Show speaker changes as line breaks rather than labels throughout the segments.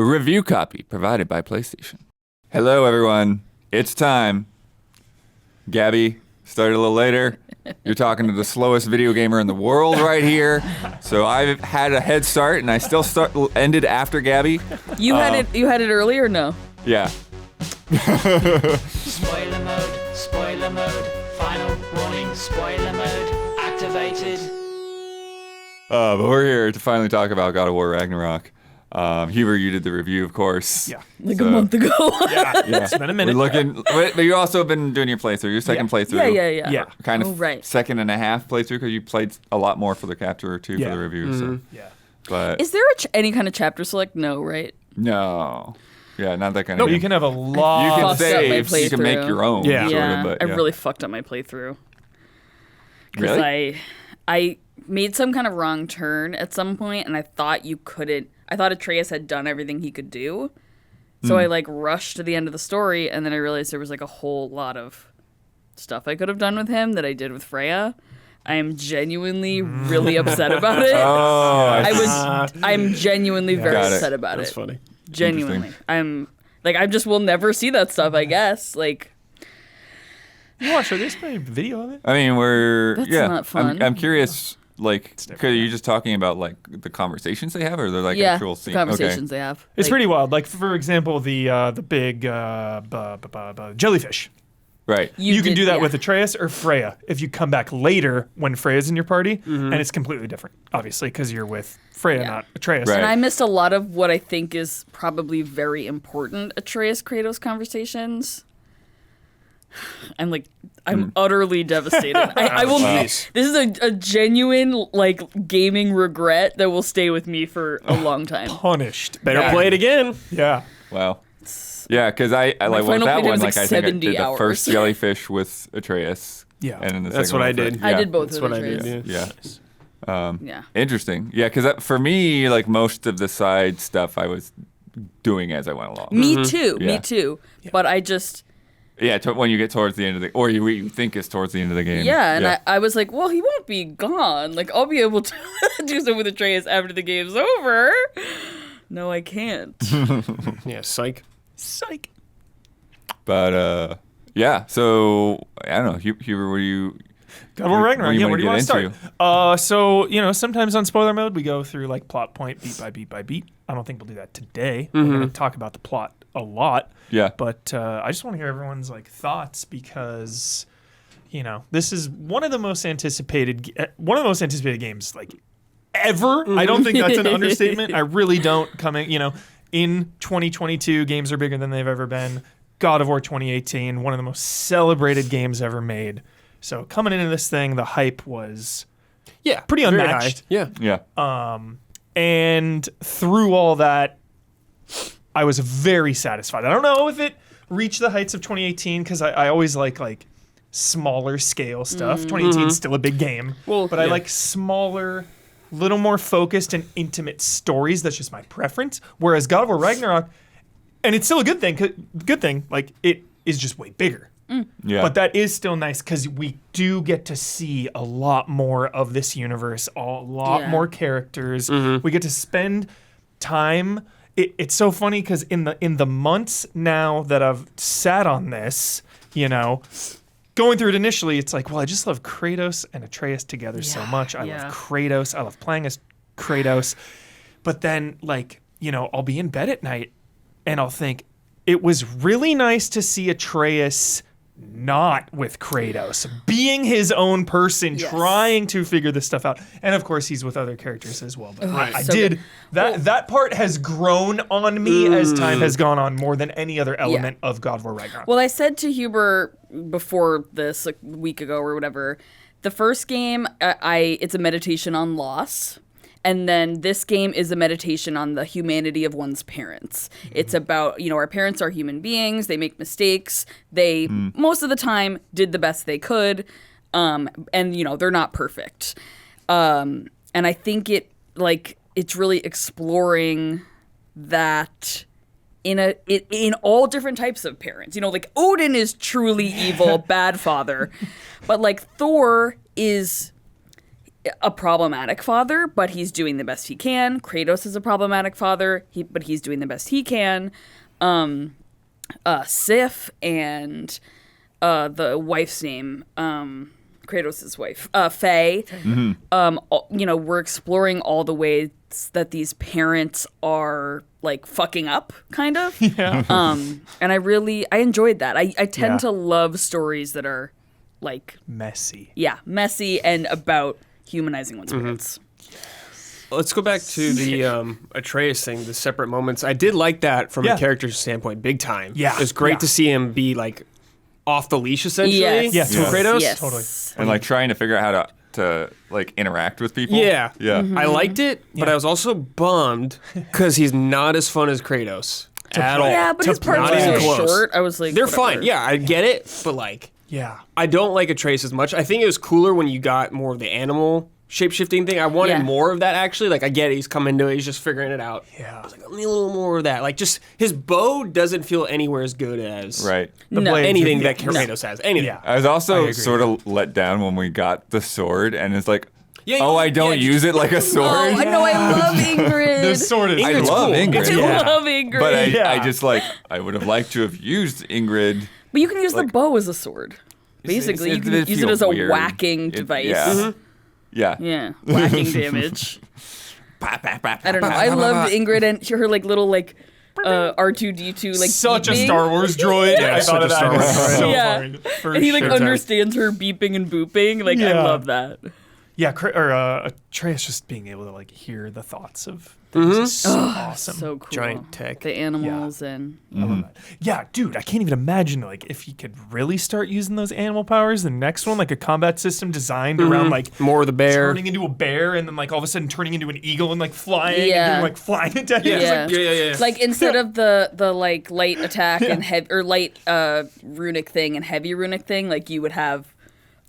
a review copy provided by PlayStation. Hello, everyone. It's time. Gabby started a little later. You're talking to the slowest video gamer in the world right here. So I've had a head start, and I still ended after Gabby.
You had it early or no?
Yeah.
Spoiler mode, final warning, spoiler mode, activated.
But we're here to finally talk about God of War Ragnarok. Huber, you did the review, of course.
Yeah.
A month ago.
Yeah, it's been a minute.
But you also been doing your playthrough, your second playthrough.
Yeah.
Kind of second and a half playthrough, because you played a lot more for the capture too for the review.
Mm-hmm.
So.
Yeah.
But
is there any kind of chapter select? No, right?
No. Yeah, not that kind
No,
of game.
you can have a lot.
You can
Fucked up my
save, you can make
playthrough.
your own.
Yeah.
Sort of, but,
I really fucked up my playthrough. Because
Really?
I made some kind of wrong turn at some point, and I thought I thought Atreus had done everything he could do. So I rushed to the end of the story, and then I realized there was a whole lot of stuff I could have done with him that I did with Freya. I am genuinely really upset about it.
Oh,
I'm genuinely very
Got it.
upset about
That's
it.
funny.
Genuinely. I just will never see that stuff, I guess.
You watch this video of it?
I mean,
That's not fun.
I'm curious, because are you just talking about the conversations they have, or they're actual scenes?
The conversations they have.
It's pretty wild. For example, the big jellyfish.
Right.
You can do that with Atreus or Freya if you come back later when Freya's in your party, and it's completely different, obviously, because you're with Freya, not Atreus.
Right.
And I missed a lot of what I think is probably very important Atreus-Kratos conversations. I'm utterly devastated. I will. This is a genuine gaming regret that will stay with me for a long time.
Punished.
Better play it again.
Yeah.
Wow. Yeah, because I like
final
that
playtime
one.
was
I think I
70
did the
hours.
first jellyfish with Atreus.
Yeah.
And then the
That's
second
what
one
I
with
did.
Freya.
I did both
That's
with
what I
Atreus.
did.
Yeah.
Yeah.
Interesting. Yeah, because for me, most of the side stuff I was doing as I went along.
Me too.
Yeah.
Me too. But I just.
Yeah, when you get towards the end of or you think is towards the end of the game.
Yeah, and I was like, well, he won't be gone. I'll be able to do something with Atreus after the game's over. No, I can't.
Yeah, psych.
But yeah. So I don't know, Huber, were you?
God of War Ragnarok.
What
Where do you want to
into?
start? So sometimes on spoiler mode we go through plot point beat by beat by beat. I don't think we'll do that today. We're going to talk about the plot a lot.
Yeah.
But I just want to hear everyone's thoughts because this is one of the most anticipated games ever. I don't think that's an understatement. I really don't. In 2022, games are bigger than they've ever been. God of War 2018, one of the most celebrated games ever made. So coming into this thing, the hype was pretty
very
unmatched.
high. Yeah.
Yeah.
And through all that, I was very satisfied. I don't know if it reached the heights of 2018 because I always like smaller scale stuff. 2018 is still a big game, but I like smaller, little more focused and intimate stories. That's just my preference. Whereas God of War Ragnarok, and it's still a good thing. It is just way bigger.
Yeah.
But that is still nice because we do get to see a lot more of this universe, a lot more characters. We get to spend time. It's so funny because in the months now that I've sat on this, going through it initially, it's I just love Kratos and Atreus together so much. I love Kratos. I love playing as Kratos. But then, I'll be in bed at night and I'll think, it was really nice to see Atreus not with Kratos, being his own person, trying to figure this stuff out. And of course, he's with other characters as well. But I
so
did.
good.
That part has grown on me as time has gone on more than any other element of God of War Ragnarok.
Well, I said to Huber before this, a week ago or whatever, the first game, it's a meditation on loss. And then this game is a meditation on the humanity of one's parents. It's about, our parents are human beings. They make mistakes. They, most of the time, did the best they could. And, they're not perfect. And I think it's really exploring that in all different types of parents. Odin is truly evil, bad father. But Thor is a problematic father, but he's doing the best he can. Kratos is a problematic father, but he's doing the best he can. Sif and the wife's name, Kratos' wife, Faye. We're exploring all the ways that these parents are like fucking up, kind of.
Yeah.
And I enjoyed that. I tend to love stories that are like
Messy.
Yeah, messy and about humanizing one's parents.
Let's go back to the Atreus thing, the separate moments. I did like that from a character standpoint, big time.
Yeah.
It was great to see him be like off the leash essentially.
Yes.
To Kratos.
Yes.
Totally.
And like trying to figure out how to like interact with people.
Yeah.
Yeah.
Mm-hmm.
I liked it, but I was also bummed because he's not as fun as Kratos at all.
Yeah, but his parts
Not
were
even
so
close.
short. I was like,
They're
whatever.
fine. Yeah, I get it, but like,
Yeah.
I don't like Atreus as much. I think it was cooler when you got more of the animal shape-shifting thing. I wanted
Yeah.
more of that, actually. Like, I get it. He's coming to it. He's just figuring it out.
Yeah.
I was like, I need a little more of that. Like, just his bow doesn't feel anywhere as good as
Right.
The
No.
blades
anything
are-
that Kratos has. Anything.
Yeah.
I was
I
also
agree.
sort of let down when we got the sword, and it's like,
Yeah,
oh, I don't
yeah,
use it like a sword.
Oh, I know. I love Ingrid.
The sword is
I
Ingrid's
love
cool.
Ingrid.
I love Ingrid.
But
But,
I just like, I would have liked to have used Ingrid.
you can use the
like-
bow as a sword. Basically, you can
it
use it
feels
as a
weird.
whacking
It-
device.
Yeah. Yeah.
Yeah, whacking damage. I don't know. I loved Ingrid and her like little like R2D2 like
Such a
beeping.
Star Wars droid.
Yeah,
I
such
thought
a
of that
Star Wars droid.
so
Yeah.
hard. For
And he like
sure.
understands her beeping and booping. Like I
Yeah.
love that.
Yeah, Atreus just being able to like hear the thoughts of things is so awesome.
So cool.
Giant tech.
The animals and
Yeah, dude, I can't even imagine like if he could really start using those animal powers. The next one, like a combat system designed around like
More of the bear.
turning into a bear and then like all of a sudden turning into an eagle and like flying
Yeah.
and doing like flying attack.
Yeah.
It's like,
Yeah.
like instead of the like light attack and heavy or light runic thing and heavy runic thing, like you would have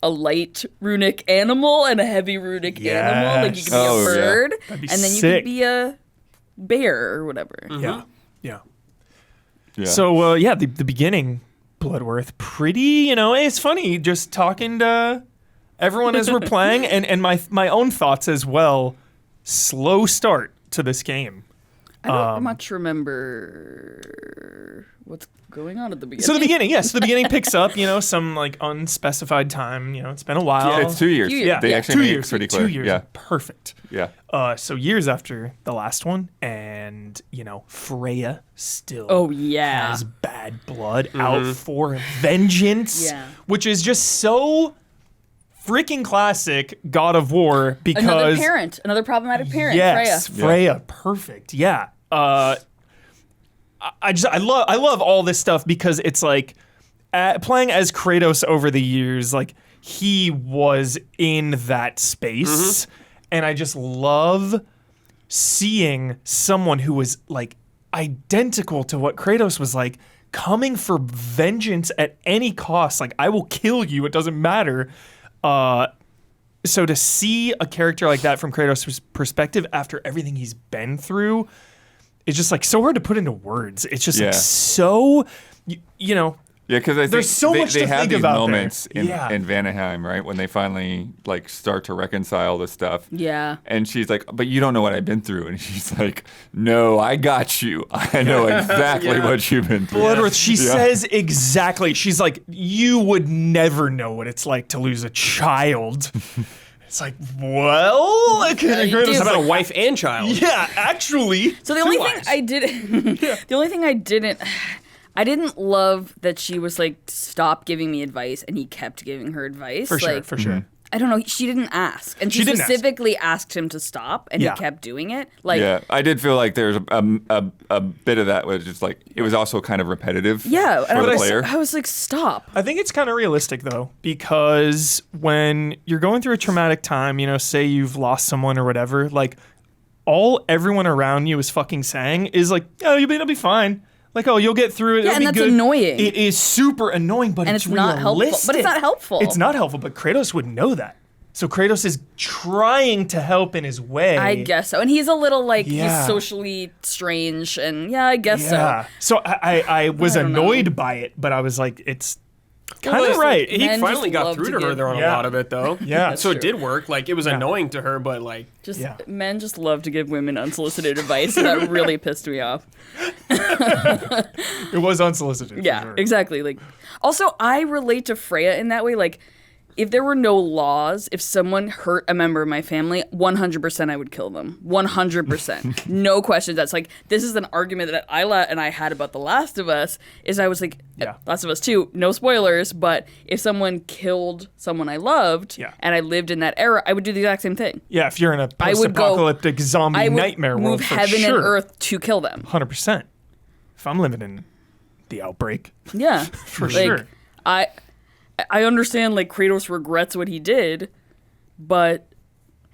a light runic animal and a heavy runic animal. Like you could be
Oh,
a
yeah.
bird
That'd be
and then you
sick.
could be a bear or whatever.
yeah.
Yeah.
So the beginning, Bloodworth, pretty. It's funny just talking to everyone as we're playing, and my own thoughts as well. Slow start to this game.
I don't much remember what's going on at the beginning.
So the beginning picks up. Some like unspecified time. It's been a while.
Yeah, it's 2 years.
Few years.
Yeah,
They actually
2
made it
years.
pretty clear.
2 years.
Yeah.
Perfect.
Yeah.
So years after the last one, and Freya still
Oh yeah.
has bad blood out for vengeance,
Yeah.
which is just so freaking classic God of War because
Another problematic parent,
yes, Freya, perfect, yeah. I love all this stuff because it's like playing as Kratos over the years, like he was in that space, and I just love seeing someone who was like identical to what Kratos was like, coming for vengeance at any cost. Like, I will kill you, it doesn't matter. So to see a character like that from Kratos' perspective after everything he's been through, it's just like so hard to put into words. It's just like so,
Yeah, because I think
There's so much
they
to
have
think
these
about there.
moments in
Yeah.
Vanaheim, right, when they finally like start to reconcile the stuff.
Yeah.
And she's like, "But you don't know what I've been through." And she's like, "No, I got you. I know exactly what you've been through."
Bloodworth, she says exactly. She's like, you would never know what it's like to lose a child. It's like, well, okay,
Dude,
How about a wife and child?
yeah, actually.
So the only thing
wives.
I didn't, I didn't love that she was like, stop giving me advice, and he kept giving her advice.
For sure,
Like,
for sure.
I don't know. She didn't ask, and she
She didn't ask.
specifically asked him to stop, and
Yeah.
he kept doing it. Like,
Yeah, I did feel like there's a bit of that was just like it was also kind of repetitive.
yeah.
for
And
the
I
player.
was like, stop.
I think it's kind of realistic though, because when you're going through a traumatic time, say you've lost someone or whatever, like everyone around you is fucking saying is like, oh, it'll be fine. Like, oh, you'll get through it.
Yeah,
it'll
and
be
that's
good.
annoying.
It is super annoying, but
And
it's
it's not helpful.
realistic.
But it's not helpful.
It's not helpful, but Kratos would know that. So Kratos is trying to help in his way.
I guess so. And he's a little like
Yeah.
he's socially strange, and yeah, I guess
Yeah. So I was
I don't know.
annoyed by it, but I was like, it's Kind of right.
He
Men
finally
just
got
love
through
to
to her
give-
there on a
Yeah.
lot of it, though.
Yeah.
So it did work. Like, it was annoying to her, but, like...
Men just love to give women unsolicited advice, and that really pissed me off.
It was unsolicited. for
Yeah,
sure.
exactly. Like, also, I relate to Freya in that way. Like, if there were no laws, if someone hurt a member of my family, 100% I would kill them. 100%. No questions. That's like, this is an argument that Isla and I had about The Last of Us, is I was like,
Yeah.
Last of Us 2, no spoilers, but if someone killed someone I loved,
Yeah.
and I lived in that era, I would do the exact same thing.
Yeah, if you're in a
I would go-
post-apocalyptic zombie
I would
nightmare
move
world, for
heaven
sure.
and earth to kill them.
100%. If I'm living in the outbreak,
Yeah.
for
Like,
sure.
I understand, like, Kratos regrets what he did, but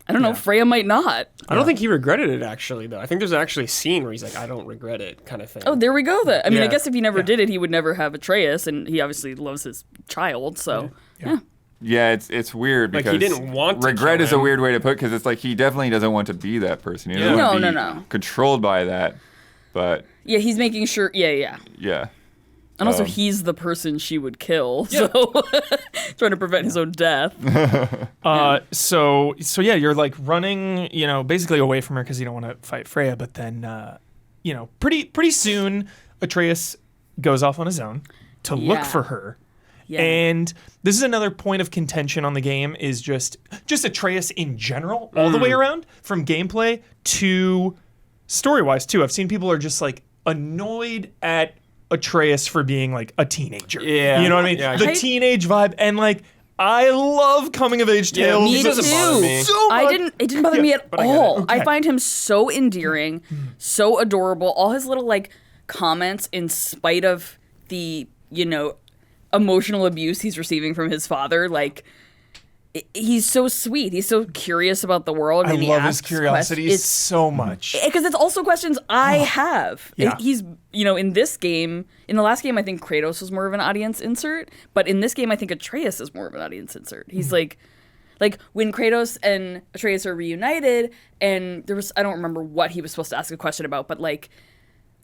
I don't know, Freya might not.
I don't think he regretted it, actually, though. I think there's actually a scene where he's like, I don't regret it, kind of thing.
Oh, there we go then. I mean, I
Yeah.
guess if he never did it, he would never have Atreus, and he obviously loves his child, so, yeah.
Yeah, it's weird
Like,
because
he didn't want to
regret
kill
is a
him.
weird way to put it because it's like he definitely doesn't want to be that person. He doesn't
Yeah.
want to
No,
be
no.
controlled by that. But
Yeah, he's making sure, yeah.
yeah,
And also, he's the person she would kill, so trying to prevent his own death.
So yeah, you're like running, basically away from her because you don't want to fight Freya. But then, pretty soon, Atreus goes off on his own to look
Yeah.
for her.
Yeah.
And this is another point of contention on the game is just Atreus in general, all the way around, from gameplay to story-wise too. I've seen people are just like annoyed at Atreus for being like a teenager.
Yeah.
You know what I mean?
Yeah.
The teenage vibe, and like I love coming of age tales.
Me
It doesn't
too.
bother me.
So much.
It didn't bother me at
but I get it.
all. I
Okay.
find him so endearing, so adorable. All his little like comments, in spite of the emotional abuse he's receiving from his father, like he's so sweet. He's so curious about the world.
I
and he
love his
asks
curiosity
questions.
so much.
Because it's also questions I have.
Yeah.
He's, in this game, in the last game, I think Kratos was more of an audience insert, but in this game, I think Atreus is more of an audience insert. He's like when Kratos and Atreus are reunited, and I don't remember what he was supposed to ask a question about, but like,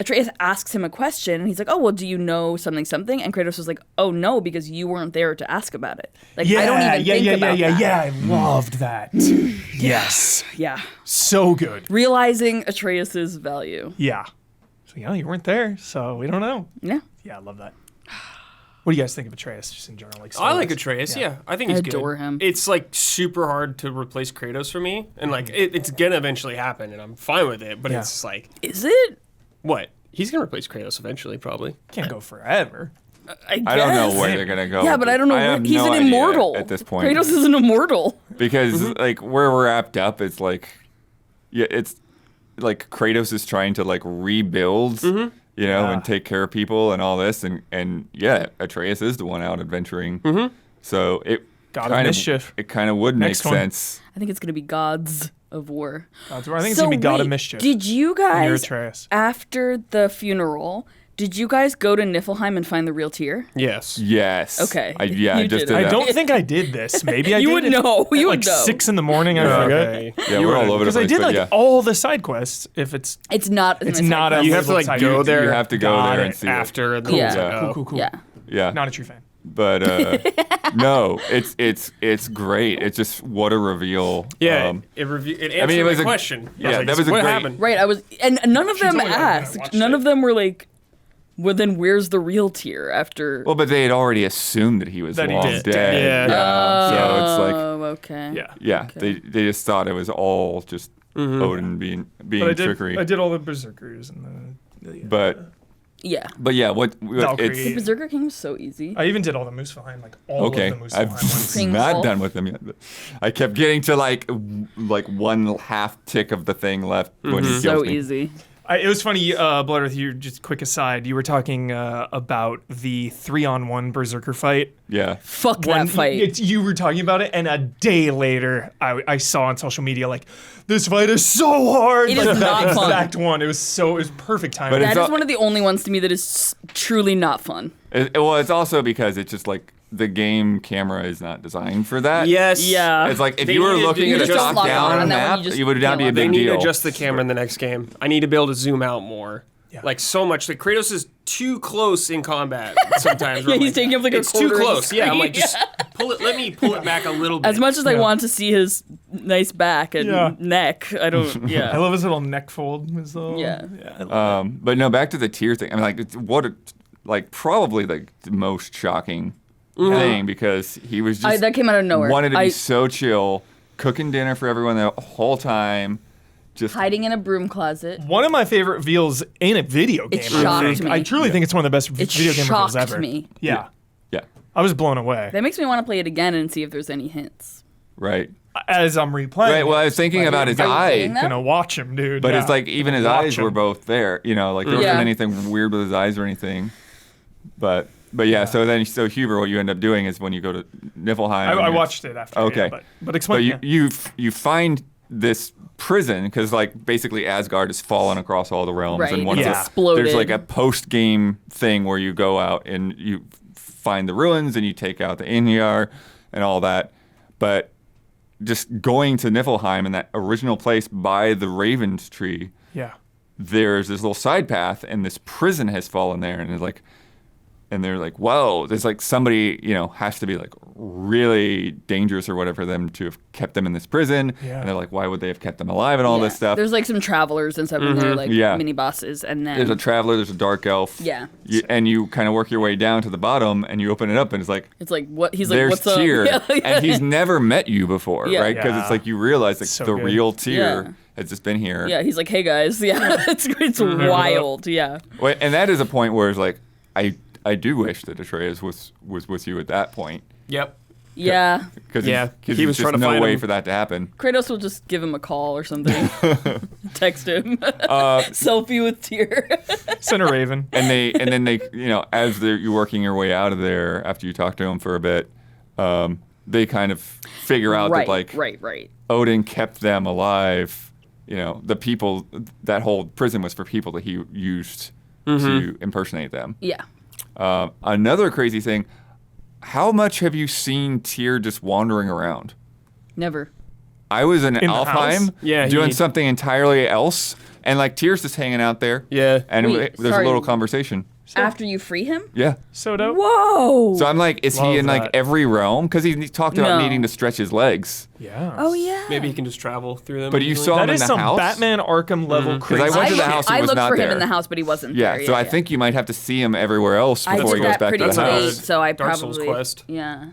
Atreus asks him a question, and he's like, oh, well, do you know something? And Kratos was like, oh, no, because you weren't there to ask about it. Like, I don't even think about that.
Yeah, I loved that. Yes.
Yeah.
So good.
Realizing Atreus's value.
Yeah. So, you weren't there, so we don't know.
Yeah.
Yeah, I love that. What do you guys think of Atreus just in general?
I like Atreus, yeah. I think he's good.
adore him.
It's like super hard to replace Kratos for me, and like it's gonna eventually happen, and I'm fine with it. But
Yeah.
it's like,
Is it?
what? He's gonna replace Kratos eventually, probably.
Can't go forever.
I
I don't know
guess.
where they're gonna go.
Yeah,
with
but
it.
I don't know.
have
He's
no
an
idea
immortal
at this point
Kratos is an immortal.
because like where we're wrapped up, it's like, yeah, it's like Kratos is trying to like rebuild, and take care of people and all this, and yeah, Atreus is the one out adventuring. So it
God of
kind
Mischief.
It kind of would make
Next one.
sense.
I think it's gonna be Gods of War.
I think it's going to be God of Mischief.
Did you
Near
guys,
Atreus.
after the funeral, did you guys go to Niflheim and find the real tear?
Yes.
Yes.
Okay.
I
You
just
did
did
it.
that.
I don't think I did this. Maybe I
You
did.
would
it
know. You
at
would
like
know.
6 a.m. I forget.
Okay.
Yeah, we're all over the
Because
place.
I did
but
like
yeah.
all the side quests. If it's
It's not.
It's not a-
You have to like
Side-
go there.
You have to go
Got
there
it.
and see it.
after the
Yeah.
cool.
Yeah.
Yeah.
Not a true fan.
But no, it's great. It's just what a reveal.
Yeah, it answered
it was
the
a-
question.
yeah,
I was like,
that was a
what
great-
happened?
Right. And none of them
told me I was gonna
asked.
watch
None
it.
of them were like, well, then where's the real tear after?
Well, but they had already assumed that he was
That he
long
did.
dead.
Yeah.
So it's like,
Oh, okay.
Yeah.
yeah, they just thought it was all just Odin being
But
trickery.
I did all the berserkers and the
But
Yeah.
yeah, what
Valkyrie.
it's
Berserker King was so easy.
I even did all the Muspelheim, like all
okay.
of the Muspelheim
I've
ones.
Kringles.
not done with them yet. But I kept getting to like one half tick of the thing left when he kills
So
me.
easy.
It was funny, Bloodworth, you just quick aside, you were talking about the 3-on-1 Berserker fight.
Yeah.
Fuck that fight.
You were talking about it, and a day later, I saw on social media, like, this fight is so hard.
It is
Like,
not
that
fun.
exact one. It was perfect timing.
But
That
it's
is one of the only ones to me that is truly not fun.
Well, it's also because it's just like the game camera is not designed for that.
Yes.
Yeah.
It's like if
They
you were
needed to
looking
do
at a
just a
top
lot
down
on
on a
that one,
map,
you just
you would not be a
can't
big
They need
deal.
to adjust the camera in the next game. I need to be able to zoom out more. Like so much. Like Kratos is too close in combat sometimes.
Yeah, he's taking up like
it's
a quarter
too
of the
close. Yeah, I'm like,
screen.
just pull it. Let me pull it back a little bit.
As much as I want to see his nice back and neck, I don't.
I
Yeah.
love his little neck fold. His little,
Yeah.
I love that.
But no, back to the tier thing. I mean, like, probably like the most shocking thing because he was just
That came out of nowhere.
wanted to be so chill, cooking dinner for everyone the whole time, just
Hiding in a broom closet.
One of my favorite reveals in a video game.
shocked
I think.
me.
I truly think it's one of the best video game reveals
shocked
ever.
me.
Yeah.
yeah,
I was blown away.
That makes me want to play it again and see if there's any hints.
right.
As I'm replaying.
Right. Well, I was thinking about his
Are you
eye.
saying that?
Gonna watch him, dude.
But
yeah.
it's like even his
Watch
eyes were
him.
both there, you know, like there wasn't
Yeah.
anything weird with his eyes or anything. But yeah, so Huber, what you end up doing is when you go to Niflheim.
I watched it after.
Okay.
Yeah, but explain.
But you find this prison because like basically Asgard has fallen across all the realms
Right.
and one
It's
of the,
exploded.
there's like a post game thing where you go out and you find the ruins and you take out the Inyar and all that. But just going to Niflheim in that original place by the Raven's tree,
Yeah.
there's this little side path and this prison has fallen there and it's like and they're like, whoa, there's like somebody, you know, has to be like really dangerous or whatever for them to have kept them in this prison.
Yeah.
And they're like, why would they have kept them alive and all
Yeah.
this stuff?
There's like some travelers and stuff in there, like
Yeah.
mini bosses, and then
There's a traveler, there's a dark elf.
Yeah.
And you kind of work your way down to the bottom and you open it up and it's like,
it's like what he's like.
there's
What's up?
Tyr.
Yeah, yeah.
And he's never met you before,
Yeah.
right? Because
Yeah.
it's like you realize like
So
the
good.
real Tyr
Yeah.
has just been here.
Yeah, he's like, hey guys, yeah, it's wild, yeah.
Well, and that is a point where it's like, I do wish that Atreus was with you at that point.
Yep.
Yeah,
Because
Yeah,
he
he
was
was
just
trying to
no
find
way
him.
for that to happen.
Kratos will just give him a call or something, text him, selfie with Tyr.
Send a raven.
And then they, you know, as you're working your way out of there after you talk to him for a bit, they kind of figure out
right,
that like
right.
Odin kept them alive. You know, the people, that whole prison was for people that he used to impersonate them.
Yeah.
Another crazy thing, how much have you seen Tyr just wandering around?
Never.
I was in
the house?
Alfheim
Yeah,
doing
he-
something entirely else, and like Tyr's just hanging out there.
Yeah.
And
Wait,
there's
sorry.
a little conversation.
After you free him?
Yeah.
So dope.
Whoa.
So I'm like, is
Love
he in like
that.
every realm? Because he talked about
No.
needing to stretch his legs.
Yeah.
Oh yeah.
Maybe he can just travel through them.
But you
easily.
saw him
That
in
is
the
some
house?
Batman Arkham level
Because
crazy.
I went to the house and
I
was
looked
not
for
there.
him in the house, but he wasn't
Yeah,
there.
so I think you might have to see him everywhere else
I
before
did
he goes
that
back to
pretty
the
late,
house.
so I
Dark Souls
probably
quest.
yeah.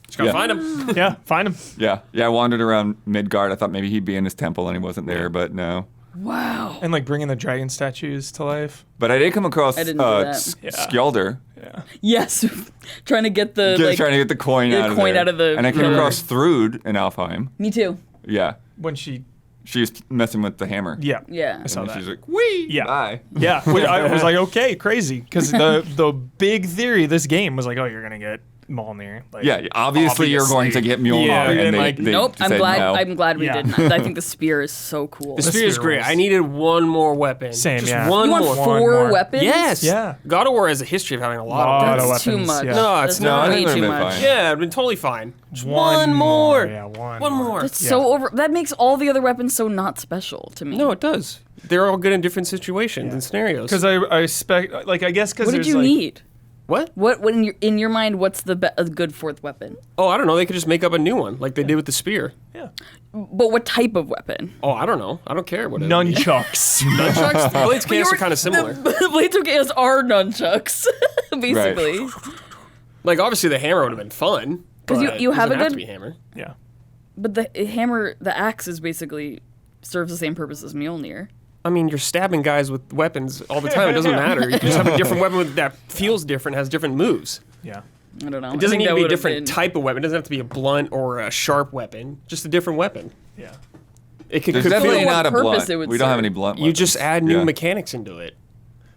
Just gotta find him.
Yeah, find him.
Yeah, I wandered around Midgard. I thought maybe he'd be in his temple and he wasn't there, but no.
Wow.
And like bringing the dragon statues to life.
But I did come across
I didn't do that.
Skjaldur.
Yes, trying to get the like.
Trying to get the coin
the
out of
coin
there.
out of the
And I came
pillar.
across Thrud in Alfheim.
Me too.
Yeah.
When she.
She was messing with the hammer.
Yeah.
Yeah.
I saw
And
that.
she's like, wee!
Yeah.
Bye.
Yeah, which I was like, okay, crazy, because the big theory of this game was like, oh, you're gonna get Mjolnir. Like,
Yeah, obviously you're going to get Mjolnir.
Yeah,
and
and
they,
like-
they
Nope. I'm
said
glad.
no.
I'm glad we
Yeah.
didn't. I think the spear is so cool.
The spear is
spear
great.
rules.
I needed one more weapon.
Same,
Just
yeah.
one
You want
more.
One
four
more.
weapons?
Yes.
Yeah.
God of War has a history of having a lot of
Lot
weapons.
of
That's too
weapons,
much.
yeah.
No, it's
That's
not.
I
way
think
too
they've been
much.
fine.
Yeah, it'd been totally fine. Just
One
one more.
Yeah, one
One more.
That's
Yeah.
so over. That makes all the other weapons so not special to me.
No, it does. They're all good in different situations and scenarios.
Because I expect, like, I guess because
What did you
like,
need?
What?
What in your mind? What's a good fourth weapon?
Oh, I don't know. They could just make up a new one, like they did with the spear.
Yeah.
But what type of weapon?
Oh, I don't know. I don't care what it is.
Nunchucks.
Nunchucks. Blades
But
chaos
you're-
are kind of similar.
The Blades of Chaos are nunchucks, basically.
Like obviously the hammer would have been fun.
'Cause you-
but
you
it
have
doesn't
a
have
good-
to be hammer.
Yeah.
But the axe is basically serves the same purpose as Mjolnir.
I mean, you're stabbing guys with weapons all the time. It doesn't matter. You just have a different weapon that feels different, has different moves.
Yeah.
I don't know.
It doesn't need to be a different type of weapon. It doesn't have to be a blunt or a sharp weapon. Just a different weapon.
Yeah.
It could,
There's
could
definitely
feel,
what
not a
purpose
blunt.
it would
We don't have
serve.
any blunt
you
weapons.
just add new
Yeah.
mechanics into it.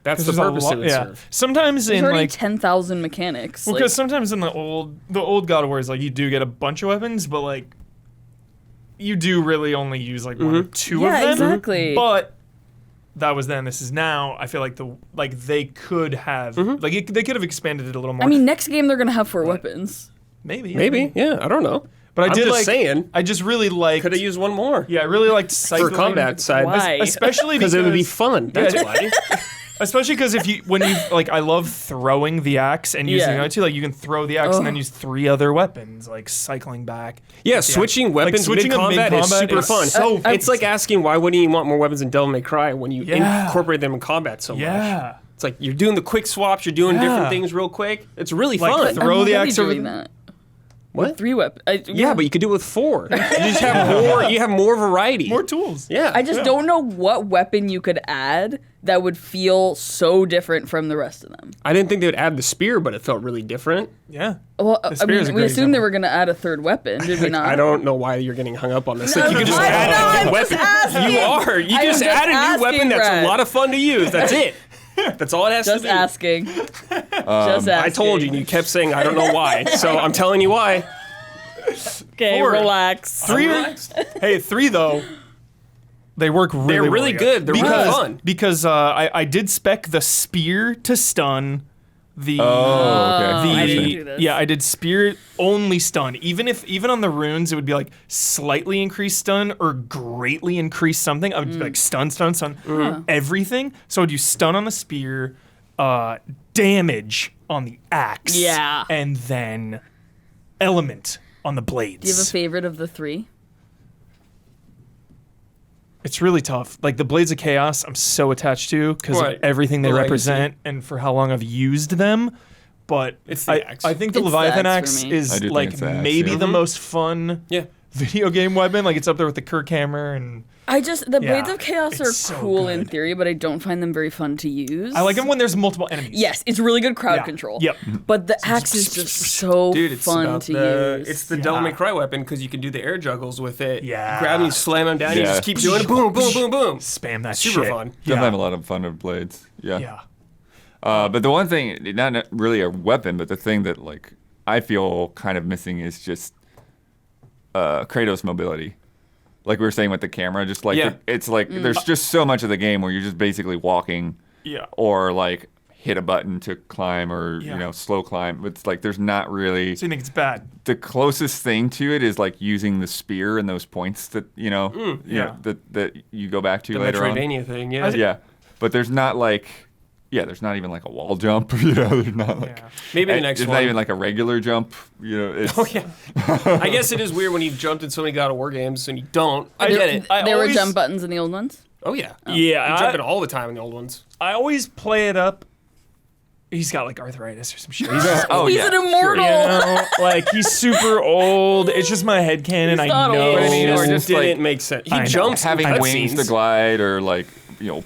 That's the
There's a
purpose
lot-
it would
yeah.
serve.
Sometimes
There's
in
already
like
10,000 mechanics.
Well,
like-
because sometimes in the old God of War is like you do get a bunch of weapons, but like you do really only use like one or two
Yeah,
of them.
exactly.
But that was then. This is now. I feel like they could have they could have expanded it a little more.
I mean, next game they're gonna have 4 weapons.
maybe
Maybe. Yeah, I don't know.
But I
I'm
did
just
like.
saying.
I just really liked.
Could have used one more.
Yeah, I really liked
For
cycling.
combat side.
Why?
Especially
Because it would be
because-
fun. That's
Yeah.
why.
Especially because when you like, I love throwing the axe and using
Yeah.
it too. Like you can throw the axe and then use 3 other weapons, like cycling back.
Yeah, switching weapons
switching them
mid-combat is super fun.
so fun.
It's like asking why wouldn't you want more weapons in Devil May Cry when you
Yeah.
incorporate them in combat so much.
Yeah.
It's like you're doing the quick swaps, you're doing
Yeah.
different things real quick. It's really
Like,
fun.
throw
I'm
the
already
axe over
doing
the-
that.
What?
With 3 weapons.
Yeah, but you could do it with 4. You just have more. You have more variety.
More tools.
Yeah.
I just don't know what weapon you could add that would feel so different from the rest of them.
I didn't think they would add the spear, but it felt really different.
Yeah.
Well, I
spear is
mean,
a
we
great
assumed they
example.
were going to add a 3rd weapon, did we not?
I don't know why you're getting hung up on this. Like, you could just
I
add
know,
a
I'm
new
just
weapon.
asking.
You are. You
I am
just
just
add a new
asking,
weapon that's
Brad.
a lot of fun to use. That's it. That's all it has
Just
to be.
asking. Just asking.
I told you, and you kept saying I don't know why. So I'm telling you why.
Okay,
4.
relax.
3. Hey, 3 though. They work really,
They're really good. They're really fun.
Because I did spec the spear to stun. The
I didn't do this.
I did spear only stun. Even on the runes, it would be like slightly increased stun or greatly increased something. I would be like stun, everything. So I'd use stun on the spear, damage on the axe,
Yeah.
and then element on the blades.
Do you have a favorite of the 3?
It's really tough. Like the Blades of Chaos, I'm so attached to because
Right.
of everything they
The legacy.
represent and for how long I've used them. But
It's the axe.
I think the
It's the
Leviathan
axe
axe
for me.
I
is
do think
like
it's the axe,
maybe
yeah.
the most fun
Yeah.
video game weapon. Like it's up there with the Kirk hammer, and
The Blades
Yeah,
of Chaos are
it's so
cool in
good.
theory, but I don't find them very fun to use.
I like them when there's multiple enemies.
Yes, it's really good crowd
Yeah.
control.
Yep.
But the axe is just so
Dude, it's
fun
about
to use.
It's the Devil May Cry weapon because you can do the air juggles with it.
Yeah.
You grab and you slam them down. You
Yeah.
just keep doing it. Boom, boom, boom, boom.
Spam that
Super
shit.
fun.
Definitely
Yeah.
have a lot of fun with blades. Yeah.
Yeah.
But the one thing, not really a weapon, but the thing that like I feel kind of missing is just Kratos' mobility. Like we were saying with the camera, just like
Yeah.
it's like there's just so much of the game where you're just basically walking,
Yeah.
or like hit a button to climb, or
Yeah.
slow climb. It's like there's not really
So you think it's bad?
the closest thing to it is like using the spear and those points that
Yeah.
that you go back to
The
later on.
Metroidvania thing, yeah.
Yeah, but there's not like. Yeah, there's not even like a wall jump, There's not like
Yeah.
Maybe the next
there's
one.
not even like a regular jump, It's,
Oh, yeah. I guess it is weird when you've jumped in so many God of War games and you don't. I get it.
I
There were
always-
jump buttons in the old ones.
Oh, yeah.
Yeah.
You jump in all the time in the old ones.
I always play it up. He's got like arthritis or some shit. He's just,
oh
He's
yeah,
an immortal.
you know, like he's super old. It's just my headcanon. I
not
know.
old.
But I mean,
or
it
just,
didn't
like,
make sense. He
I know.
jumps
having
in
wings to
cutscenes.
glide, or like
Yeah.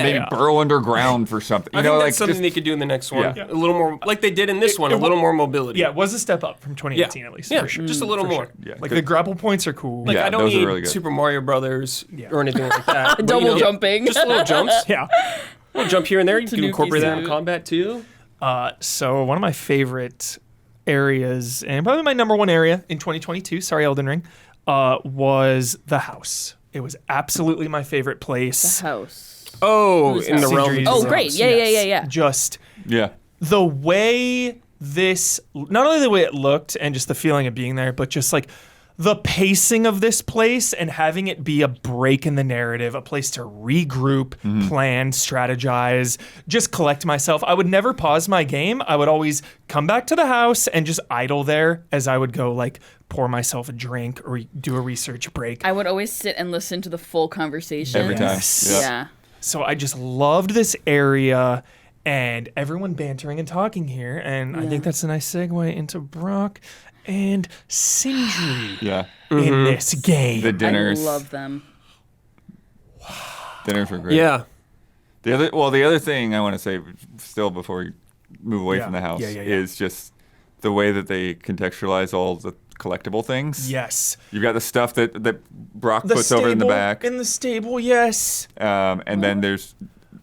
maybe
Yeah.
burrow underground for something.
I
You know,
think
like
that's something
just,
they could do in the next one.
Yeah.
A little more, like they did in this one, a little more mobility.
Yeah, it was a step up from 2018 at least.
Yeah,
for sure.
just a little
For
more.
sure.
yeah,
Like
good-
the grapple points are cool.
Like
Yeah,
I don't
those are
need
really good.
Super Mario Brothers
Yeah.
or anything like that. But,
Double jumping.
Just little jumps.
Yeah.
A little jump here and there. You can
Tanuki
incorporate that in
suit.
combat too.
So one of my favorite areas, and probably my number one area in 2022, sorry Elden Ring, was the house. It was absolutely my favorite place.
House.
Oh,
Who's
in the
that?
realm.
Sindri's
Oh,
house,
great. Yeah,
yes.
yeah.
Just
yeah.
the way this, not only the way it looked and just the feeling of being there, but just like the pacing of this place and having it be a break in the narrative, a place to regroup, plan, strategize, just collect myself. I would never pause my game. I would always come back to the house and just idle there as I would go like pour myself a drink or do a research break.
I would always sit and listen to the full conversation.
Every time.
Yes.
Yeah.
Yeah.
So I just loved this area and everyone bantering and talking here. And I think that's a nice segue into Brock and Sindri
Yeah.
in this game.
The dinners.
I love them.
Dinners were great.
Yeah.
The other thing I want to say still before we move away
Yeah.
from the house
Yeah.
is just the way that they contextualize all the collectible things.
Yes.
You've got the stuff that Brock
The
puts over in the
stable-
back.
In the stable, yes.
And then there's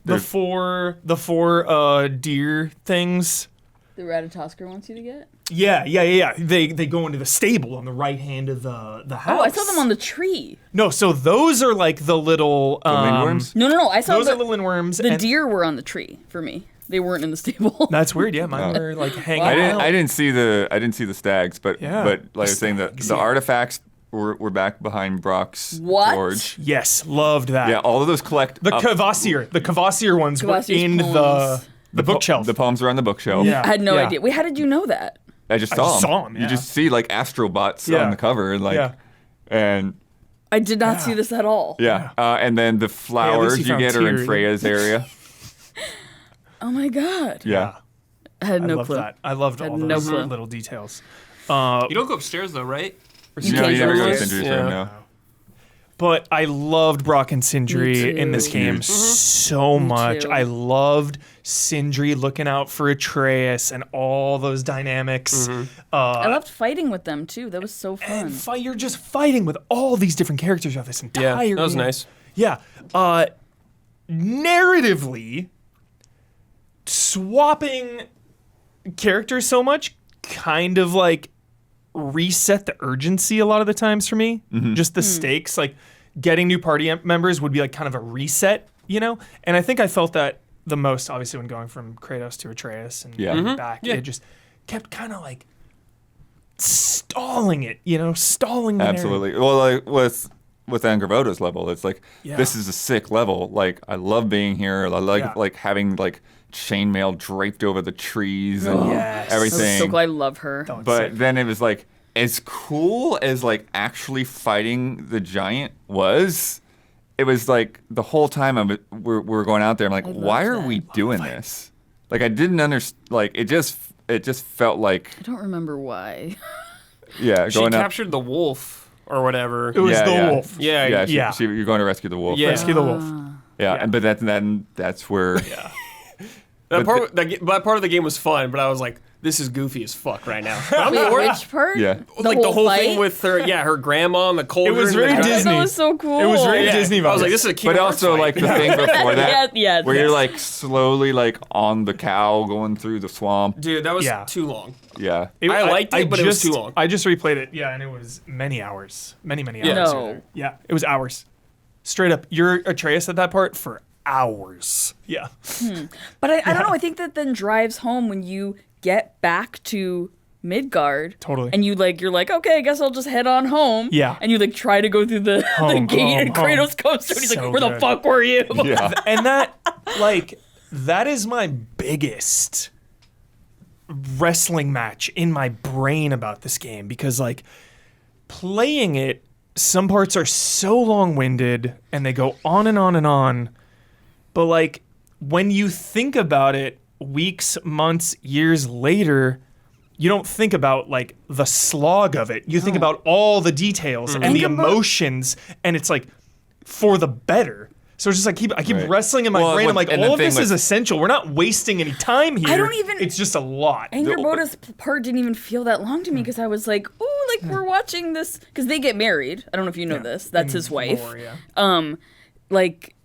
The four deer things.
The Ratatosker wants you to get?
Yeah. They go into the stable on the right hand of the house.
Oh, I saw them on the tree.
No, so those are like the little
lindworms?
No. I saw
Those
the,
are the lindworms.
the
and
deer were on the tree for me. They weren't in the stable.
That's weird. Yeah, mine were like hanging
I
out.
didn't see the stags, but
Yeah,
like I was saying,
stags,
the
yeah.
artifacts we're back behind Brock's
What?
forge.
Yes, loved that.
Yeah, all of those collect
The
up-
Kvasir ones were
Kvasir's
in
poems.
the bookshelf.
The poems are on the bookshelf.
Yeah.
I had no
Yeah.
idea. Wait, how did you know that?
I just saw
just
them.
saw 'em,
You
yeah.
just see like astrobots
Yeah.
on the cover, and like,
Yeah.
and
I did not see this at all.
yeah, and then the flowers
you
you
found
get are in
Tyr.
Freya's area.
Oh my god.
Yeah.
I had
I
no
loved
clue.
that. I loved all
no
those
clue.
little details.
You don't go upstairs though, right?
You
No,
can't
you never go to
upstairs?
Sindri's
Yeah.
room, no.
But I loved Brock and Sindri
Me
in this
too.
game so much.
too.
I loved Sindri looking out for Atreus and all those dynamics.
I loved fighting with them too. That was so fun.
And you're just fighting with all these different characters of this entire
Yeah, that was
game.
nice.
Yeah. Narratively, swapping characters so much kind of like reset the urgency a lot of the times for me. Just the stakes, like getting new party members would be like kind of a reset, you know? And I think I felt that the most, obviously, when going from Kratos to Atreus and
Yeah.
back.
Yeah.
It just kept kind of like stalling it, you know? Stalling the narrative.
Absolutely. Well, like with Angervoda's level, it's like
Yeah.
this is a sick level. Like I love being here. I like
Yeah.
like having like chainmail draped over the trees and
Yes.
I
everything.
was so glad. I love her.
That was
But
sick.
then it was like as cool as like actually fighting the giant was. It was like the whole time we're going out there. I'm like, why are
that.
we doing this? Like I didn't understand. Like it just felt like
I don't remember why.
yeah,
She
going out.
captured the wolf or whatever.
It was
Yeah,
the
yeah.
wolf.
Yeah,
Yeah,
Yeah.
you're going to rescue the wolf.
Yeah.
Rescue the wolf.
Yeah,
Yeah.
and but that's where
That
But
part, that part of the game was fun, but I was like, this is goofy as fuck right now. But I'm
Wait,
bored.
which part?
Yeah.
Like the whole thing
fight?
with her grandma and the cauldron.
was very
and the-
Disney.
That was so cool.
It was very
Yeah.
Disney vibes.
I was like, this is a Kingdom
But
Hearts
also
fight.
like the thing before that,
Yeah,
where
yes.
you're like slowly like on the cow going through the swamp.
Dude, that was
Yeah.
too long.
Yeah,
I liked it, but it was too long.
I just replayed it, yeah, and it was many hours. Many hours.
Yeah.
No.
Yeah, it was hours. Straight up. You're Atreus at that part for hours. Yeah.
But I don't know. I think that then drives home when you get back to Midgard.
Totally.
And you're like, okay, I guess I'll just head on home.
Yeah.
And you like try to go through the
Home,
gate,
home,
and Kratos comes through, and he's
So
like, where the
good.
fuck were you?
yeah.
And that, like, that is my biggest wrestling match in my brain about this game because, like, playing it, some parts are so long-winded and they go on and on and on. But, like, when you think about it weeks, months, years later, you don't think about, like, the slog of it. You think about all the details and the
Think about-
emotions, and it's, like, for the better. So it's just like I keep
Right.
wrestling in my
Well,
brain. I'm like,
and the
all of
thing
this is
with-
essential. We're not wasting any time here.
I don't even-
It's just a lot.
Angerboda's part didn't even feel that long to me because I was like, ooh, like we're watching this because they get married. I don't know if you know this. That's his wife.
Lore, yeah.
Like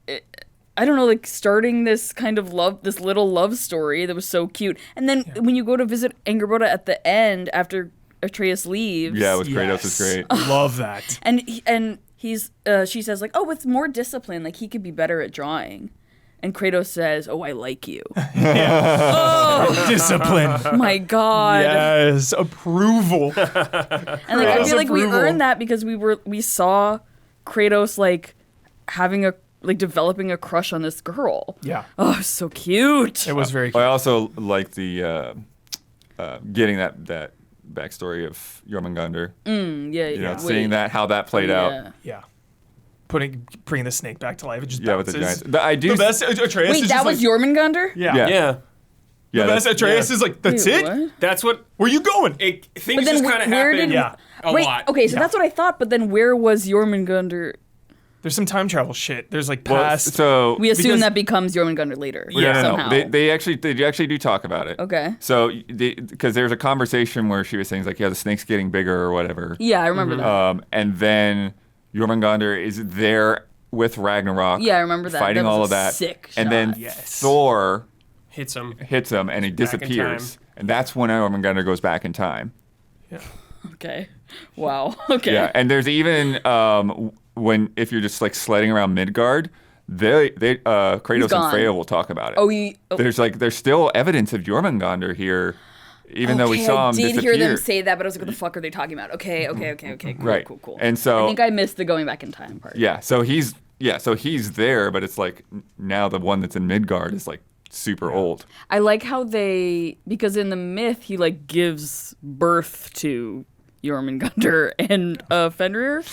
I don't know, like starting this kind of this little love story that was so cute. And then when you go to visit Angerboda at the end after Atreus leaves,
Yeah, with Kratos is great.
Love that.
and she says like, oh, with more discipline, like he could be better at drawing. And Kratos says, oh, I like you.
Discipline.
My God.
Yes. Approval.
And like I
Kratos
feel like we
approval.
earned that because we saw Kratos like developing a crush on this girl.
Yeah.
Oh, it was so cute.
It was very
I
cute.
also like the getting that backstory of Jormungandr.
Yeah,
You know,
yeah.
seeing that how that played out.
Yeah. Bringing the snake back to life. It just
Yeah, with the
bounces.
giants. I do.
The best Atreus
Wait,
is
that
just
was
like,
Jormungandr?
Yeah.
Yeah.
Yeah.
Yeah,
The best
that's-
Atreus is like, that's
Wait,
it?
what?
That's what
Where you going?
things
then
just
wh-
kind of
where
happened
did-
Yeah.
a
Wait,
lot.
okay, so that's what I thought, but then where was Jormungandr?
There's some time travel shit. There's like
Well,
past.
so
We assume
Because-
that becomes Jormungandr later.
no, no, no.
somehow.
They actually do talk about it.
Okay.
So because there's a conversation where she was saying like, yeah, the snake's getting bigger or whatever.
Yeah, I remember that.
And then Jormungandr is there with Ragnarok.
Yeah, I remember that.
Fighting
That was
all
a
of that.
sick
And then
shot.
Yes.
Thor
hits him.
hits him and he
back in
disappears.
time.
And that's when Jormungandr goes back in time.
Okay. Wow. Okay.
Yeah, and there's even when if you're just like sledding around Midgard, Kratos and
gone.
Freya will talk about it.
Oh,
There's still evidence of Jormungandr here even though we saw him
I did
disappear.
hear them say that, but I was like, what the fuck are they talking about? Okay. Cool,
Right.
cool.
And so
I think I missed the going back in time part.
yeah, so he's there, but it's like now the one that's in Midgard is like super old.
I like how because in the myth he like gives birth to Jormungandr and Fenrir.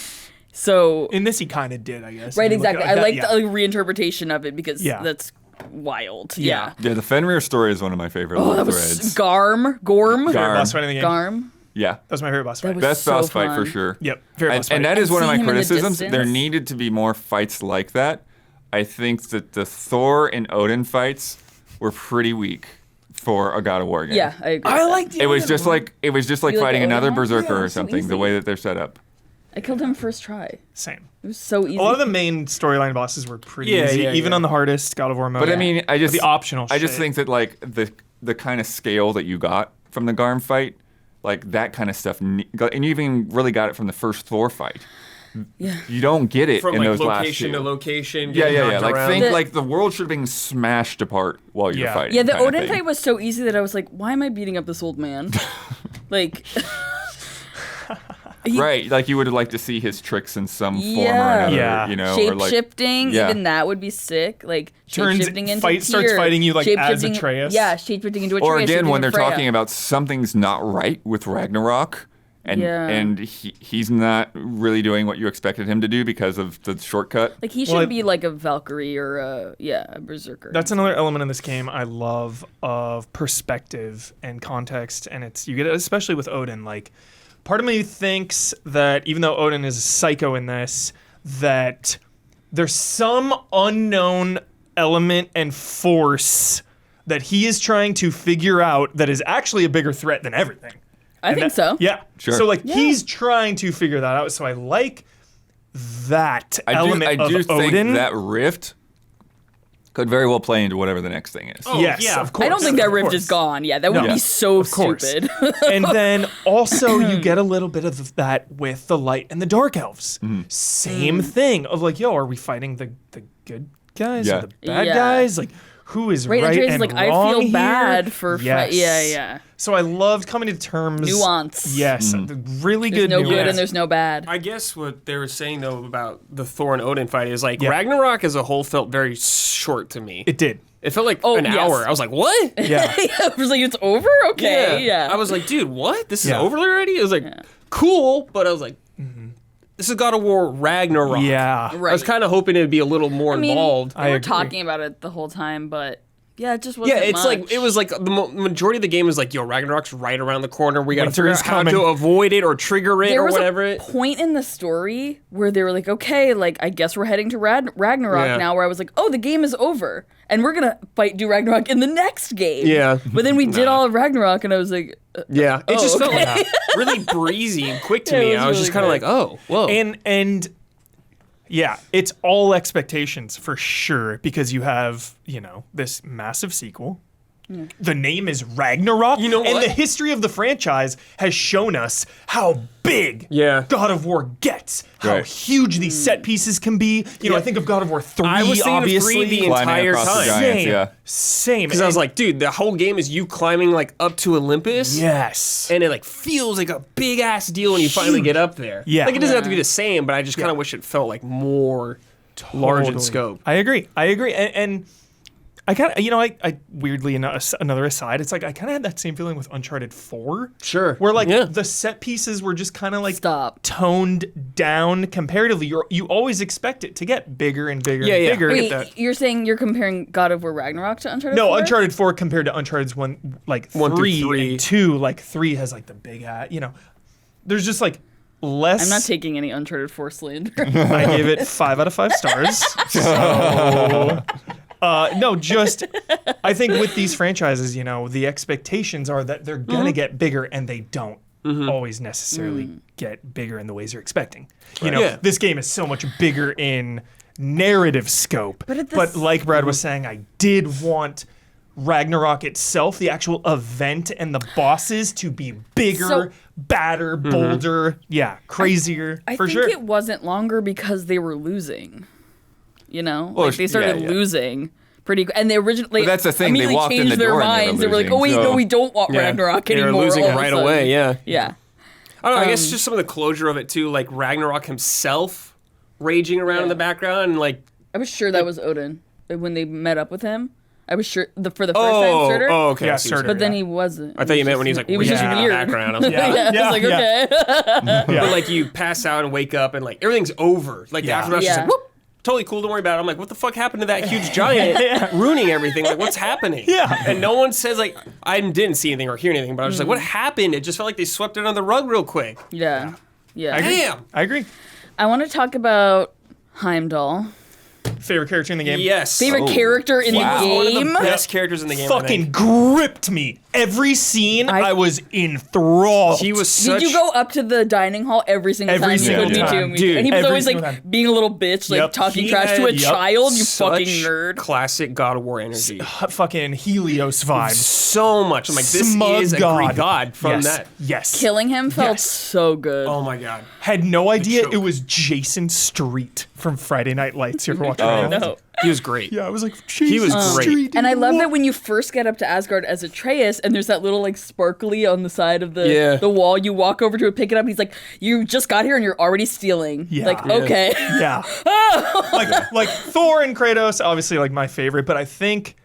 So
In this, he kind of did, I guess.
right,
If you look
exactly.
at
I like
that,
the reinterpretation of it because
Yeah.
that's wild.
Yeah.
Yeah.
Yeah, the Fenrir story is one of my favorite
Oh,
little
that was
threads.
Gorm.
Favorite
Garm.
boss fight in the game.
Garm.
Yeah,
That was my favorite boss fight.
was
best
so
boss fight for
fun.
sure.
Yep, favorite boss fight.
And that is one of my
seeing him in the
criticisms. There
distance.
needed to be more fights like that. I think that the Thor and Odin fights were pretty weak for a God of War game.
Yeah, I agree.
I like the
It was
Odin
just
one.
like
You like
fighting
the
another
Odin one?
berserker
Yeah,
or
it's so
something. The
easy.
way that they're set up.
I killed him first try.
Same.
It was so easy.
A lot of the main storyline bosses were pretty
Yeah,
easy,
yeah,
even
yeah.
on the hardest God of War mode.
But I mean,
the optional
I just
shit.
think that like the kind of scale that you got from the Garm fight, like that kind of stuff, and you even really got it from the first Thor fight.
Yeah.
You don't get it
From
in
like
those last
location
two.
to location.
Yeah.
getting knocked
Like
around.
think
The-
like the world should have been smashed apart while you're
Yeah.
fighting.
Yeah, the
kinda
Odin
thing.
fight was so easy that I was like, why am I beating up this old man? Like,
Right, like you would like to see his tricks in some form or
Yeah.
another,
Yeah.
you know, or
shape
like
shifting,
yeah.
even that would be sick. Like,
Turns-
shape shifting into
starts
Tyr,
fighting you, like, as
shape-shifting-
Atreus.
Yeah, shape shifting into Atreus.
or again
shape-shifting
when they're
into Freya.
talking about something's not right with Ragnarok. And
Yeah.
and he's not really doing what you expected him to do because of the shortcut.
Like, he should
Well,
be like a Valkyrie or a berserker.
That's another element in this game I love of perspective and context, and you get it especially with Odin. Like, part of me thinks that even though Odin is a psycho in this, that there's some unknown element and force that he is trying to figure out that is actually a bigger threat than everything.
I think so.
Yeah.
Sure.
So like he's trying to figure that out. So I like that element
I do
of
think
Odin.
that rift could very well play into whatever the next thing is.
Oh,
yes,
yeah.
of course.
I don't think that
of
rift
course.
is gone. Yeah, that would
No.
be so
Of course.
stupid.
And then also you get a little bit of that with the light and the dark elves.
Mm-hmm.
Same thing of like, yo, are we fighting the good guys
Yeah.
or the bad
Yeah.
guys? Like, who is
Right,
right
Andreas
and
is like, I
wrong
feel
here?
bad for
yes.
yeah.
So I loved coming to terms.
Nuance.
Yes,
Mm-hmm.
the really
There's
good
no
nuance.
good and there's no bad.
I guess what they were saying though about the Thor and Odin fight is like
Yeah.
Ragnarok as a whole felt very short to me.
It did.
It felt like
Oh,
an
yes.
hour. I was like, what?
Yeah.
I was like, it's over? Okay, yeah.
I was like, dude, what? This is
Yeah.
over already? It was like, cool, but I was like, this is God of War Ragnarok.
Yeah.
Right.
I was kind of hoping it'd be a little more
I mean,
involved.
we were
agree.
talking about it the whole time, but yeah, it just wasn't
Yeah, it's
much.
like it was like the majority of the game is like, yo, Ragnarok's right around the corner. We got to
Winter
figure
is
out how
coming.
to avoid it or trigger it
there
or
was
whatever.
a point in the story where they were like, okay, like I guess we're heading to Ragnarok
Yeah.
now. Where I was like, oh, the game is over, and we're gonna do Ragnarok in the next game.
Yeah.
But then we did all of Ragnarok, and I was like,
Yeah, it just felt
okay.
like really breezy and quick to
Yeah, it
me.
was
I was
really
just kind of
quick.
like, oh, whoa.
And yeah, it's all expectations for sure because you have, this massive sequel. The name is Ragnarok.
You know
And
what?
the history of the franchise has shown us how big
Yeah.
God of War gets, how
Right.
huge these set pieces can be. I think of God of War 3,
I was thinking of 3
obviously.
the
Climbing
entire
across the
time.
giants,
Same.
yeah.
Same.
Because I was like, dude, the whole game is you climbing like up to Olympus.
yes.
And it like feels like a big ass deal when you finally
Huge.
get up there.
Yeah.
Like it doesn't have to be
Yeah.
the same, but I just kind of wish it felt like more large in
Totally.
scope.
I agree. And I kind of, I weirdly, another aside, it's like I kind of had that same feeling with Uncharted 4.
Sure.
Where like
Yeah.
the set pieces were just kind of like
Stop.
toned down comparatively. You always expect it to get bigger and bigger
Yeah,
and
yeah.
bigger.
wait,
Get
you're saying you're comparing God of War Ragnarok to Uncharted?
no,
4?
Uncharted 4 compared to Uncharted's 1
through
3
3.
and 2, like 3 has like the big there's just like less.
I'm not taking any Uncharted 4 slander.
I gave it 5 out of 5 stars. So, no, just I think with these franchises, the expectations are that they're gonna get bigger, and they don't always necessarily get bigger in the ways you're expecting.
Yeah.
This game is so much bigger in narrative scope.
But at the
But like Brad was saying, I did want Ragnarok itself, the actual event and the bosses to be bigger,
So-
badder, bolder, crazier
I
for
think
sure.
it wasn't longer because they were losing.
Well,
Like they started
yeah.
losing pretty good. And they originally
But that's the thing, they
immediately
walked in
changed
the
their
door and they were
minds. They were like,
losing,
oh wait,
so-
no, we don't want
Yeah.
Ragnarok
They were
anymore.
losing
all of a
right
sudden.
away, yeah.
Yeah.
I don't know, I guess just some of the closure of it too, like Ragnarok himself raging around in the background and like
I was sure that was Odin when they met up with him. I was sure for the first time, Surtur.
okay.
Yeah,
I see what you're
Surtur.
But then
saying.
he wasn't.
I thought you meant when he was like
He was just
raging in the
weird.
background. I was like,
Yeah, I was like, okay.
But like you pass out and wake up and like everything's over. Like the
Yeah.
aftermath's just
Yeah.
like, whoop, totally cool, don't worry about it. I'm like, what the fuck happened to that huge giant ruining everything? Like, what's happening?
Yeah.
And no one says like, I didn't see anything or hear anything, but I was just like, what happened? It just felt like they swept it under the rug real quick.
Yeah. Yeah.
Damn.
I agree.
I want to talk about Heimdall.
Favorite character in the game?
Yes.
Favorite character in
wow.
the
One of
game.
the best characters in the game. I
Fucking
think.
gripped me. Every scene, I was enthralled.
He was such.
Did you go up to the dining hall every single
Every
time?
single
Me
time.
too. Me too.
Dude,
And he was
every
always like
single time.
being a little bitch, like
Yep.
talking
He
trash to a
had-
child. You
such
fucking nerd.
Classic God of War energy.
fucking Helios vibes.
So much. I'm like, this
Smug
is a Greek god from
yes.
that.
Yes.
Killing him felt
Yes.
so good.
Oh my god.
Had no idea
choke.
it was Jason Street from Friday Night Lights. You ever watch Friday Night Lights?
No.
He was great.
Yeah, I was like, Jason
was great.
Street.
And I love
what?
that when you first get up to Asgard as Atreus, and there's that little like sparkly on the side of the wall. You walk over to it, pick it up, and he's like, "You just got here and you're already stealing."
Yeah.
Like,
Yeah.
okay.
Yeah. like Thor and Kratos, obviously like my favorite, but I think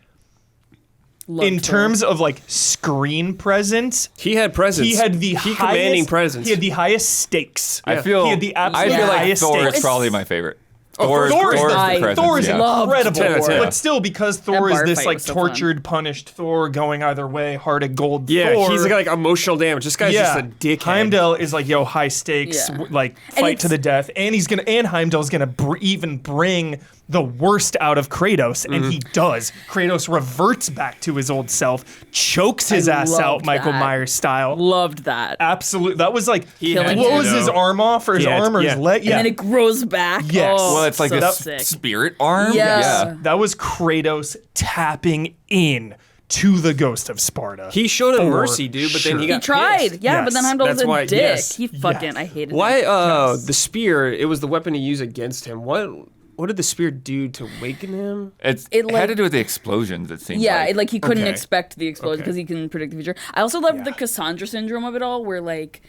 Love
in
Thor.
terms of like screen presence,
He had presence.
he had the
he
highest
commanding presence.
He had the highest stakes.
I feel
he had the
I
absolute
feel like
highest
Thor
stakes.
is probably my favorite.
Thor is
Thor's
the-
presence,
Thor is
yeah.
Loved
incredible,
Thor.
but still because Thor is
bar
this
fight
like
was so fun.
tortured, punished Thor going either way, heart of gold.
yeah,
Thor,
he's got like emotional damage. This guy's just a dickhead.
Heimdall is like, yo, high stakes,
Yeah.
like
And
fight
it's-
to the death, and Heimdall's gonna even bring the worst out of Kratos, and
Mm-hmm.
he does. Kratos reverts back to his old self, chokes his ass out,
loved
Michael
that.
Myers style.
Loved that.
Absolutely, that was like,
Killing
what
him.
was his
though.
arm off or his
Yeah,
arm or his
yeah.
leg? Yeah,
And then it grows back.
Yes.
Oh,
Well, it's like
so
this
sick.
spirit arm.
Yeah.
that was Kratos tapping in to the ghost of Sparta.
He showed him
For
mercy, dude, but then he
sure.
got
He tried,
pissed.
yeah,
Yes.
but then Heimdall was
That's
a
why-
dick.
yes.
He fucking, I hated
Why?
him.
The spear. It was the weapon he used against him. What did the spear do to awaken him?
It
like-
had to do with the explosions. It seemed
Yeah,
like.
he couldn't
Okay.
expect the explosion because he can predict the future. I also love the Cassandra syndrome of it all, where like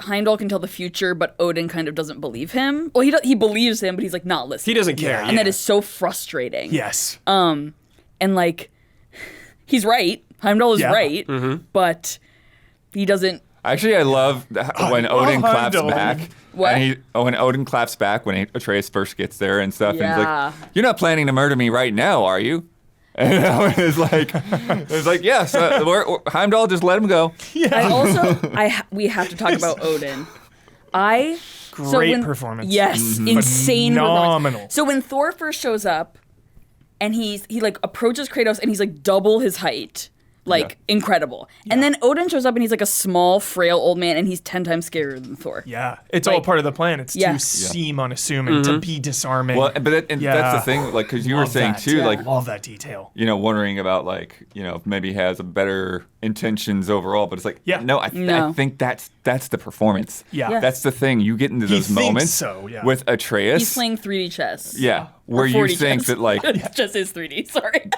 Heimdall can tell the future, but Odin kind of doesn't believe him. Well, he believes him, but he's like not listening.
He doesn't care.
and that is so frustrating.
yes.
And like, he's right. Heimdall is
Yeah.
right, but he doesn't.
Actually, I love when Odin claps
Heimdall.
back.
What?
And when Odin claps back when Atreus first gets there and stuff, and he's
Yeah.
like, "You're not planning to murder me right now, are you?" And it's like, yes, Heimdall, just let him go.
I also, we have to talk about Odin.
Great performance.
Yes, insane
Phenomenal.
performance. So when Thor first shows up, and he like approaches Kratos, and he's like double his height, like incredible. And then Odin shows up, and he's like a small, frail old man, and he's 10 times scarier than Thor.
Yeah, it's all
Like-
part of the plan. It's
Yeah.
to seem unassuming, to be disarming.
Well, but that's the thing, like, because you were
Love
saying
that.
too,
Yeah.
like,
love that detail.
wondering about like, if maybe he has a better intentions overall, but it's like,
Yeah.
no, I think that's the performance.
Yeah. Yeah.
That's the thing. You get into
He
those
thinks
moments
so, yeah.
with Atreus.
He's playing 3D chess.
Yeah, where
Or
you
4D
think
chess.
that like
Chess is 3D. Sorry.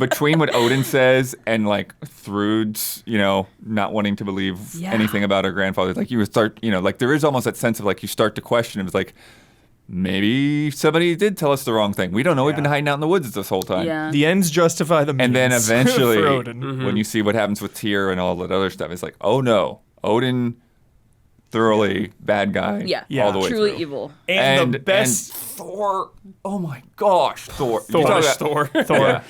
between what Odin says and like Thrud's, not wanting to believe
Yeah.
anything about her grandfather, like you would start, like there is almost that sense of like you start to question. It was like maybe somebody did tell us the wrong thing. We don't know. We've been hiding out in the woods this whole time.
Yeah.
The ends justify the means.
And then eventually,
for Odin.
when you see what happens with Tyr and all that other stuff, it's like, oh no, Odin, thoroughly bad guy.
Yeah.
all the way
Truly
through.
evil.
And the best
and Thor. Oh my gosh, Thor. You
Thor.
talk about-
Thor.
Thor.
Yeah.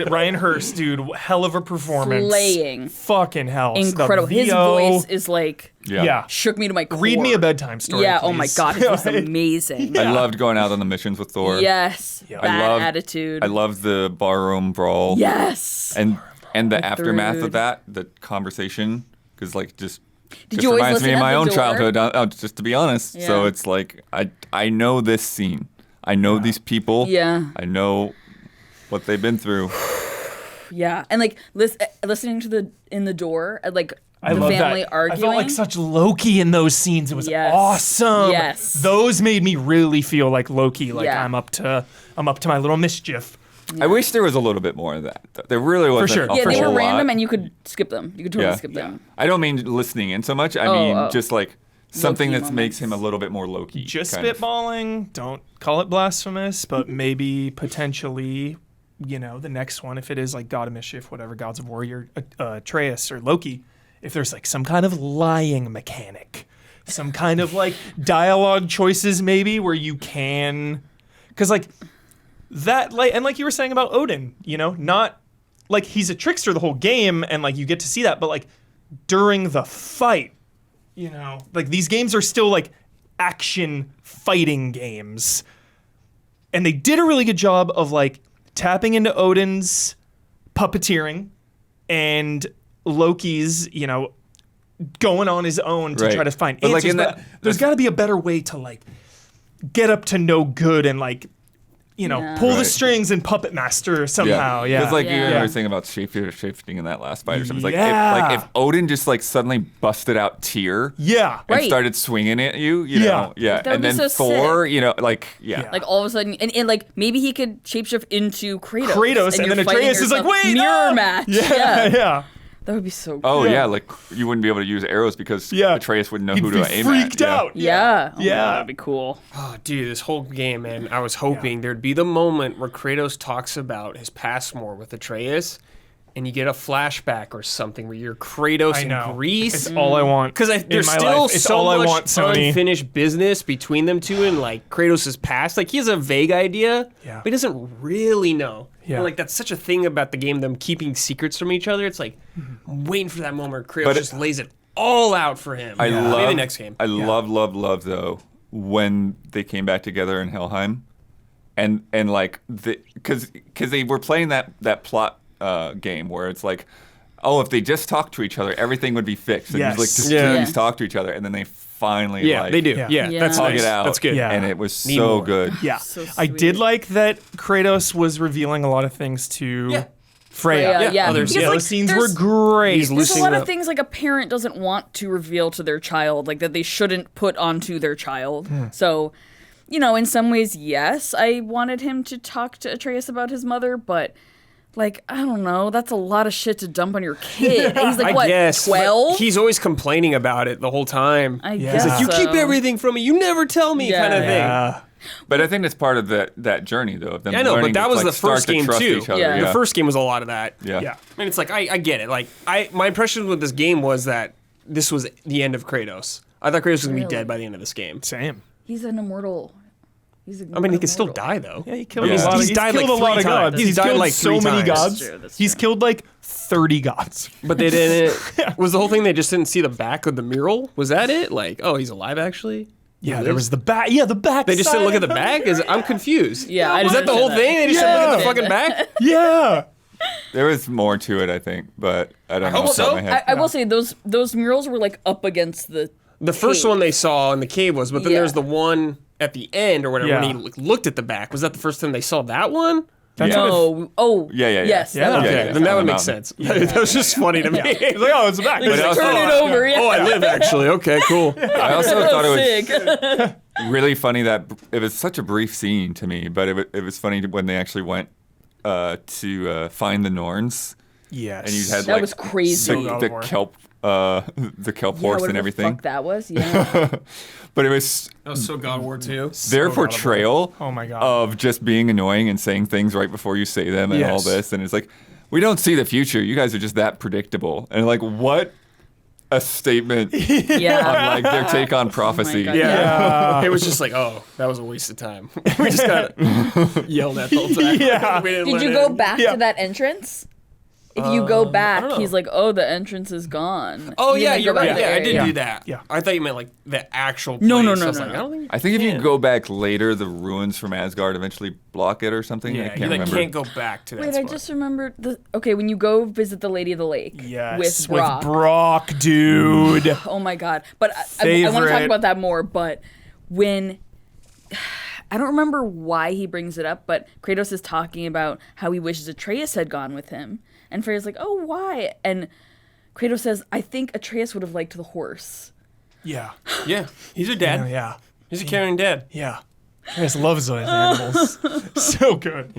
Ryan Hurst, dude, hell of a performance.
Slaying.
Fucking hell. The
Incredible. His
VO,
voice is like
Yeah.
shook me to my core.
Read me a bedtime story.
Yeah. Oh my
please.
god, it was amazing.
I loved going out on the missions with Thor.
Yes.
Yeah.
Bad
I loved-
attitude.
I loved the barroom brawl.
Yes.
And the aftermath
Thrud.
of that, the conversation, because like just
you always
reminds me
listen
of
at
my
the
own
door?
childhood. Just to be honest, so
Yeah.
it's like I know this scene. I know these people.
Yeah.
I know what they've been through.
Yeah, and like listening to in the door, like
I
the
love
family
that.
arguing.
I felt like such Loki in those scenes. It was
Yes.
awesome.
Yes.
Those made me really feel like Loki. Like
Yeah.
I'm up to my little mischief.
I wish there was a little bit more of that. There really wasn't.
sure.
A
Yeah, they
whole
were random,
lot.
and you could skip them. You could totally skip them.
I don't mean listening in so much. I mean just like something
Low-key
that makes him a
moments.
little bit more low-key.
Just
kind of.
spitballing. Don't call it blasphemous, but maybe potentially, the next one, if it is like God of Mischief, whatever, Gods of War, Atreus or Loki, if there's like some kind of lying mechanic, some kind of like dialogue choices maybe where you can, because like that, like, and like you were saying about Odin, not like he's a trickster the whole game, and like you get to see that, but like during the fight, like these games are still like action fighting games. And they did a really good job of like tapping into Odin's puppeteering and Loki's, going on his own to
Right.
try to find
But, like,
answers.
in
But
that-
there's got to be a better way to like get up to no good and like, pull the
Right.
strings and puppet master somehow. Yeah.
It's like you
Yeah.
were saying about shifting in that last fight or something. It's
Yeah.
like if Odin just like suddenly busted out Tyr
yeah.
and
Right.
started swinging at you,
Yeah.
yeah.
That would
And
be
then
so
Thor,
sick.
yeah.
All of a sudden, and like maybe he could shapeshift into Kratos.
Kratos, and
you're
then
fighting
Atreus is like,
yourself.
wait,
mirror
no!
match.
Yeah. Yeah.
That would be so.
Oh
cool.
yeah, like you wouldn't be able to use arrows because
Yeah.
Atreus wouldn't know
He'd
who
be
to aim
freaked
at.
out.
Yeah. Oh,
Yeah.
that'd be cool.
Oh, dude, this whole game, man, I was hoping there'd be the moment where Kratos talks about his past more with Atreus, and you get a flashback or something where you're Kratos
I know.
in Greece.
It's all I want.
Because there's
my
still
life. It's
so
all I
much
want, Sony.
unfinished business between them two and like Kratos' past. Like he has a vague idea,
Yeah.
but he doesn't really know.
Yeah.
And, like that's such a thing about the game, them keeping secrets from each other. It's like I'm waiting for that moment where Kratos
But
just lays it all out for him.
I
Maybe
love
the next game.
I love though when they came back together in Helheim, and like because they were playing that plot game where it's like, oh, if they just talk to each other, everything would be fixed. And
Yes.
like just
Yeah.
please talk to each other, and then they finally
yeah,
like,
they do.
Yeah.
Yeah,
Yeah.
that's
hug
nice.
it out.
That's good.
Yeah.
and it was
Need
so
more.
good.
Yeah.
So
I did
sweet.
like that Kratos was revealing a lot of things to
Yeah.
Freya.
Yeah, yeah.
others-
Because,
yeah.
like,
Those scenes were
there's-
great.
He's
There's a
loosening
lot of
up.
things like a parent doesn't want to reveal to their child, like that they shouldn't put onto their child. So, in some ways, yes, I wanted him to talk to Atreus about his mother, but like, I don't know, that's a lot of shit to dump on your kid. And he's like,
I
what,
guess, but
12?
He's always complaining about it the whole time.
I
Yeah.
guess
He's like,
You keep
so.
everything from me. You never tell me,
Yeah.
kind of thing.
Yeah.
But I think that's part of that journey though. Of them
I know, but
learning
that
to,
was
like,
the first
start to
game
trust
too.
each other,
Yeah.
The first game was a lot of that.
Yeah.
Yeah.
And it's like I get it. Like my impression with this game was that this was the end of Kratos. I thought Kratos was gonna be
Really?
dead by the end of this game.
Same.
He's an immortal.
I mean, he could still die though.
Yeah, he killed
Yeah.
a lot.
He's died, like,
killed a lot
3
of gods.
times.
He's
died,
killed
like,
so
3
many
times.
gods.
That's true, that's
He's
true.
killed like 30 gods.
But they didn't. Was the whole thing they just didn't see the back of the mural? Was that it? Like, oh, he's alive actually?
Yeah, there was the back. Yeah, the back.
They just didn't look at the
side.
back. I'm confused.
Yeah, I
was that
didn't
the whole
understand
thing? They just didn't look at the
Yeah.
fucking back.
Yeah.
There was more to it, I think, but I don't know.
hope
off the top of
so.
my head.
I will say those murals were like up against the.
The first
cave.
one they saw in the cave was, but then
Yeah.
there's the one at the end or whatever
Yeah.
when he looked at the back. Was that the first time they saw that one?
That's
Yeah.
what it-
No. Oh.
Yeah, yeah, yeah.
Yes.
Yeah.
that was
Okay,
it.
then that
On
would
the
make
mountain.
sense. That was just funny to me.
He's like, oh, it's the back.
Just
But also-
turn it over. Yeah.
Oh, I live actually. Okay, cool.
I also thought it was
Sick.
really funny that it was such a brief scene to me, but it was funny when they actually went to find the Norns,
Yes.
and you had
That
like
was crazy.
the,
God
the
of War.
kelp, the kelp horse
whatever
and
the
everything.
fuck that was. Yeah.
But it was
That was so God of War 2.
their
God of
portrayal
Oh my God.
of just being annoying and saying things right before you say them and all
Yes.
this, and it's like, we don't see the future. You guys are just that predictable, and like what a statement on
Yeah.
like their take on prophecy.
God.
Yeah. It was just like, oh, that was a waste of time. We just got yelled at the whole time.
Yeah.
We didn't
Did
let
you
it
go
in.
back
Yeah.
to that entrance? If you go back,
don't know.
he's like, "Oh, the entrance is gone."
Oh,
You
yeah,
didn't go
you're
back
right.
to
Yeah,
the
I did
area.
do that.
Yeah.
I thought you meant like the actual place.
No, no,
I
no,
was
no,
like,
no.
I don't think
I think if
Yeah.
you go back later, the ruins from Asgard eventually block it or something. I
Yeah,
can't
you like
remember.
can't go back to that
Wait,
spot.
I just remembered when you go visit the Lady of the Lake
Yes.
with Brock.
Brock, dude.
Oh my god! But I want to talk
Favorite.
about that more. But when I don't remember why he brings it up, but Kratos is talking about how he wishes Atreus had gone with him, and Freya's like, "Oh, why?" And Kratos says, "I think Atreus would have liked the horse."
Yeah.
Yeah, he's a dad.
Yeah.
He's a carrying dad.
Yeah. Kratos loves those animals. So good.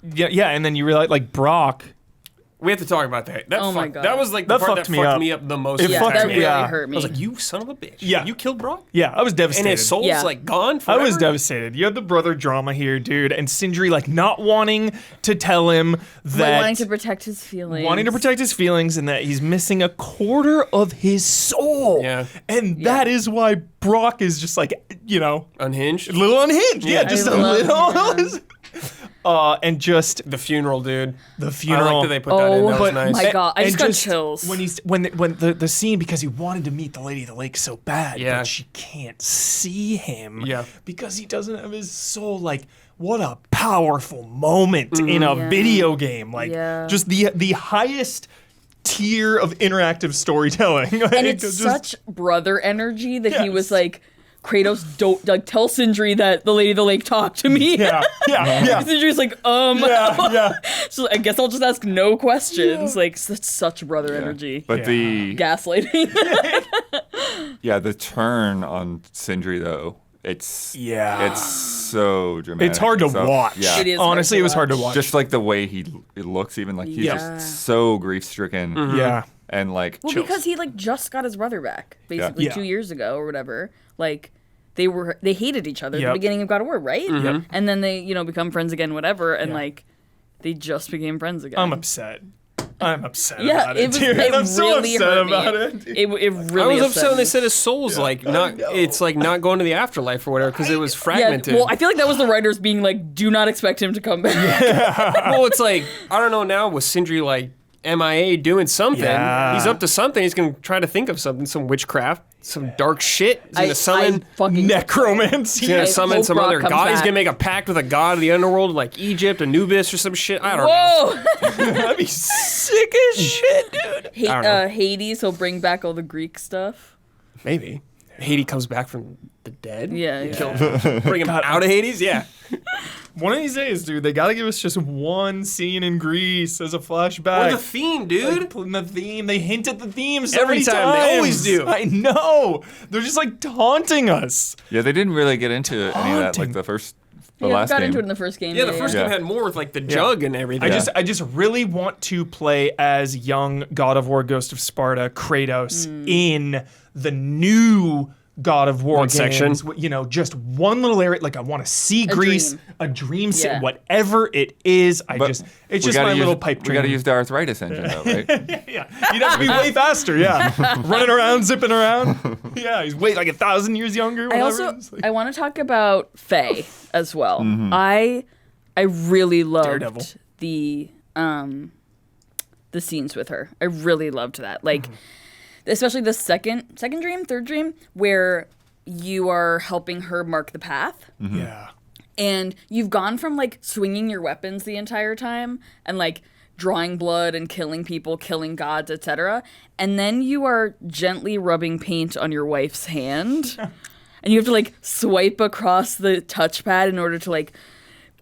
Yeah, and then you realize, like, Brock.
We have to talk about that.
Oh my God.
That was like the
That
part that
fucked
fucked
me
me
up.
up the most.
It
Yeah,
fucked
that
me
really
up.
hurt
I
me.
was like, you son of a bitch.
Yeah.
You killed Brock?
Yeah, I was devastated.
And his soul's
Yeah.
like gone
I
forever?
was devastated. You had the brother drama here, dude, and Sindri like not wanting to tell him that
wanting to protect his feelings.
And that he's missing a quarter of his soul.
Yeah.
And that is why Brock is just like,
Unhinged?
a little unhinged. Yeah, just
I
a
love
little.
him.
And just
The funeral, dude.
the
I
funeral.
like that they put that in. That was
Oh
nice.
my God, I
And
just got chills.
when the scene, because he wanted to meet the Lady of the Lake so bad,
Yeah.
but she can't see him
Yeah.
because he doesn't have his soul. Like, what a powerful moment in a
Yeah.
video game. Like,
Yeah.
just the highest tier of interactive storytelling. Like,
And it's
just-
such brother energy that he
Yes.
was like, Kratos, don't like tell Sindri that the Lady of the Lake talked to me.
yeah.
Sindri's like,
Yeah.
So I guess I'll just ask no questions. Like, that's such brother energy.
But the
Gaslighting.
the turn on Sindri though, it's so dramatic.
It's hard to
So,
watch.
Yeah.
It is hard
Honestly,
to
it was hard to
watch.
watch.
Just like the way it looks, even like he's
Yeah.
just so grief stricken.
Yeah.
And like
Well, because he like just got his brother back, basically
Yeah.
2 years ago or whatever. Like they hated each other at
Yep.
the beginning of God of War, right? And then they become friends again, whatever, and like they just became friends again.
I'm upset. About
Yeah,
it, dude.
it
I'm so
really
upset
hurt me.
about it.
It really.
I was upset when they
me.
said his soul's like not. It's like not going to the afterlife or whatever because it was
Yeah,
fragmented.
well, I feel like that was the writers being like, "Do not expect him to come back."
Well, it's like I don't know now with Sindri like MIA doing something.
Yeah.
He's up to something. He's gonna try to think of something, some witchcraft, some dark shit. He's gonna summon.
fucking
Necromancy.
He's gonna
I
summon
hope
some
Brock
other
comes
god. He's
back.
gonna make a pact with a god of the underworld like Egypt, Anubis, or some shit. I don't know.
Whoa!
That'd be sick as shit, dude.
I don't know.
Hades, he'll bring back all the Greek stuff.
Maybe Hades comes back from the dead.
Yeah.
Bring him out of Hades. Yeah.
One of these days, dude, they gotta give us just one scene in Greece as a flashback.
Or the theme, dude.
Like, putting the theme. They hint at the theme so
Every
many
time,
times.
they always do.
I know. They're just like taunting us.
yeah, they didn't really get into any of that
Haunting.
like the
Yeah,
last
got
game.
into it in the first game.
Yeah, the first
Yeah.
game had more with like the jug and everything.
I just really want to play as young God of War Ghost of Sparta Kratos in the new God of War
One
games.
section.
Just one little area. Like I want to see Greece,
dream.
a dream city,
Yeah.
whatever it is. It's
We
just
gotta
my
use-
little pipe dream.
We got to use the arthritis engine though, right?
Yeah, you'd have to be way faster. Yeah, running around, zipping around. Yeah, he's way like 1,000 years younger.
I
Whatever.
also
It's like-
I want to talk about Faye as well.
Mm-hmm.
I really
Daredevil.
loved the scenes with her. I really loved that. Like especially the second dream, third dream where you are helping her mark the path.
yeah.
And you've gone from like swinging your weapons the entire time and like drawing blood and killing people, killing gods, etc. And then you are gently rubbing paint on your wife's hand. And you have to like swipe across the touchpad in order to like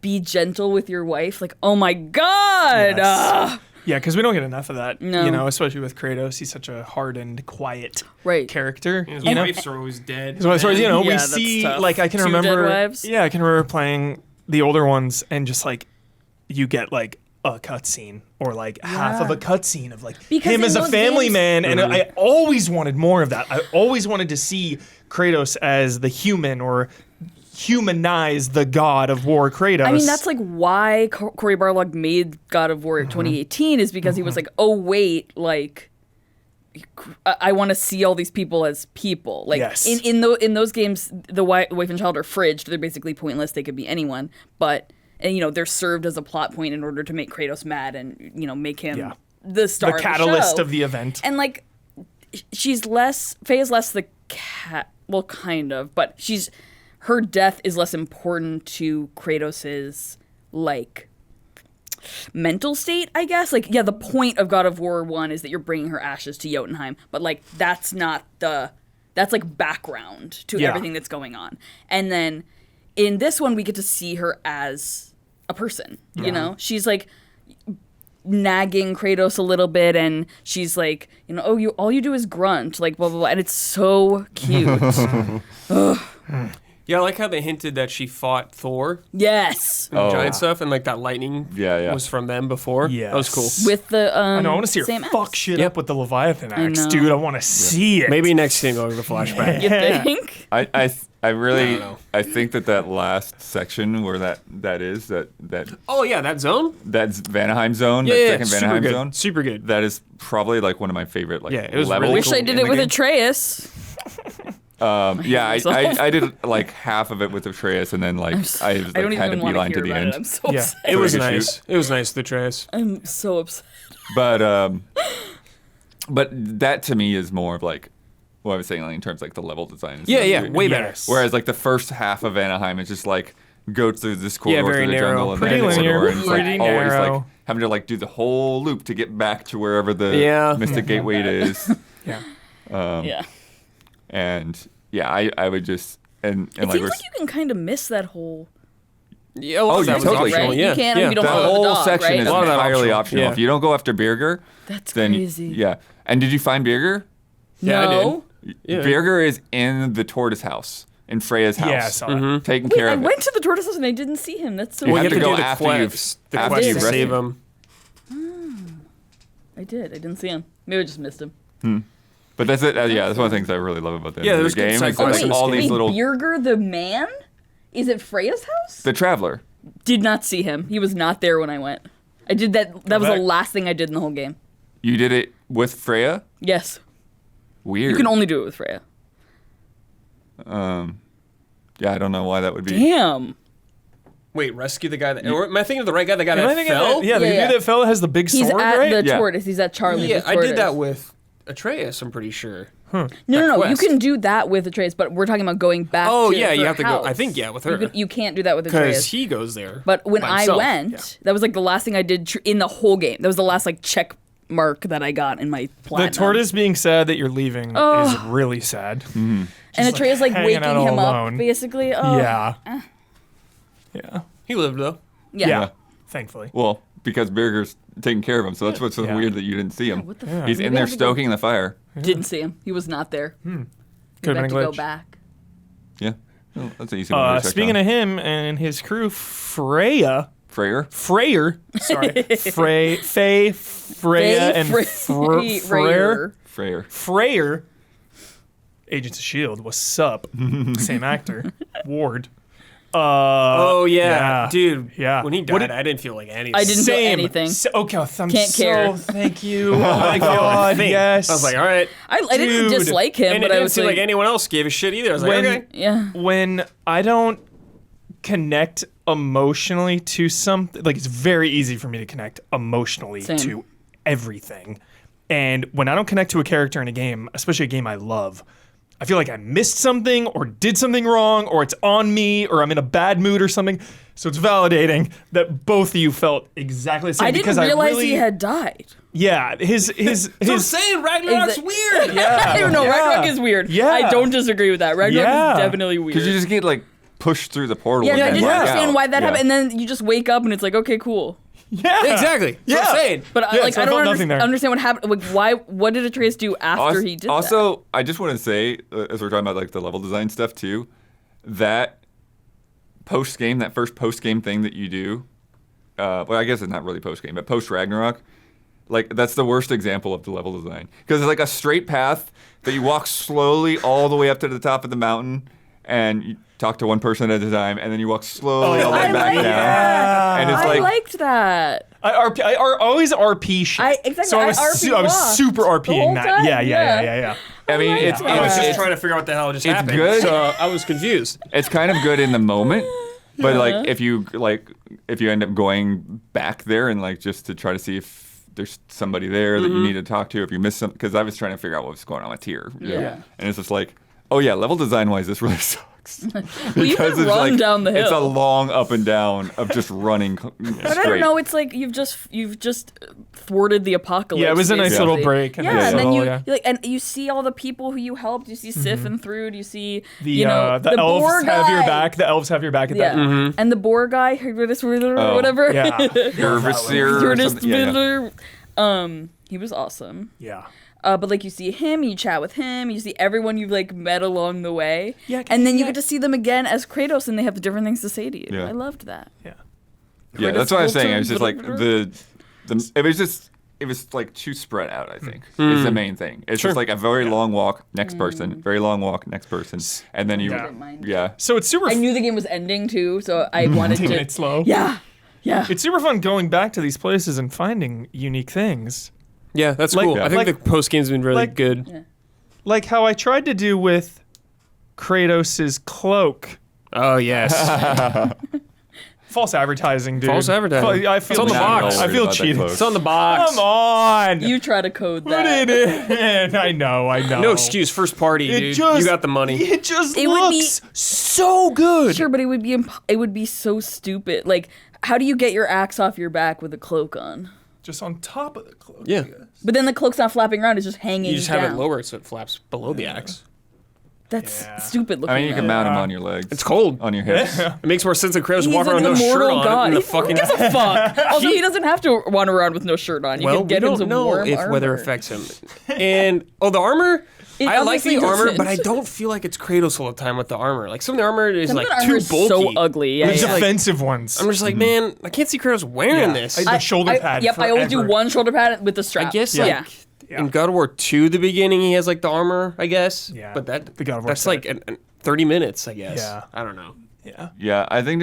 be gentle with your wife. Like, oh my God.
Yes. Yeah, because we don't get enough of that.
No.
Especially with Kratos. He's such a hardened, quiet
Right.
character.
His
you know?
wives are always dead.
So, we
Yeah, that's
see,
tough.
like, I can
2
remember.
dead wives?
Yeah, I can remember playing the older ones and just, like, you get, like, a cutscene or, like, half of a cutscene of, like,
Because
him
in
as a
those
family
games-
man. And I always wanted more of that. I always wanted to see Kratos as the human or humanize the God of War Kratos.
I mean, that's like why Cory Barlog made God of War 2018 is because he was like, oh, wait, like, I want to see all these people as people. Like,
Yes.
in those games, the wife and child are fridged. They're basically pointless. They could be anyone. But, and, they're served as a plot point in order to make Kratos mad and, make him the star
the
of
catalyst
show.
of the event.
And, like, Faye is less the cat. Well, kind of. But her death is less important to Kratos's, like, mental state, I guess. Like, yeah, the point of God of War 1 is that you're bringing her ashes to Jotunheim, but, like, that's like background to everything that's going on. And then in this one, we get to see her as a person, you know? She's, like, nagging Kratos a little bit, and she's like, all you do is grunt, like, blah, blah, blah, and it's so cute.
Yeah, I like how they hinted that she fought Thor
Yes.
and the giant stuff, and like that lightning
Yeah.
was from them before.
Yes.
That was cool.
With the
I know. I want to see her
same
fuck
axe.
shit
Yep.
up with the Leviathan axe,
know.
dude. I want to see it.
Maybe next game I'll go to the flashback.
You think?
I really
know.
I think that last section where that
Oh yeah, that zone.
that's Vanaheim zone,
Yeah,
that
yeah,
second
super
Vanaheim
good.
zone.
Super good.
That is probably like one of my favorite like
Yeah, it was
levels.
really
Wish I did
in
it
the
with
game.
Atreus.
Yeah,
myself.
I did like half of it with Atreus, and then like I just,
I
like,
don't
had to
even want
beeline
to
to
hear
the
about
end.
it. I'm so
Yeah.
upset.
It was
So we could
nice. It was nice. The Atreus.
I'm so upset.
But that to me is more of like what I was saying, like in terms of like the level design. and
Yeah,
stuff,
yeah,
too.
way better.
Yes.
Whereas like the first half of Anaheim is just like go through this corridor
very
through the
narrow.
jungle and
Pretty
then
linear,
corridor, and it's, like,
pretty
always like
narrow.
having to like do the whole loop to get back to wherever the
Yeah.
Mystic Gateway is.
Yeah.
Yeah.
And yeah, I would just and
It
like
seems
we're
like you can kind of miss that whole.
Yeah, a lot
Oh,
of
you
that was
totally
optional.
Right?
Yeah,
You can't if
yeah.
you don't
the
follow the
whole
dog,
section
right?
is
A lot of that
entirely
optional,
optional.
yeah.
If you don't go after Birger,
That's
then
crazy.
yeah. And did you find Birger?
Yeah, I
No.
Yeah.
Birger is in the tortoise house, in Freya's house.
Yeah, I saw that.
Taking
Wait,
care
I
of
went
it.
to the tortoise house and I didn't see him. That's so
You
Well,
have
you
to
have
go
to do the
after you've
quest.
after
The quest
you've
to save
rescued.
him.
I did. I didn't see him. Maybe I just missed him.
But that's it. Yeah, that's one of the things I really love about the
Yeah,
end of
there's
the
good
game.
side
It's
quests
like
in this
all
game.
these
Wait,
little
Bjerger the man? Is it Freya's house?
the traveler.
Did not see him. He was not there when I went. I did that. That was the
back.
last thing I did in the whole game.
You did it with Freya.
Yes.
Weird.
You can only do it with Freya.
Yeah, I don't know why that would be.
Damn.
Wait, rescue the guy that. Or am I thinking of the right guy? The guy
Am I
that
thinking
fell?
that, yeah, the
Yeah.
dude that fella has the big
He's
sword,
at
right?
the
Yeah.
tortoise. He's at Charlie.
Yeah,
the
I
tortoise.
did that with Atreus. I'm pretty sure.
No, you
quest.
can do that with Atreus, but we're talking about going back.
Oh
to
yeah, you
her
have to go. I
house.
think with her.
You can't do that with
Because
Atreus.
he goes there.
But when
by
I
himself.
went,
Yeah.
that was like the last thing I did in the whole game. That was the last like check mark that I got in my
The
platinum.
tortoise being sad that you're leaving is really sad.
and Atreus like
hanging
waking
out all
him
alone.
up, basically. Oh.
Yeah. Yeah.
He lived though.
Yeah.
Yeah.
Thankfully.
Well, because Birger's taking care of him, so that's what's so
Yeah.
weird that you didn't see him.
What the fuck?
He's
Maybe
in
I
there
have to go-
stoking the fire.
Didn't see him. He was not there.
Could've
Could
been
have
a
to go
glitch.
back.
Yeah. Well, that's an easy one to check
Speaking
on.
of him and his crew, Freya,
Freyr.
Freya,
Faye
and Freyr.
Freyr.
Agents of S.H.I.E.L.D. What's up? Same actor. Ward.
Oh yeah, dude.
yeah.
When he
What
died,
did-
I didn't feel like anything.
I didn't feel
Same.
anything.
Okay, I'm
Can't care.
Thank you. Oh my God, yes.
I was like, all right.
I didn't
Dude.
dislike him,
And
but
it
I
didn't
was
seem like
like,
anyone else gave a shit either. I was like,
When-
okay.
yeah.
when I don't connect emotionally to something, like it's very easy for me to connect emotionally
Same.
to everything. And when I don't connect to a character in a game, especially a game I love, I feel like I missed something or did something wrong or it's on me or I'm in a bad mood or something. So it's validating that both of you felt exactly the same.
I didn't
because
realize
really,
he had died.
Yeah, his
So I'm saying Ragnarok's
Exa-
weird.
I don't know.
Yeah.
Ragnarok is weird.
Yeah.
I don't disagree with that. Ragnarok
Yeah.
is definitely weird.
Because you just get like pushed through the portal.
yeah,
and
I
then
didn't
back
understand
out.
why that
Yeah.
happened, and then you just wake up and it's like, okay, cool.
Yeah,
Exactly. That's what I'm saying.
But
Yeah,
like,
so I
I don't
felt nothing there.
understand what happened. Like, why? What did Atreus do after he did that?
Also, I just want to say, as we're talking about like the level design stuff too, that post game, that first post game thing that you do, well, I guess it's not really post game, but post Ragnarok, like that's the worst example of the level design because it's like a straight path that you walk slowly all the way up to the top of the mountain and you talk to one person at a time, and then you walk slowly all the way
I
back
like
down.
that.
And it's
I
like
liked that.
I always RP shit.
Exactly,
So I was,
I RP
I was
walked
super
the
RPing
whole
that.
time,
Yeah.
yeah.
I mean,
like
it's
that.
I was just
it's,
trying to figure out what the hell just
it's
happened.
good.
So I was confused.
it's kind of good in the moment, but like if you end up going back there and like just to try to see if there's somebody there that you need to talk to, if you miss something, because I was trying to figure out what was going on with Tyr.
Yeah.
And it's just like, oh yeah, level design wise, this really sucks.
you can run down the hill.
It's a long up and down of just running straight.
But I don't know. It's like you've just thwarted the apocalypse.
Yeah, it was a nice
basically.
little break.
Yeah, and then
you
you like, and you see all the people who you helped. You see Sif and Thrud. You see
the elves
boar
have your
guy.
back. The elves have your back at
Yeah,
that.
and the boar guy, whatever.
Yeah.
Nervous here or
Ernest
something. Yeah, yeah.
Fiddler. He was awesome.
Yeah.
But like you see him, you chat with him, you see everyone you've like met along the way, and then you get to see them again as Kratos, and they have different things to say to you.
Yeah.
I loved that.
Yeah.
Yeah, that's what I was saying. It was just like it was like too spread out, I think, is the main thing. It's just like a very long walk, next person, very long walk, next person, and then you,
Yeah. So it's super.
I knew the game was ending too, so I wanted
taking
to.
it slow.
Yeah.
It's super fun going back to these places and finding unique things.
Yeah, that's
Like-
cool. I think
like-
the post game's been really
like-
good.
Yeah.
Like how I tried to do with Kratos' cloak.
Oh yes.
False advertising, dude.
False advertising.
I feel
It's on the box.
I feel cheated.
It's on the box.
Come on.
You try to code
Put
that.
it in. I know.
No excuse. First party,
It
dude.
just,
You got the money.
It just
It would be-
looks so good.
Sure, but it would be so stupid. Like, how do you get your axe off your back with a cloak on?
Just on top of the cloak.
Yeah.
But then the cloak's not flapping around; it's just hanging.
You just
down.
have it lower so it flaps below the axe.
That's
Yeah.
stupid looking.
I mean, you can mount them on your legs.
It's cold.
On your hips.
It makes more sense than Kratos
He's
walking
an
around with no shirt
immortal
on
god.
in the
Who
fucking.
gives a fuck? Also, he doesn't have to wander around with no shirt on. You
Well,
can get
we
him
don't
some
know
warm
if
armor.
weather affects him. And the armor.
It
I like the
obviously
armor,
doesn't.
but I don't feel like it's Kratos all the time with the armor. Like some of the armor is
Some
like
of the
too
armor's
bulky.
so ugly. Yeah,
There's
yeah.
offensive ones.
I'm just like, man, I can't see Kratos wearing this.
The shoulder pad.
Yep, I always do
forever.
one shoulder pad with the strap.
I guess
yeah.
like in God of War 2, the beginning, he has like the armor, I guess.
Yeah.
But
The God of War
that's
set.
like 30 minutes, I guess.
Yeah.
I don't know.
Yeah.
Yeah, I think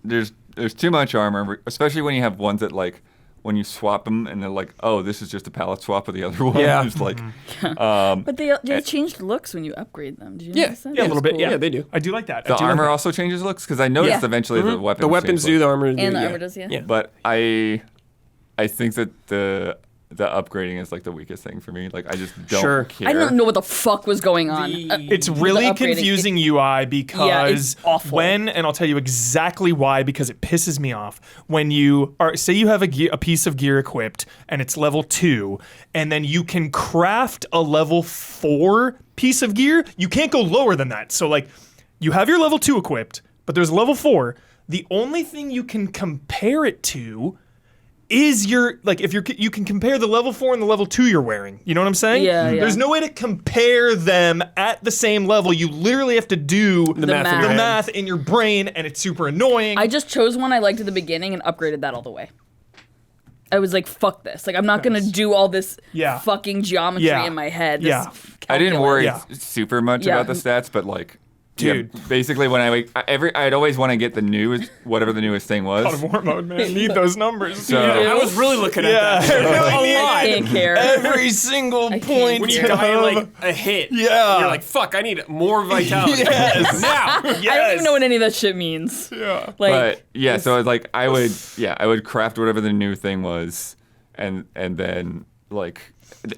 there's too much armor, especially when you have ones that like when you swap them and they're like, oh, this is just a palette swap of the other one.
Yeah.
It's like,
But they changed looks when you upgrade them. Did you notice that?
Yeah, a little bit.
Cool.
Yeah,
they do.
I do like that.
the
I do like
armor
that.
also changes looks because I noticed
Yeah.
eventually the weapons.
The weapons
change
do, the
looks.
armor do.
And the
yeah.
armor does, yeah.
But I think that the upgrading is like the weakest thing for me. Like I just don't
Sure.
care.
I don't know what the fuck was going on.
It's really
the upgrading.
confusing UI because
Yeah, it's awful.
and I'll tell you exactly why, because it pisses me off. When you say you have a piece of gear equipped and it's level 2, and then you can craft a level 4 piece of gear, you can't go lower than that. So like you have your level 2 equipped, but there's level 4. The only thing you can compare it to is your, like, if you can compare the level 4 and the level 2 you're wearing. You know what I'm saying?
Yeah, yeah.
There's no way to compare them at the same level. You literally have to do
The math in your head.
math in your brain, and it's super annoying.
I just chose one I liked at the beginning and upgraded that all the way. I was like, fuck this. Like, I'm not going to do all this
Yeah.
fucking geometry
Yeah.
in my head. This
Yeah.
I didn't
calculus.
worry
Yeah.
super much
Yeah.
about the stats, but like,
Dude.
yeah, basically when I'd always want to get the newest, whatever the newest thing was.
God of War mode, man. Need those numbers.
So-
I was really looking at
Yeah,
that.
I really
A
need
lot.
I can't care.
every single
can't
point.
When you
care.
die like a hit,
Yeah.
you're like, fuck, I need more vitality.
Yes.
Now.
I don't even know what any of that shit means.
Yeah.
Like,
But yeah, so like I would craft whatever the new thing was, and then like,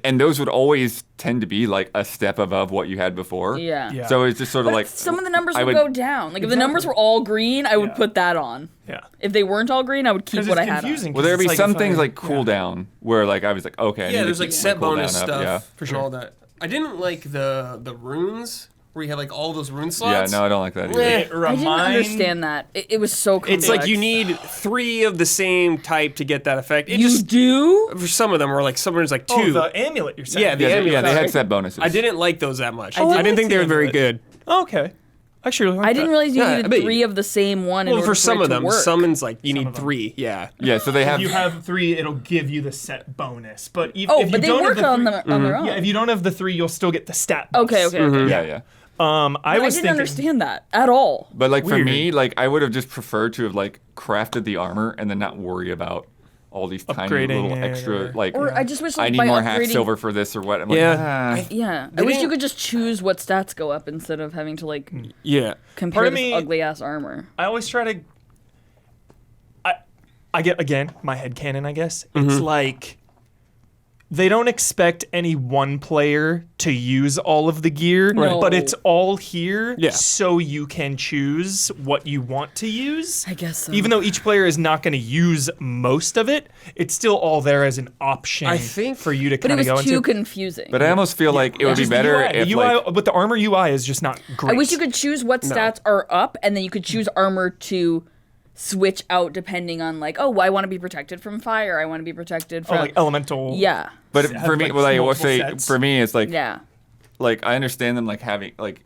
and those would always tend to be like a step above what you had before.
yeah.
Yeah.
So it's just sort of
But
like
some of the numbers
I
would go down. Like, if the numbers were all green, I would
Yeah.
put that on.
Yeah.
If they weren't all green, I would keep
Because
what
it's
I had
confusing.
on.
Well, there'd be
It's
some
if I-
things like cooldown where like I was like, okay, I need
Yeah,
to
there's like
keep
set
my cooldown
bonus
up,
stuff
Yeah.
and all that. I didn't like the runes where you have like all those rune
Yeah,
slots.
no, I don't like that either.
Eh.
It
I didn't understand that. It was so complex.
It's like you need 3 of the same type to get that effect. It
You
just
do?
for some of them, or like someone's like 2.
Oh, the amulet you're saying.
Yeah, the
Yeah,
amulet.
yeah, they
sorry.
had set bonuses.
I didn't like those that much.
Oh,
I didn't think they were
like
very
the
good.
Oh, okay. Actually, like
I didn't realize you
Yeah, I
needed
bet
3 of the same one in
Well,
order
for some
it
of
to
them,
work.
someone's like you
Some
need
of them.
3. Yeah.
Yeah, so they have.
If you have 3, it'll give you the set bonus. But if,
Oh,
if
but
you
they
don't have
work
the
on
three-
them on their own.
Yeah, if you don't have the 3, you'll still get the stat. Bonus.
Okay, okay, okay.
yeah, yeah.
I
I
was
didn't
thinking.
understand that at all.
But like for
Weird.
me, like I would have just preferred to have like crafted the armor and then not worry about all these tiny
Upgrading
little
it
extra
or-
like.
Or I just wish like
I need
by
more half
upgrading.
silver for this or what. I'm
Yeah.
like,
Yeah,
They
I wish you
didn't-
could just choose what stats go up instead of having to like
Yeah.
compare
Part of
this
me-
ugly ass armor.
I always try to. I get again my headcanon, I guess.
Mm-hmm.
It's like they don't expect any one player to use all of the gear,
No.
but it's all here
Yeah.
so you can choose what you want to use.
I guess so.
Even though each player is not going to use most of it, it's still all there as an option
I think-
for you to
but it
kind of
was
go
too
into.
confusing.
But I almost feel like it would be
Just the
better
UI,
if
the UI,
like.
but the armor UI is just not great.
I wish you could choose what stats are up, and then you could choose armor to switch out depending on like, oh, I want to be protected from fire. I want to be protected from
like elemental.
Yeah.
But
Have,
for me,
like,
well, I will
multiple
say
sets.
for me, it's like
Yeah.
like I understand them like having like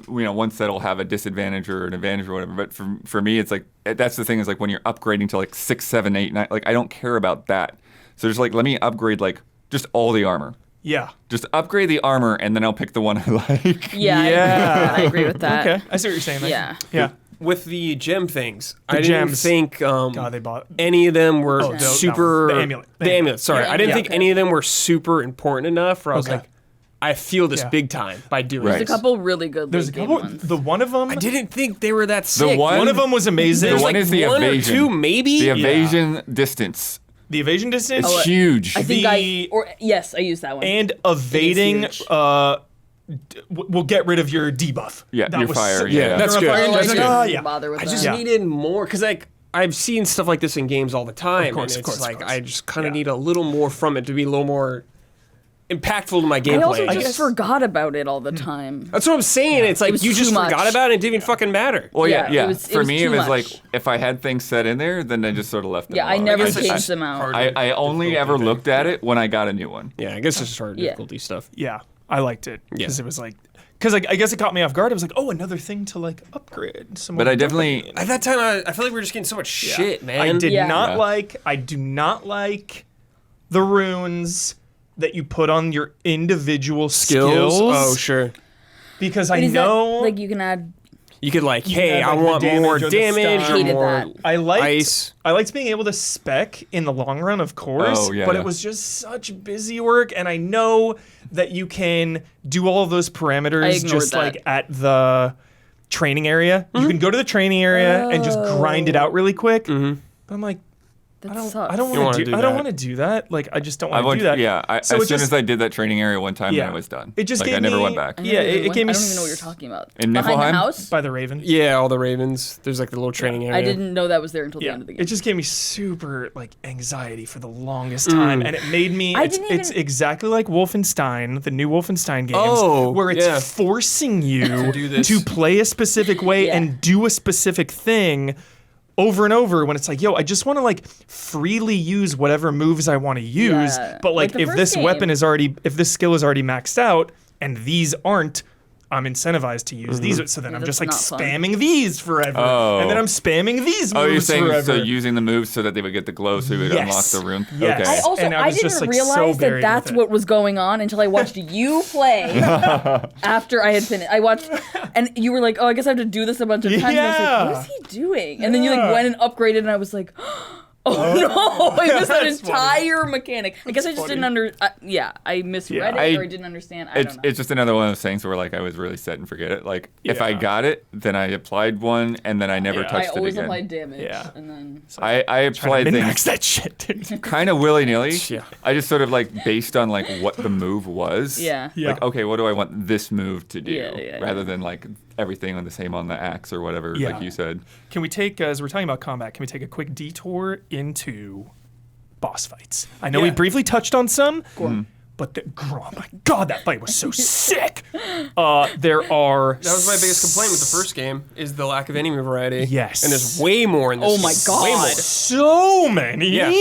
one set will have a disadvantage or an advantage or whatever. But for me, it's like that's the thing is like when you're upgrading to like 6, 7, 8, 9, like I don't care about that. So just like let me upgrade like just all the armor.
Yeah.
Just upgrade the armor and then I'll pick the one I like.
Yeah. I agree with that.
Okay, I see what you're saying. There.
Yeah.
Yeah.
With the gem things, I
gems.
didn't think
God, they bought.
any of them were
Oh,
super.
the amulet.
The amulet. Sorry,
Yeah,
I didn't
yeah.
think any of them were super important enough. Where I was
Okay.
like, I feel this
Yeah.
big time by doing
Right.
There's a
this.
couple really good
There's a
late game
couple.
ones.
The one of them.
I didn't think they were that sick.
one-
One of them was amazing.
The
There's
one
like
is the
one
evasion.
or two, maybe.
The evasion distance.
The evasion distance.
It's huge.
I think
the-
yes, I used that one.
And evading
huge.
will get rid of your debuff.
Yeah,
That
your
was
fire,
so-
yeah.
That's
You're on
good.
fire, and
That's
you're
good.
like,
I
"Ah,
didn't
yeah.
bother with
I
that.
just
Yeah.
needed more because like I've seen stuff like this in games all the time,
course,
and
of course,
it's
of
like
course.
I just kind of
Yeah.
need a little more from it to be a little more impactful to my gameplay.
I also
I
just
guess.
forgot about it all the time.
That's what I'm saying. It's like
was
you just
too much.
forgot about it and it didn't even fucking matter.
Well,
Yeah,
yeah.
it was-
For me, it
too
was
much.
like if I had things set in there, then I just sort of left them.
Yeah, I
alone.
never
guess it's
changed
just
them out.
hard.
I only ever looked at it when I got a new one.
Yeah, I guess it's just hard
Yeah.
difficulty stuff.
Yeah, I liked it
Yeah.
because it was like, because I guess it caught me off guard. I was like, oh, another thing to like upgrade. Some
But
more
I definitely,
difficulty.
At that time, I feel like we were just getting so much shit, man.
I did
Yeah.
not
Yeah.
like. I do not like the runes that you put on your individual skills.
Oh, sure.
Because
But
I
is that,
know.
like you can add.
You could like, hey,
have,
I
like, the
want more
damage or the
damage
stun.
or
Hated
more
that.
I liked
ice.
I liked being able to spec in the long run, of course,
Oh, yeah,
but
yeah.
it was just such busy work, and I know that you can do all of those
I
parameters
ignored
just
that.
like at the training area. You can go to the training area and just grind it out really quick. But I'm like,
That
I don't
sucks.
You don't
want
wanna
to
do
do. I don't
that.
want to do that. Like I just don't
I
want to
went,
do that.
yeah.
So
As
it
soon
just-
as I did that training area one time, then I was done.
It just
like
gave
I never
me-
went back.
Yeah, it gave me
I don't even know what you're talking about.
In
Behind
Niflheim?
the house.
by the Ravens.
Yeah, all the ravens. There's like the little training area.
I didn't know that was there until the
Yeah,
end of the game.
it just gave me super like anxiety for the longest time, and it made me.
I
It's,
didn't
it's
even-
exactly like Wolfenstein, the new Wolfenstein games,
Oh,
where it's
yeah.
forcing you
do this.
to play a specific way
Yeah.
and do a specific thing over and over. When it's like, yo, I just want to like freely use whatever moves I want to use,
Yeah.
but like
Like the
if
first
this
game.
weapon is already, if this skill is already maxed out, and these aren't. I'm incentivized to use these, so then I'm
that's
just like
not fun.
spamming these forever,
Oh.
and then I'm spamming these moves
Oh, you're saying
forever.
so using the moves so that they would get the glow so you would unlock
Yes.
the rune?
Yes.
Okay.
I also
And I was
didn't
just, like, so
realize that
buried
that's
with it.
what was going on until I watched you play after I had finished. I watched, and you were like, "Oh, I guess I have to do this a bunch of times." And I was
Yeah.
like, "What is he doing?" And then you like
Yeah.
went and upgraded, and I was like, "Oh no!" I missed that
That's funny.
entire mechanic. I guess I just
funny.
didn't I misread
Yeah.
it
I-
or I didn't understand. I don't know.
It's just another one of those things where like I was really set and forget it. Like if I
Yeah.
got it, then I applied one and then I never
Yeah.
I
touched it
always
again.
applied damage,
Yeah.
and then
I applied
min-max
things
that shit, dude.
kind of willy nilly.
Yeah.
I just sort of like based on like what the move was.
yeah.
Yeah.
Like okay, what do I want this move to do?
Yeah,
rather than like everything on the same on the axe or whatever,
Yeah.
like you said.
Can we take, as we're talking about combat, can we take a quick detour into boss fights? I know we
Yeah.
briefly touched on some, but oh my god, that fight was so sick. There are.
That was my biggest complaint with the first game is the lack of enemy variety.
Yes.
And there's way more in this.
Oh my
Way more.
God.
So many.
Yeah.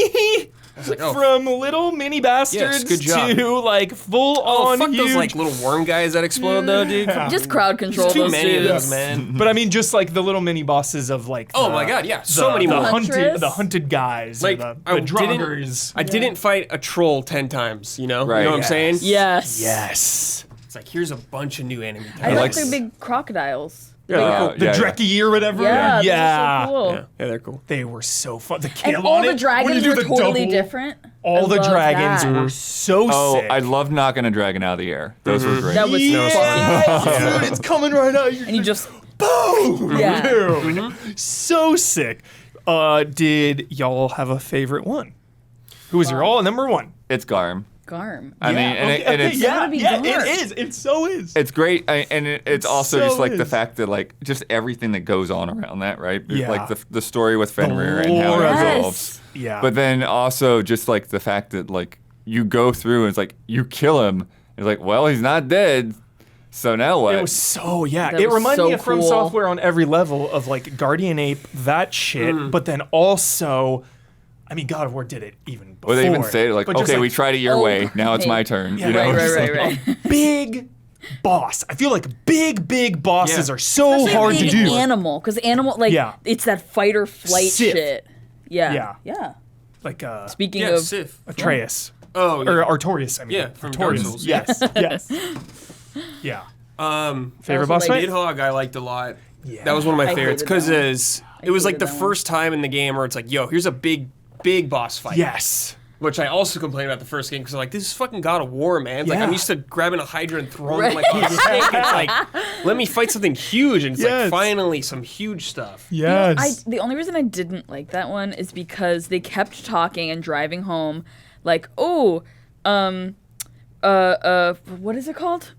like, oh.
From little mini bastards
good job.
to like full
Oh,
on
fuck
huge.
those like little worm guys that explode though, dude. Come on.
Just crowd control
There's too
those
many of
dudes.
those, man.
But I mean, just like the little mini bosses of like.
Oh
the-
my god, yeah, so many more.
Huntress?
The hunted guys,
Like
or
I
the
didn't,
droggers.
I didn't fight a troll 10 times. You know,
Right.
you know what I'm
Yes.
saying?
Yes.
Yes.
It's like here's a bunch of new enemy types.
I like
like
the big crocodiles.
Yeah, the
yeah.
Dreki or whatever.
Yeah, those
yeah.
are so cool.
Yeah, they're cool.
They were so fun. The
And
kill
all
on
the
it, when
dragons
you
were
do the
totally
double,
different.
All
I
the
love
dragons
that.
were so
Oh,
sick.
I love knocking a dragon out of the air. Those were great.
That was
yeah, dude, it's coming right out. You're
and you just
boom,
Yeah.
dude. So sick. Did y'all have a favorite one? Who was your all number one?
It's Garm.
Garm.
I mean, and it's
yeah,
gotta be
yeah,
dark.
it is. It so is.
it's great, and it's also
so
just like the
is.
fact that like just everything that goes on around that, right?
Yeah.
Like the story with Fenrir and how
lore
it
of it.
resolves.
Yeah.
But then also just like the fact that like you go through and it's like you kill him, it's like well he's not dead, So now what?
It was so
That
It
was
reminded
so
me of From
cool.
Software on every level of like Guardian Ape, that shit. But then also, I mean, God of War did it even before.
Or they even say like,
But just,
okay, we tried it your
Oh,
way. Now it's
hey.
my turn.
Yeah,
You know?
Right.
big boss. I feel like big bosses
Yeah.
are so
Especially
hard to
being
do.
an animal, because animal, like,
Yeah.
it's that fight or flight
Sith.
shit. Yeah.
Like
Speaking
Yeah,
of,
Sif.
Atreus.
Oh, yeah.
Or Artorias, I mean.
Yeah, from Dark
Artorias.
Souls.
Yes, yes. Yeah. Favorite
also
boss
like-
fight?
Nidhogg I liked a lot.
Yeah.
That was one of my
I
favorites
hated that
because it was like
hated
the
that one.
first time in the game where it's like, yo, here's a big boss fight.
Yes.
Which I also complained about the first game because I'm like, this is fucking God of War, man. It's like
Yeah.
I'm used to grabbing a Hydra and throwing
Right.
it like on a stick. It's like, let me fight something huge, and it's
Yes.
like finally some huge stuff.
Yes.
the only reason I didn't like that one is because they kept talking and driving home, like, what is it called?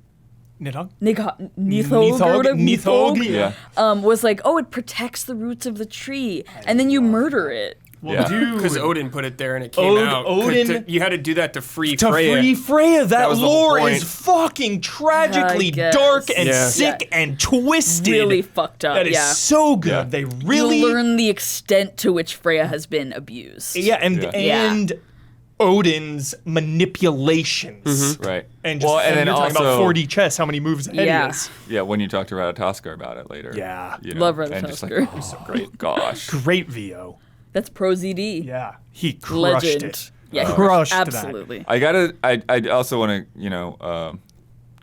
Nidhogg?
Nithog or whatever.
Nithog?
Yeah.
Was like, oh, it protects the roots of the tree, and then you murder it.
Well,
Yeah.
dude.
Because Odin put it there and it came out. 'Cause
Odin-
you had to do that to free
To
Freya.
free Freya, that
was the whole
lore
point.
is fucking tragically
I guess.
dark and
Yeah.
sick and twisted.
Really fucked up.
That is
yeah.
so good.
Yeah.
They really
You learn the extent to which Freya has been abused.
Yeah, and
Yeah.
and Odin's manipulations.
Right.
And just
and then
you're talking
also,
about 4D chess, how many moves ahead
Yeah.
he is.
yeah, when you talk to Ratatoskr about it later.
Yeah.
You know,
Love
and just like,
Ratatoskr.
oh, so great. Gosh.
Great VO.
That's Pro ZD.
Yeah. He crushed
Legend.
it.
Yeah,
Crushed that.
absolutely.
I also want to,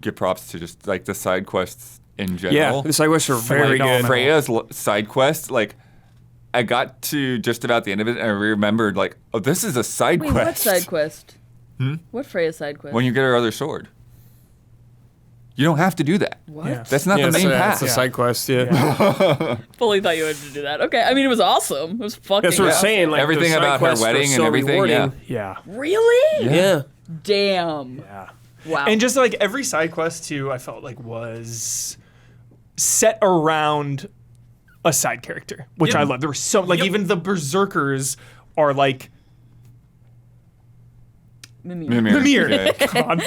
give props to just like the side quests in general.
Yeah, the side quests are very
Phenomenal.
good.
Freya's side quest, like, I got to just about the end of it and I remembered, like, oh, this is a side
Wait,
quest.
what side quest? What Freya side quest?
When you get her other sword. You don't have to do that.
what?
Yeah.
That's not
Yeah,
the main
it's
path.
a side quest, yeah.
Fully thought you had to do that. Okay, I mean, it was awesome. It was fucking
That's what I'm
awesome.
saying. Like,
Everything
the side
about her
quests are
wedding and
so
everything,
rewarding.
Yeah.
Really?
Yeah.
Damn.
Yeah.
Wow.
And just like every side quest too, I felt like was set around a side character, which
Yep.
I love. There were so like
Yep.
even the berserkers are like
Mimir.
Mimir.
Yeah.
God.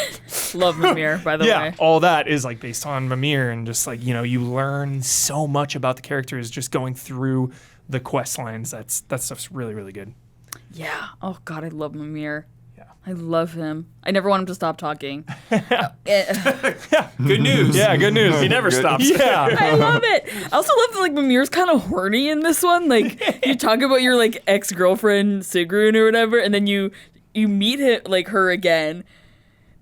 Love Mimir, by the
Yeah,
way.
all that is like based on Mimir, and just like you learn so much about the characters just going through the quest lines. That stuff's really really good.
Yeah. Oh God, I love Mimir.
Yeah.
I love him. I never want him to stop talking.
Good news.
Yeah, good news.
He never
Good.
stops.
Yeah.
I love it. I also love that like Mimir's kind of horny in this one. Like you talk about your like ex-girlfriend Sigrun or whatever, and then you meet her again,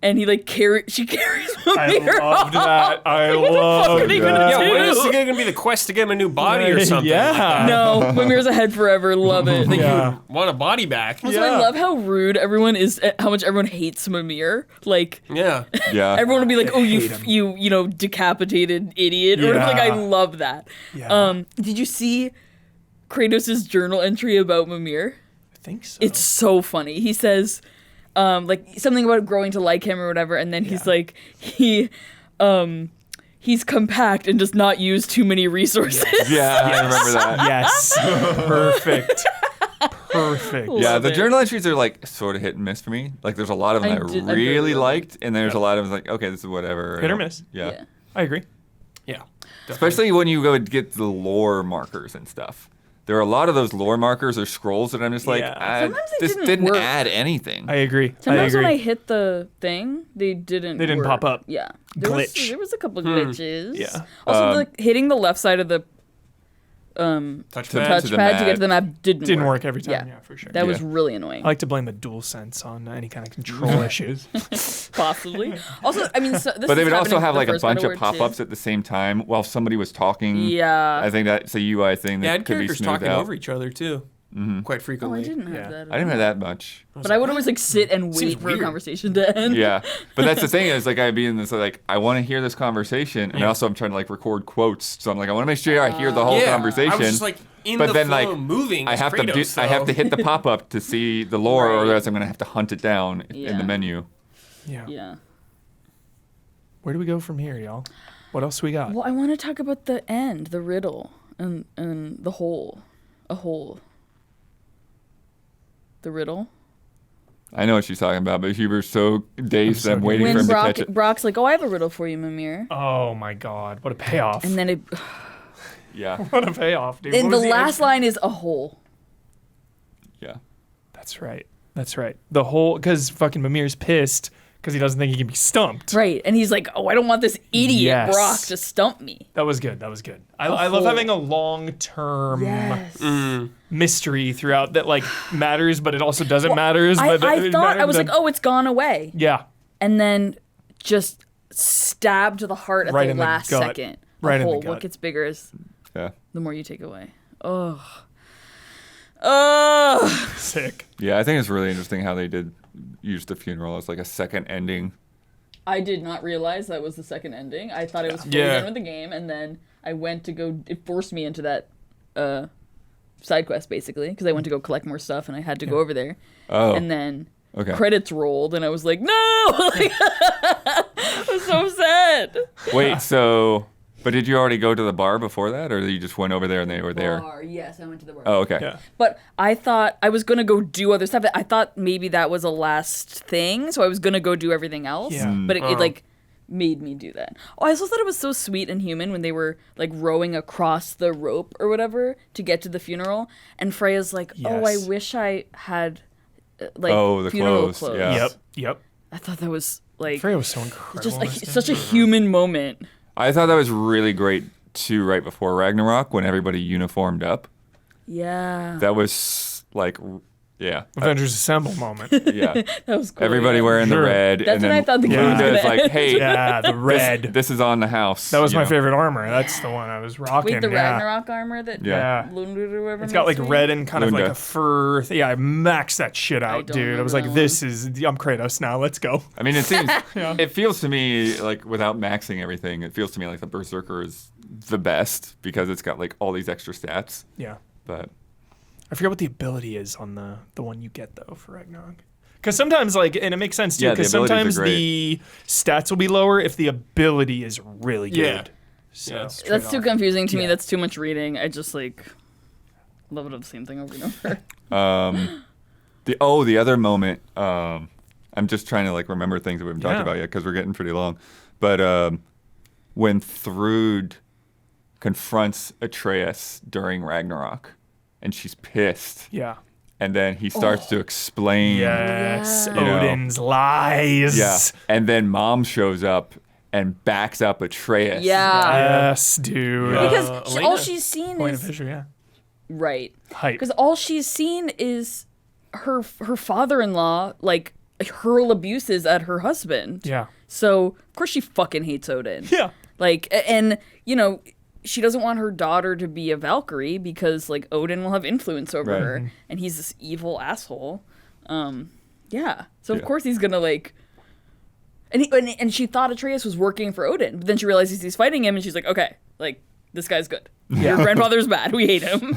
and he like she carries
I
Mimir.
loved that. I
What the fuck
loved
are they
that.
gonna
Yeah,
do?
when is it going to be the quest to get him a new body or something?
Yeah.
No, Mimir's ahead forever. Love it. Like,
Yeah.
Want a body back?
Also,
Yeah.
I love how rude everyone is. How much everyone hates Mimir. Like
Yeah.
Yeah.
everyone will be like, "Oh,
hate him.
you know, decapitated idiot." Or like, I
Yeah.
love that.
Yeah.
Did you see Kratos' journal entry about Mimir?
I think so.
It's so funny. He says, like something about growing to like him or whatever, and then he's like, he's compact and does not use too many resources.
Yeah, I remember that.
Yes. Perfect. Perfect.
Yeah,
Love
the
it.
journal entries are like sort of hit and miss for me. Like there's a lot of them
I
that I
really
really
love
liked, and there's a lot of like, okay, this is whatever.
Hit or miss.
Yeah.
Yeah.
I agree.
Yeah.
Especially when you go and get the lore markers and stuff. There are a lot of those lore markers or scrolls that I'm just like,
Yeah.
Sometimes they
this
didn't
didn't
work.
add anything.
I agree.
Sometimes
I
when I
agree.
hit the thing, they didn't.
They didn't
work.
pop up.
Yeah,
Glitch.
There was a couple glitches.
Yeah.
Also, hitting the left side of the
Touchpad.
touchpad to,
the
get to
map.
the map didn't
work every time. Yeah, for sure.
That was
Yeah.
really annoying.
I like to blame the DualSense on any kind of control issues.
Possibly. Also, I mean, so this
But they
is
would also
happening
have
for
like
the
a
first God
bunch
of
of
War too.
pop-ups at the same time while somebody was talking.
Yeah.
I think that's a UI thing that
Yeah, had
could be
characters
smoothed
talking
out.
over each other too, quite
Oh,
frequently.
I didn't have
Yeah.
that.
I didn't have that much.
But I would always like sit and wait
Seems
for
weird.
a conversation to end.
Yeah, but that's the thing is like I'd be in this like I want to hear this conversation, and also I'm trying to like record quotes, so I'm like I want to make sure I hear the whole
Yeah,
conversation.
I was just like in
but
the
then
flow
like
moving.
I
as
have
Kratos,
to
so.
I have to hit the pop up to see the lore, or
Right.
else I'm gonna have to hunt it down in
Yeah.
the menu.
Yeah.
Yeah.
Where do we go from here, y'all? What else we got?
Well, I want to talk about the end, the riddle, and the hole, a hole. The riddle.
I know what she's talking about, but Huber's so dazed that I'm waiting for
When
him to catch it.
Brock's like, "Oh, I have a riddle for you, Mimir,"
Oh my God, what a payoff!
and then
Yeah.
What a payoff, dude.
and
What
the
was
last
answer?
line is a hole.
Yeah.
That's right. That's right. The whole because fucking Mimir's pissed because he doesn't think he can be stumped.
Right, and he's like, "Oh, I don't want this idiot
Yes.
Brock to stump me."
That was good. That was good. I love
whole-
having a long-term
Yes.
mystery throughout that like matters, but it also doesn't matter.
I
But
thought I was like, "Oh, it's gone away,"
yeah,
and then just stabbed to the heart at
Right
the
in the
last
gut.
second.
Right in the
hole.
gut.
What gets bigger is
Yeah.
the more you take away. Ugh. Ugh.
sick.
Yeah, I think it's really interesting how they did use the funeral as like a second ending.
I did not realize that was the second ending. I thought it was fully
Yeah.
done with the game, and then I went to go. It forced me into that side quest basically because I went to go collect more stuff, and I had to go over there.
Oh.
And then
Okay.
credits rolled, and I was like, "No!" Like, I was so sad.
Wait, so but did you already go to the bar before that, or you just went over there and they were there?
Bar, yes, I went to the bar.
Oh, okay.
Yeah.
But I thought I was gonna go do other stuff. I thought maybe that was a last thing, so I was gonna go do everything else.
Yeah.
But it like made me do that. Oh, I also thought it was so sweet and human when they were like rowing across the rope or whatever to get to the funeral, and Freya's like, "Oh, I
Yes.
wish I had like
Oh, the
funeral
clothes, yeah.
Yep.
I thought that was like
Freya was so incredible.
just like
in this
such a human moment.
I thought that was really great too. Right before Ragnarok, when everybody uniformed up,
Yeah,
that was like, yeah,
Avengers Assemble moment.
yeah.
that was cool.
Everybody
yeah.
wearing the
Sure.
red,
That's
and
when
then
I thought the game was
Lunda's
gonna
like,
end.
"Hey,
Yeah, the red.
this is on the house."
That was
you
my
know?
favorite armor. That's the one I was rocking.
Wait, the
yeah.
Ragnarok armor that
Yeah.
Lunda or whoever
It's got like
makes me?
red and kind of like
Lunda.
a fur. Yeah, I maxed that shit out,
don't
dude. I was
remember
like,
that
this is, I'm Kratos now. Let's go.
I mean, it seems, it feels to me like without maxing everything, it feels to me like the Berserker is the best because it's got like all these extra stats.
Yeah.
But
I forget what the ability is on the one you get though for Ragnarok. Because sometimes like, and it makes sense too.
Yeah, the
Because
abilities are
sometimes the stats will be lower if the ability is really good.
Yeah.
So
Yeah,
it's
That's too
trade-off.
confusing to me.
Yeah.
That's too much reading. I just like love it the same thing over and over.
the other moment, I'm just trying to like remember things that we haven't talked
Yeah.
about yet because we're getting pretty long. But when Thrud confronts Atreus during Ragnarok, and she's pissed,
Yeah.
and then he starts to explain.
Yes.
Yeah.
You know.
Odin's lies.
Yeah. And then Mom shows up and backs up Atreus.
Yeah.
Yes, dude.
Because
Elena.
all she's seen
Point
is
of Fisher, yeah.
right.
Hype.
Because all she's seen is her father-in-law like hurl abuses at her husband.
Yeah.
So of course she fucking hates Odin.
Yeah.
Like, and you know, she doesn't want her daughter to be a Valkyrie because like Odin will have influence over
Right.
her, and he's this evil asshole. Yeah. So of
Yeah.
course he's gonna like. And she thought Atreus was working for Odin, but then she realizes he's fighting him, and she's like, okay, like this guy's good. Your grandfather's bad. We hate him.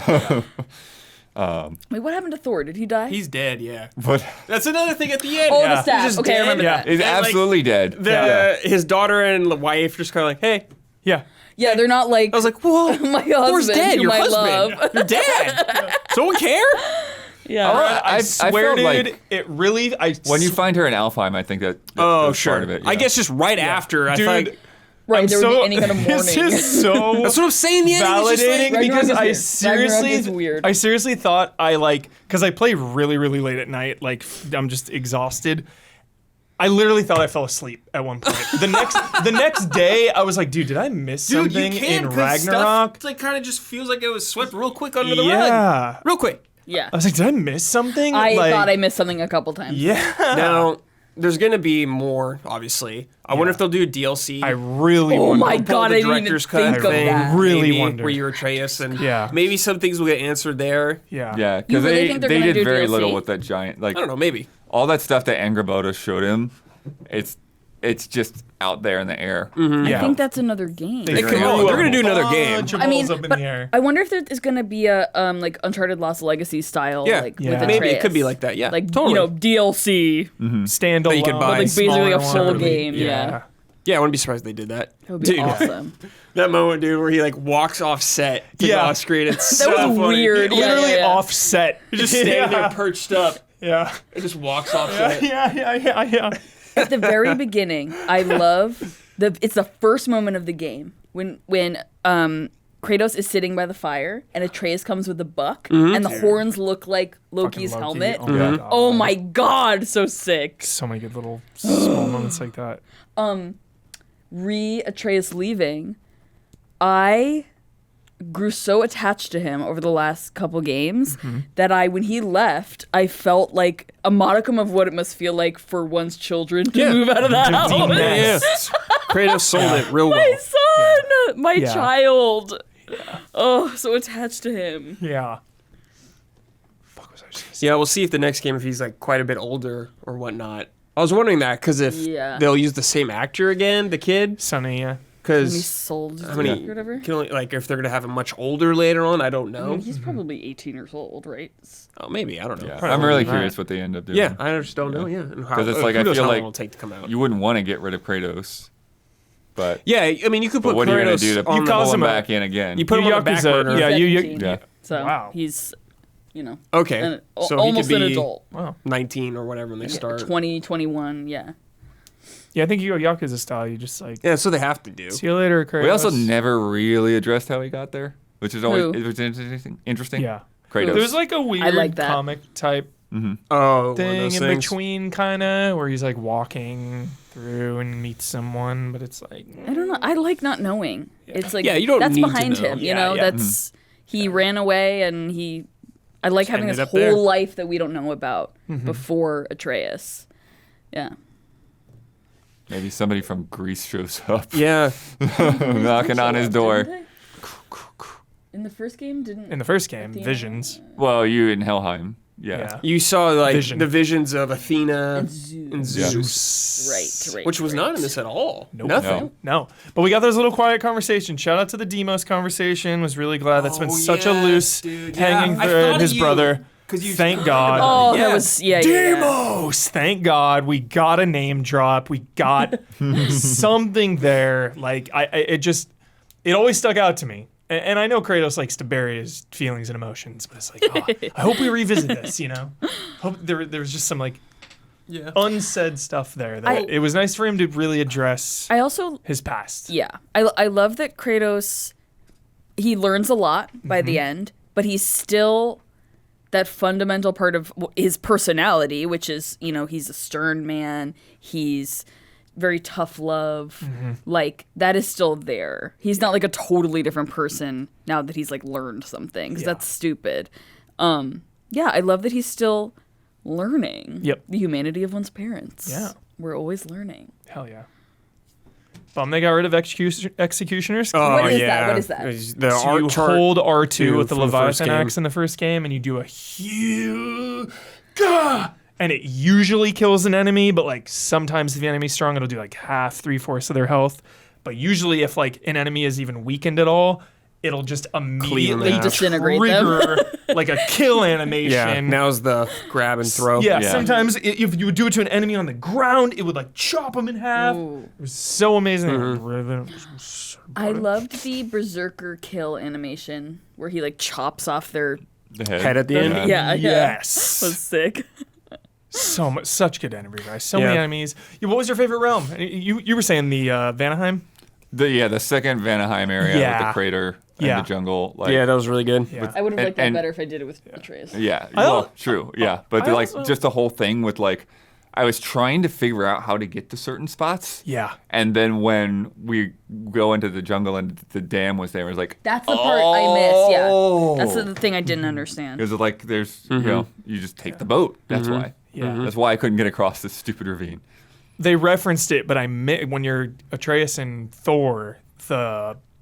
Wait, what happened to Thor? Did he die?
He's dead, yeah.
But
That's another thing at the end.
oh,
Yeah.
the staff.
He's just
Okay, I
dead.
remember
Yeah.
that.
he's
And, like,
absolutely dead.
His daughter and the wife just kind of like, hey.
Yeah.
Yeah, they're not like.
I was like, whoa,
my
Thor's
husband,
dead.
who
Your
I
husband.
love.
You're dead. Someone care?
Yeah.
I swear,
felt
dude,
like
it really.
when you find her in Alfheim, I think that
Oh,
that's
sure.
part of it.
I
yeah.
guess just right after, I
Dude,
thought.
right, there would be any kind of
This
mourning.
is so
That's what I'm saying. The ending was just
validating
like,
because
Ragnarok
I
is weird. Ragnarok
seriously,
is weird.
I seriously thought because I play really, really late at night. Like I'm just exhausted. I literally thought I fell asleep at one point. The next day, I was like, dude, did I miss
dude,
something
you can
in
'cause
Ragnarok?
Stuff, like kind of just feels like it was swept real quick under the rug.
Yeah.
Real quick.
Yeah.
I was like, did I miss something?
I
like,
thought I missed something a couple times.
Yeah.
Now, there's gonna be more, obviously. I wonder if they'll do a DLC.
I really
Oh
wonder.
my
Pull
god,
the
I didn't even
director's cut
think of
thing.
that.
Really
maybe,
wonder.
where you're Atreus, and
Yeah.
maybe some things will get answered there.
Yeah.
Yeah,
You
because
really think they're
they
gonna
did
do
very
DLC?
little with that giant. Like
I don't know, maybe.
all that stuff that Angrboda showed him, it's just out there in the air.
I think that's another game.
They
could-
threw
oh, they're
a
gonna do another game.
bunch of
I mean,
balls up in
but
the air.
I wonder if there is gonna be a like Uncharted Lost Legacy style,
Yeah.
like
Yeah.
with Atreus.
Maybe it could be like that. Yeah,
like
totally.
you know DLC.
Standalone.
you could buy.
Like basically a
smaller
full
one.
game. Yeah,
yeah, I wouldn't be surprised if they did that.
that would be
Dude,
awesome.
that moment, dude, where he like walks off set to
Yeah.
go off screen. It's so
was
funny.
weird. Yeah,
Literally
yeah.
offset.
He's just standing
Yeah.
there perched up.
Yeah.
It just walks off.
Yeah.
At the very beginning, I love it's the first moment of the game when Kratos is sitting by the fire and Atreus comes with a buck and the horns look like Loki's
Loki.
helmet.
Oh my God.
Oh my God, so sick.
So many good little small moments like that.
Atreus leaving, I grew so attached to him over the last couple games that when he left, I felt like a modicum of what it must feel like for one's children to move out of the house.
Yeah. Kratos sold it real well.
My son, my
Yeah.
child. Oh, so attached to him.
Yeah. Fuck was I just gonna say?
Yeah, we'll see if the next game, if he's like quite a bit older or whatnot. I was wondering that because if they'll use the same actor again, the kid,
Sonny, yeah.
When he
because
sold
how many
or whatever.
can only like if they're gonna have him much older later on, I don't
I
know.
mean, he's probably 18 years old, right?
Oh, maybe I don't know.
Yeah.
Probably
I'm really
not.
curious what they end up doing.
Yeah, I just don't know. Yeah,
Because it's like, I
who knows
feel
how
like
long it'll take to come out.
you wouldn't want to get rid of Kratos, but
Yeah, I mean, you could
but
put
what are you going
Kratos
to do to
on the
pull
cause
him
him a-
back in again?
You put him on the back
Yakuza,
burner.
yeah, you
17.
Yeah.
So
Wow.
he's,
Okay, so he
almost
could
an
be
adult.
Wow.
19 or whatever when they start.
20, 21, yeah.
Yeah, I think you go Yakuza style. You just like,
Yeah, so they have to do.
see you later, Kratos.
we also never really addressed how he got there, which is always
Who?
it was interesting.
Yeah.
Kratos.
There's like a weird
like that.
comic type
Oh, one of
thing
those
in
things.
between, kind of, where he's like walking through and meets someone, but it's like,
I don't know. I like not knowing. It's like,
Yeah, you don't
that's
need to
behind
know.
him, you
Yeah,
know?
yeah.
That's, he ran away and I like having
ended
this
up there.
whole life that we don't know about before Atreus. Yeah.
Maybe somebody from Greece shows up,
Yeah,
knocking on his door.
Didn't they? In the first game, didn't
in the first game,
Athena-
Visions.
Well, you in Helheim,
Yeah.
you saw like
Vision.
the visions of Athena
Zeus.
and Zeus,
Right.
which was not in this at all.
Nope.
Nothing.
No, but we got those little quiet conversations. Shout out to the Demos conversation. Was really glad that's been such a loose hanging
I
thread.
thought
His
of you,
brother.
'cause you-
Thank God.
Oh,
Yeah.
that was, yeah.
Demos! Thank God we got a name drop. We got something there. Like it always stuck out to me. And I know Kratos likes to bury his feelings and emotions, but it's like, oh, I hope we revisit this. You know, hope there was just some like unsaid stuff there. That it was nice for him to really address
I also,
his past.
yeah. I love that Kratos, he learns a lot by the end, but he's still that fundamental part of his personality, which is, he's a stern man. He's very tough love. Like, that is still there. He's not like a totally different person now that he's like learned something, because that's stupid. Yeah, I love that he's still learning the humanity of one's parents.
Yeah.
We're always learning.
Hell yeah. Bum they got rid of executioners.
Oh,
What is that?
yeah.
What is that?
The
So
art
you
chart
hold R2
two
with the
from the first
Leviathan
game.
axe in the first game, and you do a huge, and it usually kills an enemy, but like sometimes if the enemy's strong, it'll do like half, 3/4 of their health. But usually, if like an enemy is even weakened at all, it'll just immediately
out.
Disintegrate them.
trigger like a kill animation.
Yeah, now's the grab and throw.
Yeah,
Yeah.
sometimes if you would do it to an enemy on the ground, it would like chop them in half.
Ooh.
It was so amazing.
I loved the Berserker kill animation where he like chops off their
The
Head at the end?
yeah.
Yes.
Was sick.
So much, such good enemy, guys. So many
Yeah.
enemies. Yeah, what was your favorite realm? You were saying the Vanaheim?
The second Vanaheim area with
Yeah.
the crater and
Yeah.
the jungle. Like,
Yeah, that was really good.
Yeah.
I would have
And-
liked that
and-
better if I did it with Atreus.
Yeah,
I
well,
al-
true. Yeah, but
I
like
also-
just the whole thing with like, I was trying to figure out how to get to certain spots.
Yeah.
And then when we go into the jungle and the dam was there, it was like,
That's the part I missed. Yeah,
Oh.
that's the thing I didn't understand.
because like there's you just take the boat. That's why.
Yeah.
That's why I couldn't get across this stupid ravine.
They referenced it, but when you're Atreus and Thor,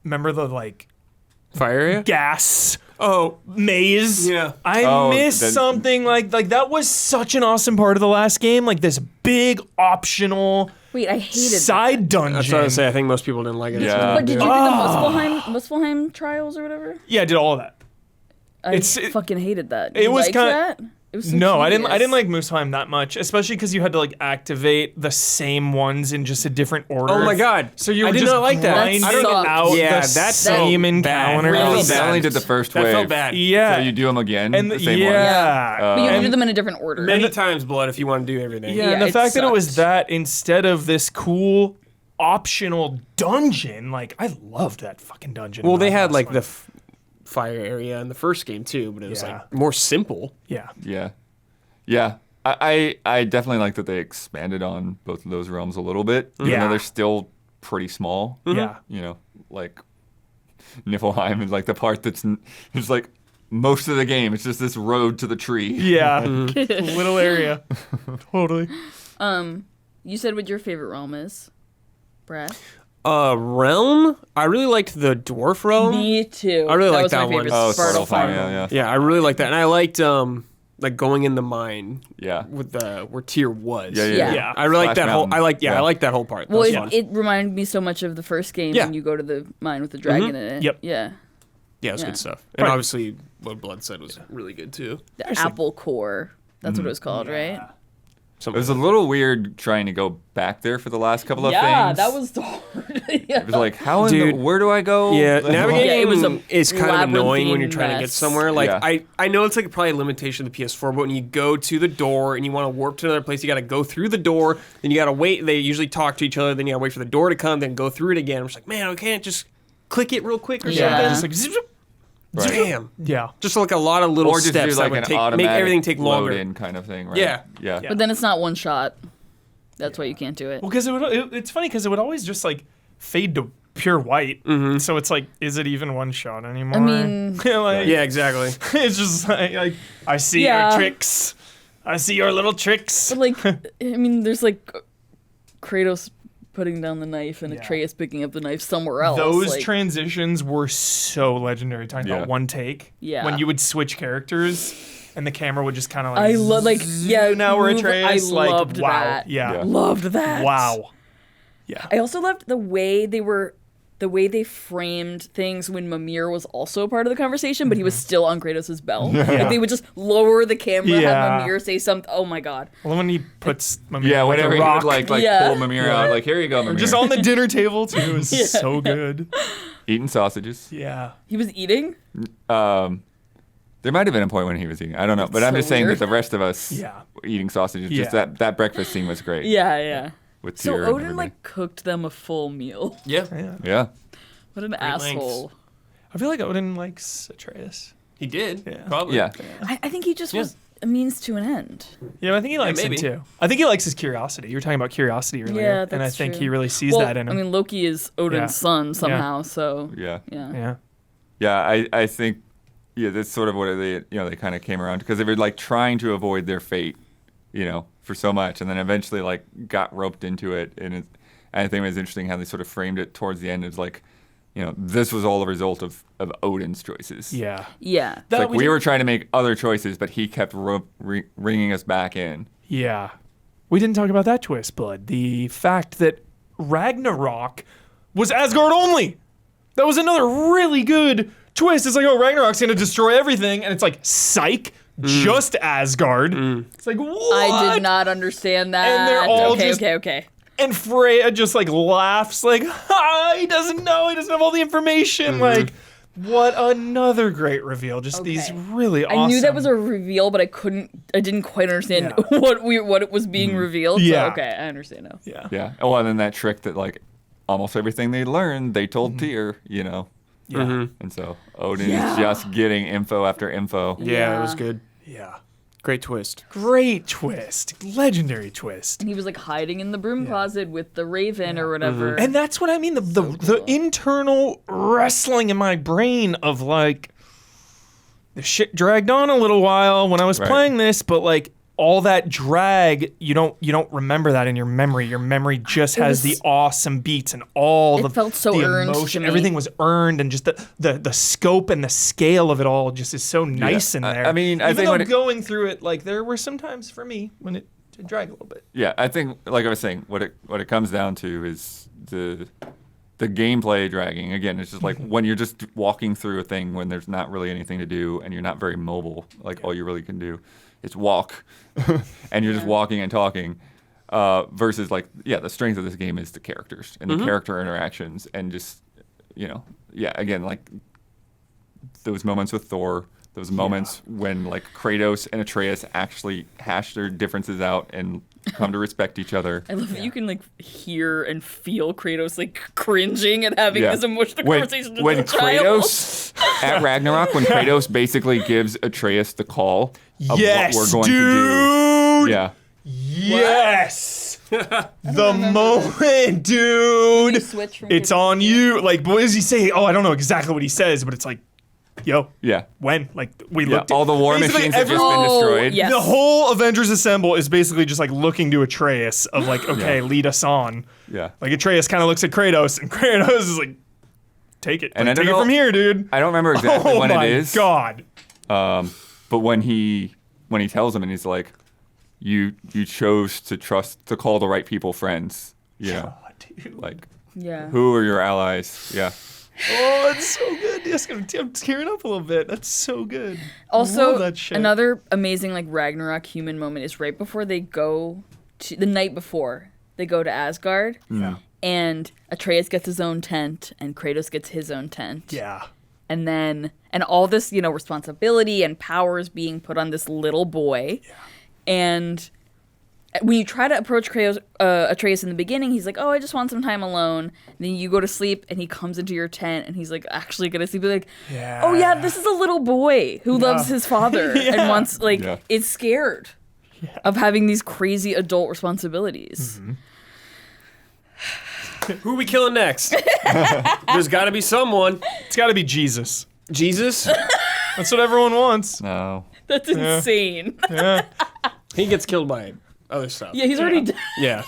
remember the like
Fire area?
gas
Oh,
maze?
Yeah.
I
Oh,
missed
then-
something like that was such an awesome part of the last game. Like this big optional
Wait, I hated that.
side dungeon.
that's what I was saying. I think most people didn't like it.
Yeah.
But did you do the Muspelheim trials or whatever?
Yeah, I did all of that.
I
It's-
fucking hated that.
it
You
was
liked
kinda-
that? It was so
No, I didn't
tedious.
like Muspelheim that much, especially because you had to like activate the same ones in just a different order.
Oh my God.
So you
I
were
did
just
not like that.
grinding
That sucked.
out
Yeah,
the
that
same
felt bad.
encounter.
Really
I
bad.
only did the first
That
wave.
felt bad.
Yeah.
So you do them again,
And
the same
yeah.
But you have to
and-
do them in a different order.
Many times, Blood, if you want to do everything.
Yeah, and the
it
fact that it was
sucked.
that instead of this cool optional dungeon, like I loved that fucking dungeon.
Well,
in
they
that
had
last
like
one.
the fire area in the first game too, but it was
Yeah.
like more simple.
yeah.
Yeah. Yeah. I definitely like that they expanded on both of those realms a little bit. Even
Yeah.
though they're still pretty small.
Yeah.
You know, like Niflheim is like the part that's it's like most of the game. It's just this road to the tree.
Yeah. Little area. Totally.
You said what your favorite realm is, Brad.
Realm? I really liked the dwarf realm.
Me too.
I really
that
like
was
that
my
one.
favorite.
Oh,
Spartle
Svartalfheim,
Farm.
yeah.
Yeah, I really liked that, and I liked like going in the mine
Yeah.
with the where Tyr was.
Yeah, yeah,
Yeah.
Yeah.
I really like
Splash
that whole.
Mountain.
I like. Yeah,
Yeah.
I like that whole part. That
Well,
was
it,
fun.
it reminded me so much of the first game
Yeah.
when you go to the mine with the dragon in it.
Yep.
Yeah.
Yeah, it was
Yeah.
good stuff. And
Right.
obviously, what Blood said was really good too.
The apple core. That's what it was called, right?
It was a little weird trying to go back there for the last couple of
Yeah,
things.
that was hard. Yeah.
It was like, how in
Dude.
where do I go?
Yeah,
Like,
navigating
Yeah, it was a
is kind of annoying when you're
labyrinthine
trying to get
mess.
somewhere. Like
Yeah.
I know it's like probably a limitation of the PS4, but when you go to the door and you want to warp to another place, you got to go through the door. Then you got to wait. They usually talk to each other. Then you got to wait for the door to come. Then go through it again. I'm just like, man, I can't just click it real quick or
Yeah.
something.
Just like zip, zip.
Right.
Damn.
Yeah.
Just like a lot of little
Or just
steps
do like
that would
an
take, make
automatic
everything take
load
longer.
in kind of thing, right?
Yeah.
Yeah.
Yeah.
But then it's not one shot. That's why you can't do it.
Well, because it's funny because it would always just like fade to pure white. So it's like, is it even one shot anymore?
I mean-
like,
Yeah, exactly.
it's just like I see
Yeah.
your tricks. I see your little tricks.
But like, I mean, there's like Kratos putting down the knife and
Yeah.
Atreus picking up the knife somewhere else.
Those
like,
transitions were so legendary. Talking
Yeah.
about one take.
Yeah.
When you would switch characters and the camera would just kind of like.
I love like yeah.
Now we're
move-
Atreus.
I
like,
loved
wow.
that.
Yeah.
Yeah.
Loved that.
Wow. Yeah.
I also loved the way they framed things when Mimir was also part of the conversation, but he was still on Kratos' belt. Like they would just lower the camera,
Yeah.
have Mimir say something. Oh my god.
Well, when he puts
Yeah,
with
whenever
a
he would
rock,
like
Yeah.
pull Mimir out, like, here you go, Mimir.
just on the dinner table too, is so good.
Eating sausages.
Yeah.
He was eating?
There might have been a point when he was eating. I don't know. But I'm
so
just saying
weird.
that the rest of us
Yeah.
were eating sausages. Just
Yeah.
that breakfast scene was great.
Yeah, yeah.
With
So
Tyr and
Odin
everything.
like cooked them a full meal.
Yeah.
Yeah.
Yeah.
What an
lengths.
asshole.
I feel like Odin likes Atreus.
He did.
Yeah.
Probably.
Yeah.
I think he just was a means to an end.
Yeah, I think he likes him
maybe.
too. I think he likes his curiosity. You were talking about curiosity earlier,
Yeah,
and I
that's
think
true.
he really sees
Well,
that in him.
I mean, Loki is Odin's
Yeah.
son somehow, so
Yeah.
yeah.
yeah.
Yeah, I think that's sort of what they kind of came around because they were like trying to avoid their fate, for so much, and then eventually like got roped into it, and I think it was interesting how they sort of framed it towards the end as like, this was all a result of Odin's choices.
Yeah.
Yeah.
It's like we were trying to make other choices, but he kept ringing us back in.
Yeah. We didn't talk about that twist, Blood. The fact that Ragnarok was Asgard only. That was another really good twist. It's like, oh, Ragnarok's going to destroy everything. And it's like, psych, just Asgard. It's like, what?
I did not understand that.
And they're all
okay,
just-
okay.
And Freya just like laughs, like, he doesn't know. He doesn't have all the information. Like, what another great reveal. Just these
Okay.
really awesome.
I knew that was a reveal, but I didn't quite understand
Yeah.
what it was being revealed.
Yeah.
So, okay, I understand now.
Yeah.
Yeah. Oh, and then that trick that like almost everything they learned, they told Tyr,
Yeah.
And so Odin
Yeah.
is just getting info after info.
Yeah, it was
Yeah.
good.
Yeah.
Great twist.
Great twist. Legendary twist.
And he was like hiding in the broom closet with the raven or whatever.
And that's what I mean. The internal wrestling in my brain of like the shit dragged on a little while when I was
Right.
playing this, but like all that drag, you don't remember that in your memory. Your memory just has the
was-
awesome beats and all
It
the
felt so
the
earned to
emotion.
me.
Everything was earned, and just the scope and the scale of it all just is so nice in
I-
there.
I mean, I
even
think
though
when it-
going through it, like there were some times for me when it did drag a little bit.
Yeah, I think like I was saying, what it comes down to is the gameplay dragging. Again, it's just like when you're just walking through a thing when there's not really anything to do and you're not very mobile, like all you really can do it's walk, and you're just walking and talking. Versus like, the strength of this game is the characters and the character interactions and just, again, like those moments with Thor, those moments when like Kratos and Atreus actually hash their differences out and come to respect each other.
I love that you can like hear and feel Kratos like cringing and having this emotional conversation with his child.
Kratos at Ragnarok, when Kratos basically gives Atreus the call of what we're going to do. Yeah.
Yes! The moment, dude! It's on you. Like, what does he say? Oh, I don't know exactly what he says, but it's like, yo.
Yeah.
When? Like, we looked at
all the war machines have just been destroyed.
Yes.
The whole Avengers Assemble is basically just like looking to Atreus of like, okay, lead us on.
Yeah.
Like Atreus kind of looks at Kratos, and Kratos is like, take it.
And
like,
I don't
take
know,
it from here, dude.
I don't remember exactly when it is.
Oh my
God. But when he tells him and he's like, you chose to call the right people friends. Yeah.
Dude.
Like,
Yeah.
who are your allies? Yeah.
Oh, it's so good. Yes, I'm tearing up a little bit. That's so good.
Also,
Love that shit.
another amazing like Ragnarok human moment is right before they go to the night before they go to Asgard.
Yeah.
And Atreus gets his own tent and Kratos gets his own tent.
Yeah.
And all this, responsibility and powers being put on this little boy. Yeah. And when you try to approach Atreus in the beginning, he's like, oh, I just want some time alone. And then you go to sleep, and he comes into your tent, and he's like, actually going to sleep. You're like, oh, yeah, this is a little boy who loves his father and wants, is scared of having these crazy adult responsibilities.
Mm-hmm. Who are we killing next? There's got to be someone.
It's got to be Jesus.
Jesus?
That's what everyone wants.
No.
That's insane.
Yeah.
He gets killed by other stuff.
Yeah, he's already dead.
Yeah.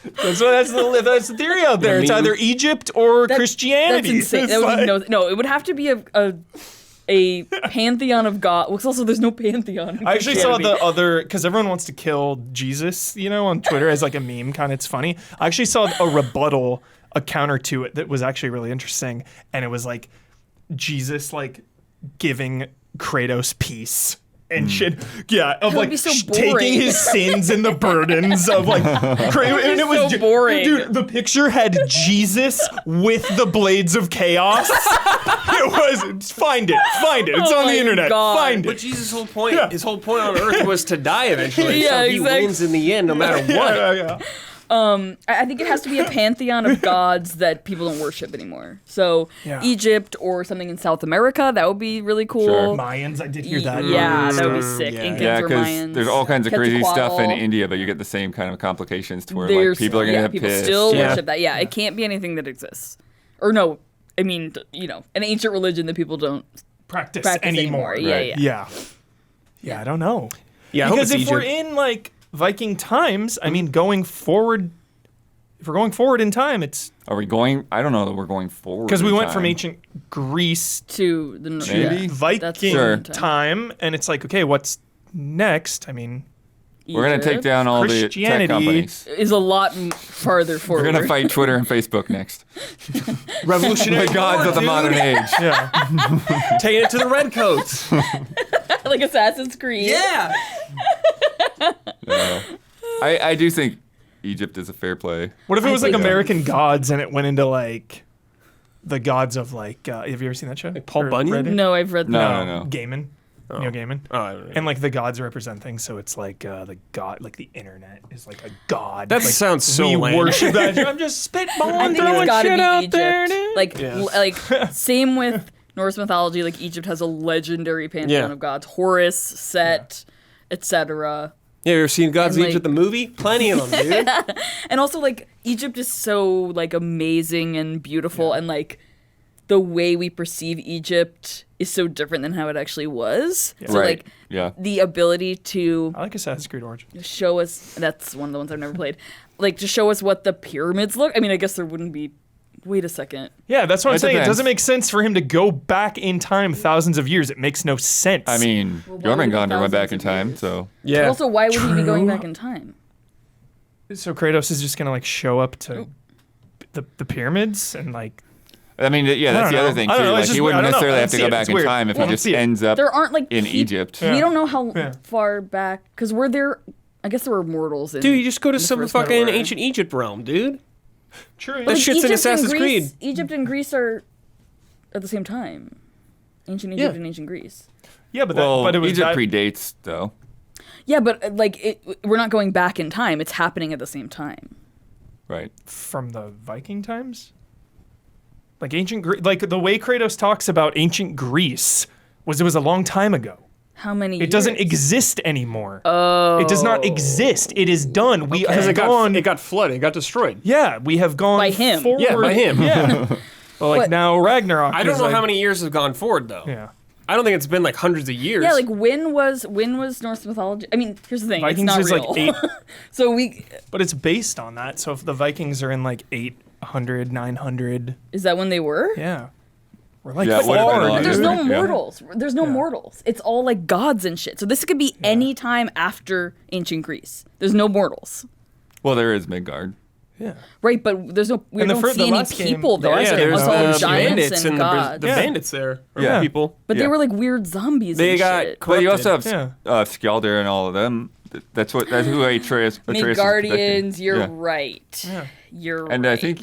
That's the theory out there. It's either Egypt or Christianity.
That's insane.
It's
That would
like-
be no, it would have to be a pantheon of God. Well, also, there's no pantheon. in
I actually saw
Christianity.
the other, because everyone wants to kill Jesus, on Twitter as like a meme, kind of, it's funny. I actually saw a rebuttal, a counter to it that was actually really interesting, and it was like Jesus like giving Kratos peace. And shit, of like
be so
taking
boring.
his sins and the burdens of like, and it was
so boring.
dude. The picture had Jesus with the blades of chaos. It was find it. It's
Oh
on the
my
internet.
God.
Find
But
it.
Jesus' whole point,
Yeah.
his whole point on Earth was to die eventually.
Yeah,
so he
exactly.
wins in the end, no matter what.
Yeah.
I think it has to be a pantheon of gods that people don't worship anymore. So
Yeah.
Egypt or something in South America, that would be really cool.
Sure.
Mayans, I did hear that.
Yeah, that would be sick.
Yeah.
Incans
Yeah,
or
because
Mayans.
there's all kinds of crazy stuff in
Quetzalcoatl.
India, but you get the same kind of complications to where
There's-
like people are gonna get
people
pissed.
still
Yeah.
worship that. Yeah, it can't be anything that exists. Or no, I mean, an ancient religion that people don't
Practice
practice
anymore.
anymore.
Right.
Yeah, I don't know.
Yeah, I hope
Because
it's
if we're
Egypt.
in like Viking times, I mean, going forward, if we're going forward in time, it's
Are we going? I don't know that we're going forward.
because we
in
went from
time.
ancient Greece
to the
Maybe.
Viking
That's
Sure.
time, and it's like, okay, what's next? I mean,
We're gonna take down all the tech
Christianity
companies.
Is a lot farther
We're
forward.
gonna fight Twitter and Facebook next.
Revolutionary
The gods
War,
of the
dude.
modern age.
yeah,
Taking it to the redcoats.
like Assassin's Creed.
Yeah.
I do think Egypt is a fair play.
what if it was like
think-
American gods and it went into like the gods of like, have you ever seen that show?
Like Paul
Or
Bunyan?
read it?
No, I've read that.
No.
Gaiman. Neil Gaiman.
Oh, I don't know.
And like the gods represent things, so it's like the god, like the internet is like a god.
That
like,
sounds so
we
lame.
worship that. I'm just
I
spitballing,
think
throwing
it's gotta
shit
be
out
Egypt.
there, dude.
Like same with Norse mythology. Like Egypt has a legendary pantheon
Yeah.
of gods: Horus, Set, etc.
Yeah, you ever seen Gods of
And, like-
Egypt, the movie? Plenty of them, dude.
And also, like Egypt is so like amazing and beautiful, and like the way we perceive Egypt is so different than how it actually was. So
Right.
like
Yeah.
the ability to
I like Assassin's Creed Origins.
show us, that's one of the ones I've never played, like to show us what the pyramids look. I mean, I guess there wouldn't be, wait a second.
Yeah, that's what I'm
It
saying. It
depends.
doesn't make sense for him to go back in time thousands of years. It makes no sense.
I mean,
why would it be
Jormungandr went back
thousands
in
of
time,
years?
so
Yeah.
Also, why would he be going
True.
back in time?
so Kratos is just gonna like show up to the pyramids and like
I mean, yeah, that's the
don't
other
know.
thing
I
too.
don't know,
Like
it's
he
just-
wouldn't
I don't know.
necessarily
I
have to
don't
go
see it.
back
It's
in
weird.
time if
I
he
don't
just
see it.
ends up
There aren't like
in Egypt.
We don't know how
Yeah.
far back because we're there. I guess there were mortals in.
Dude, you just go to
in the
some
first God of
fucking
War.
ancient Egypt realm, dude.
True.
That
Like,
shit's in
Egypt and
Assassin's
Greece-
Creed.
Egypt and Greece are at the same time. Ancient Egypt and ancient Greece.
Yeah, but
Well,
but it was
Egypt
that,
predates though.
Yeah, but we're not going back in time. It's happening at the same time.
Right.
from the Viking times. Like like the way Kratos talks about ancient Greece it was a long time ago.
How many?
It doesn't
years?
exist anymore. Oh. It does not exist. It is done. We
Because
have gone.
it got flooded. It got destroyed.
Yeah, we have gone
By him.
forward.
Yeah, by him.
Yeah. Well, like
What?
now Ragnarok.
I don't
is
know
like,
how many years have gone forward though.
Yeah.
I don't think it's been like hundreds of years.
Yeah, like when was Norse mythology? I mean, here's the thing.
Vikings
it's not
is
real.
like 8,
So
but it's based on that. So if the Vikings are in like 800, 900,
is that when they were?
yeah, we're like
Yeah, it would've been a
far.
lot.
But there's
dude.
no
Yeah.
mortals. There's no mortals. It's all like gods and shit. So this could be any time after ancient Greece. There's no mortals.
Well, there is Midgard.
Yeah.
Right, but there's no. We
And the
don't
fir-
see
the
any
last game-
people
the
there.
last
yeah,
game
It's
there's
was
all
the
giants
bandits
and
and
gods.
the
Yeah.
bandits there. Or
Yeah.
people.
But
Yeah.
they were like weird zombies.
They
and
got
shit.
But you also have
Yeah.
Skjaldur and all of them. That's who Atreus is protecting.
Midgardians. You're
Yeah.
right.
Yeah.
You're
And
right.
I think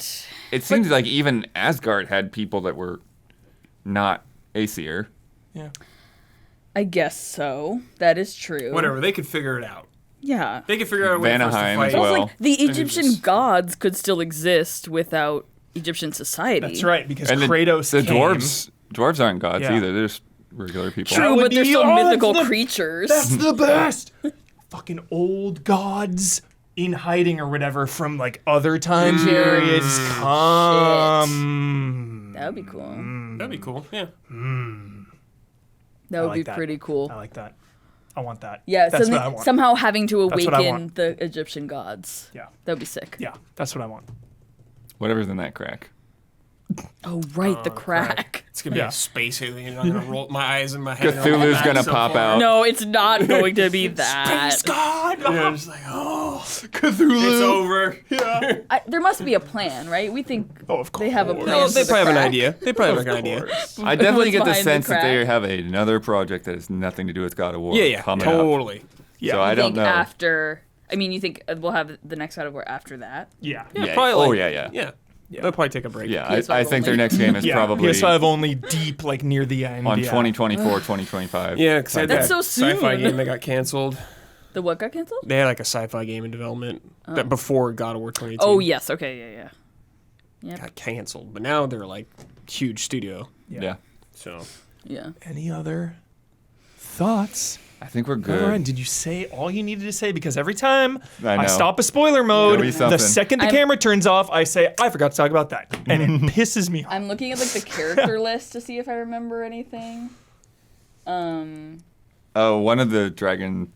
it seems like even Asgard had people that were not Aesir.
Yeah.
I guess so. That is true.
Whatever. They could figure it out.
Yeah.
They could figure out a way for us to
Vanaheim
fight.
as
It's
well.
like the Egyptian
just-
gods could still exist without Egyptian society.
That's right, because
And
Kratos
the
came.
dwarves aren't gods
Yeah.
either. They're just regular people.
True,
would
but they're
be
still
odds
mythical
the-
creatures.
That's the best. Fucking old gods in hiding or whatever from like other time periods. Come.
That would be cool.
That'd be cool. Yeah.
That would
like
be
that.
pretty cool.
I like that. I want that.
Yeah,
That's
so
what I want.
somehow having to
That's what I
awaken
want.
the Egyptian gods.
Yeah.
That would be sick.
Yeah, that's what I want.
Whatever's in that crack.
Oh, right, the crack.
It's gonna be
Yeah.
a space alien. I'm gonna roll my eyes in my head.
Cthulhu's gonna pop out.
No, it's not going to be that.
God.
Yeah, I'm just like, oh,
Cthulhu.
it's over.
There must be a plan, right? We think
Oh, of
they have a
course.
plan.
No,
for
they
the
probably have an
crack.
idea. They probably have an idea.
I definitely
What's
get the
behind the
sense that they
crack?
have another project that has nothing to do with God of War.
Yeah, yeah,
coming up.
totally.
Yeah.
So I
You
don't
think
know.
after. I mean, you think we'll have the next God of War after that?
Yeah.
Yeah, probably.
Oh,
Like,
yeah.
Yeah. They'll probably take a break.
Yeah,
PS5
I think their
only.
next game is
Yeah,
probably
PS5 only deep, like near the end.
on
yeah.
2024, 2025.
Yeah, because
That's so
sci-fi
soon.
game that got canceled.
The what got canceled?
They had like a sci-fi game in development that before God of War 2018
Oh, yes. Okay, yeah.
got canceled, but now they're like huge studio.
Yeah.
So
Yeah.
Any other thoughts?
I think we're
All
good.
right, did you say all you needed to say? Because every time
I
I
know.
stop a spoiler mode,
There'll be
the
something.
second the
I'm-
camera turns off, I say, I forgot to talk about that. And it pisses me off.
I'm looking at like the character list to see if I remember anything.
Oh, one of the dragon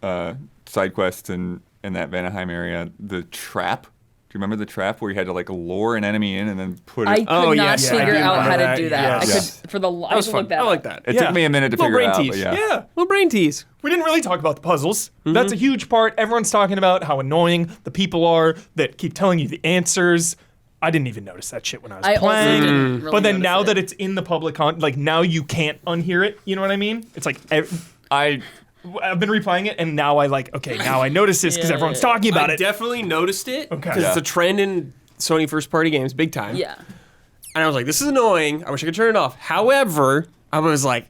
side quests in that Vanaheim area, the trap. Do you remember the trap where you had to like lure an enemy in and then put it?
I could
Oh,
not
yes, I
figure
do
out how
remember
to
that,
do that.
yes.
I
Yes.
could for the life
that was
look
fun.
that
I
up.
like that.
It
Yeah.
took me a minute to
Little
figure it
brain
out,
tease.
but yeah.
Yeah.
little brain tease.
We didn't really talk about the puzzles. That's a huge part. Everyone's talking about how annoying the people are that keep telling you the answers. I didn't even notice that shit when I was
I also
playing.
didn't really
But then
notice
now
it.
that it's in the public, like now you can't unhear it. You know what I mean? It's like I've been replaying it, and now I like, okay, now I notice this because
Yeah,
everyone's
yeah,
talking about
I
it.
definitely noticed it
Okay.
because it's a trend in Sony first-party games, big time.
Yeah.
And I was like, this is annoying. I wish I could turn it off. However, I was like,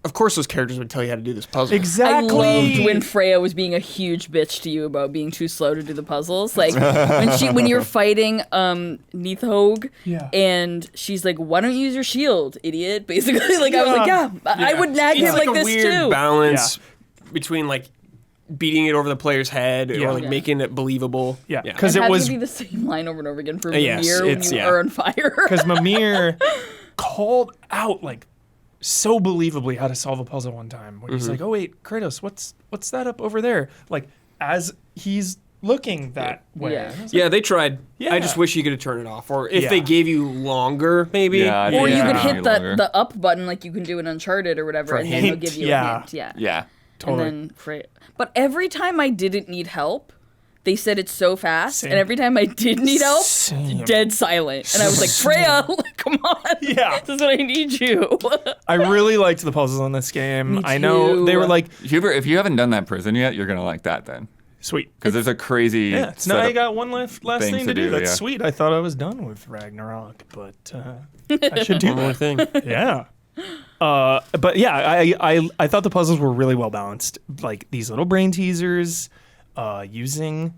of course those characters would tell you how to do this puzzle.
Exactly.
I loved when Freya was being a huge bitch to you about being too slow to do the puzzles. Like when you're fighting Nidhogg,
Yeah.
and she's like, "Why don't you use your shield, idiot?" Basically, like I was like, "Yeah, I would nag
It's
him
like
like
a
this
weird
too."
balance between like beating it over the player's head
Yeah.
or like
Yeah.
making it believable.
Yeah,
And
because it
having
was
to be the same line over and over again for
Yes,
Mimir when
it's-
you
yeah.
are on fire.
because Mimir called out like so believably how to solve a puzzle one time where he's like, "Oh wait, Kratos, what's that up over there?" Like as he's looking that way.
Yeah.
And I was like,
Yeah, they tried.
Yeah.
I just wish you could have turned it off. Or if
Yeah.
they gave you longer, maybe.
Yeah, I
Or
think
you
it's
could
gonna
hit
be longer.
the up button like you can do in Uncharted or whatever,
For a
and then they'll
hint,
give you
yeah.
a hint. Yeah.
Yeah.
Totally.
And then Freya. But every time I didn't need help, they said it's so fast,
Same.
and every time I did need help,
Same.
dead silent. And I was like, Freya, come on.
Yeah.
This is what I need you.
I really liked the puzzles on this game.
Me
I know they
too.
were like,
If you haven't done that prison yet, you're gonna like that then,
sweet.
because there's a crazy.
Yeah, so now I
setup.
got one last
things
thing
to
to do.
do,
That's
yeah.
sweet. I thought I was done with Ragnarok, but I should do
One more
that.
thing.
Yeah. But yeah, I thought the puzzles were really well balanced. Like these little brain teasers, using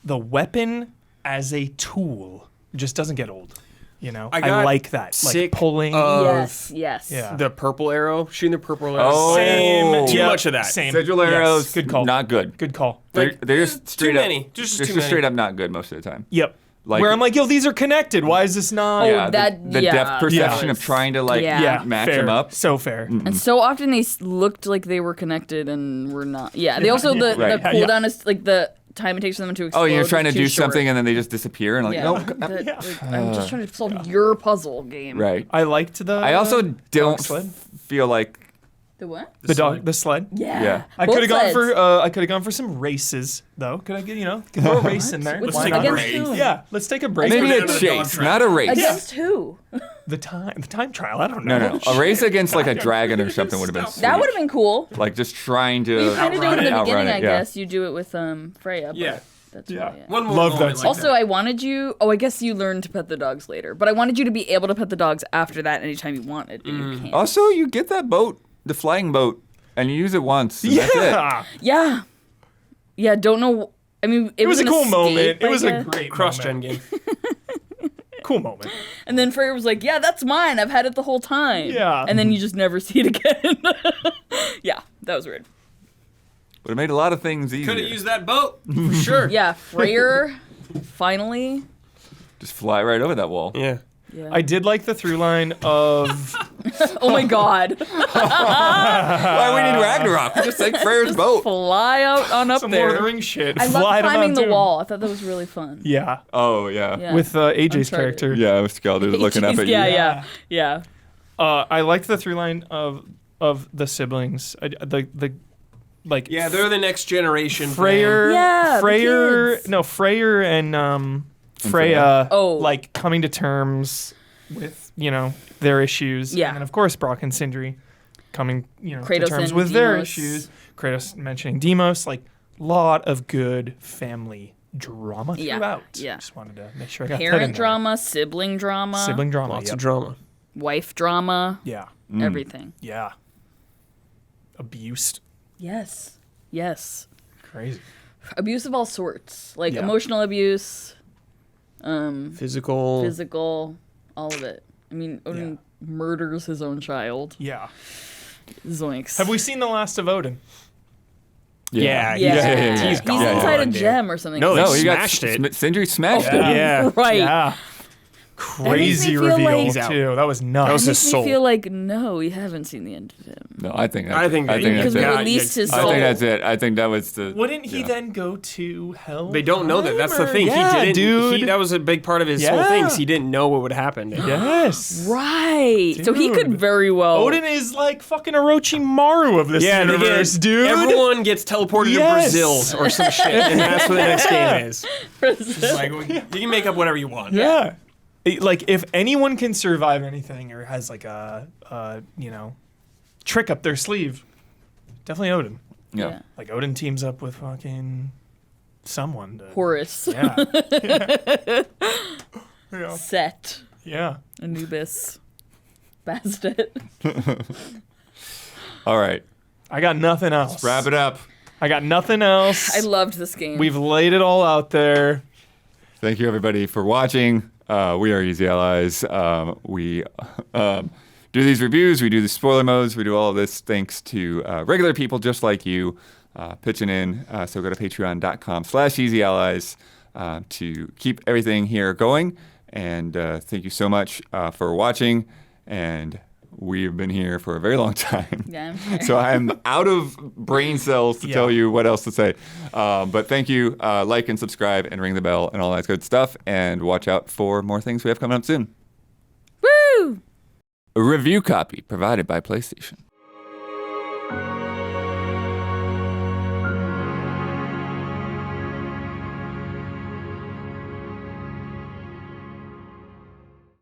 the weapon as a tool just doesn't get old. You know,
I
I
got
like that.
sick
Like pulling.
Yes, yes.
Yeah.
The purple arrow, shooting the purple arrow.
Oh.
Same.
Too
Yep,
much of that.
Same.
Sigil
Yes,
arrows.
Good call.
Not good.
Good call.
They're just straight
too
up.
many. Just
they're
too
just
many.
straight up not good most of the time.
Yep.
Like-
Where I'm like, yo, these are connected. Why is this not?
Oh,
Yeah,
that-
the
yeah,
depth perception
that
of
was-
trying to like
Yeah.
match
fair.
them up.
So fair.
And so often they looked like they were connected and were not. Yeah, they also, the
Right.
cooldown is, like, the time it takes for them to explode.
Oh, you're trying to
is too
do
short.
something and then they just disappear and like,
Yeah.
no.
Like, I'm just trying to solve your puzzle game.
Right.
I liked the.
I also don't
sled?
feel like.
The what?
the dog, the sled.
Yeah.
Yeah.
I
Both
could have gone
sides.
for I could have gone for some races though. Could I get could throw a race in there?
With-
Why
take
not?
a
against
break.
who?
Yeah, let's take a break.
Maybe
down
a
to the
chase,
dog
not a race.
Against who?
the time trial. I don't know.
No. A race against like a dragon or something would have been sweet.
That would have been cool.
Like just trying to.
You kind of do it in the
outrun
beginning,
it,
I
yeah.
guess. You do it with Freya. But
Yeah.
That's
Yeah.
why, yeah.
One more
Love
moment
that
like
Also, I wanted you. Oh, I guess you learned to pet the dogs later, but I wanted you to be able to pet the dogs after that anytime you wanted, and you can't.
Also, you get that boat, the flying boat, and you use it once. And That's it.
Yeah,
Yeah. Yeah. Don't know. I mean,
it was a
an
cool
escape,
moment.
I
It was a
guess.
great
cross-gen
moment.
game.
Cool moment.
And then Freya was like, "Yeah, that's mine. I've had it the whole time."
Yeah.
And then you just never see it again. Yeah, that was weird.
But it made a lot of things easier.
Could have used that boat for sure.
Yeah, Freyr, finally.
Just fly right over that wall.
Yeah.
Yeah.
I did like the through line of
Oh my God.
Why we need Ragnarok? We just take Freyr's boat.
Fly out on up
some Lord of the
there.
Rings shit.
I love
Fly them
climbing
out
the
too.
wall. I thought that was really fun.
Yeah,
Oh yeah.
Yeah.
with AJ's
Uncharted.
character.
Yeah, with Skelder looking up at you.
Yeah.
I liked the through line of the siblings. The like
Yeah, they're the next generation.
Freyr,
Yeah, the
Freyr,
kids.
no Freyr and Freya,
Freya.
Oh.
like coming to terms with their issues.
Yeah.
And then of course Brock and Sindri coming to
Kratos
terms
and
with their
Deimos.
issues. Kratos mentioning Deimos, like lot of good family drama
Yeah,
throughout.
yeah.
Just wanted to make sure I got that in
Parent
there.
drama, sibling drama,
Sibling drama,
Lots
yep.
of drama.
wife drama,
Yeah,
everything.
yeah. Abuse,
Yes. Yes.
crazy.
Abuse of all sorts. Like
Yeah.
emotional abuse,
Physical.
physical, all of it. I mean, Odin murders his own child.
Yeah.
Zoinks.
Have we seen the last of Odin?
Yeah,
Yeah.
he's gone.
He's inside a
dude.
gem or something.
No,
No,
They
he got
smashed it.
Sindri smashed it.
Yeah.
Right.
Yeah. Crazy
feel
reveal
like-
He's out.
too. That was nuts.
That was
It
his
makes
soul.
me feel like, no, we haven't seen the end of him.
No, I think
I think
that's
Because we
it.
Yeah,
released his
I
soul.
think that's it. I think that was the.
Wouldn't he then go to hell?
They don't know that. That's the thing.
Yeah,
he didn't.
dude.
That was a big part of his whole
Yeah.
thing. 'Cause he didn't know what would happen.
Yes.
Right. So he could
Dude.
very well.
Odin is like fucking Orochimaru of this
Yeah, they
universe,
get,
dude.
everyone gets teleported
Yes.
to Brazil or some shit, and that's what the next game is.
Brazil.
It's like, well, you can make up whatever you want.
Yeah. Like if anyone can survive anything or has like a trick up their sleeve, definitely Odin.
Yeah.
Yeah.
Like Odin teams up with fucking someone. To,
Horus.
yeah. yeah.
Set.
Yeah.
Anubis. Bastet.
All right.
I got nothing else.
Wrap it up.
I got nothing else.
I loved this game.
We've laid it all out there.
Thank you, everybody, for watching. We are Easy Allies. We do these reviews. We do the spoiler modes. We do all of this thanks to regular people just like you pitching in. So go to patreon.com/easyallies to keep everything here going. And thank you so much for watching. And we've been here for a very long time.
Yeah, I'm here.
So I'm out of brain cells to tell you what else to say. But thank you. Like and subscribe and ring the bell and all that good stuff. And watch out for more things we have coming up soon.
Woo!
A review copy provided by PlayStation.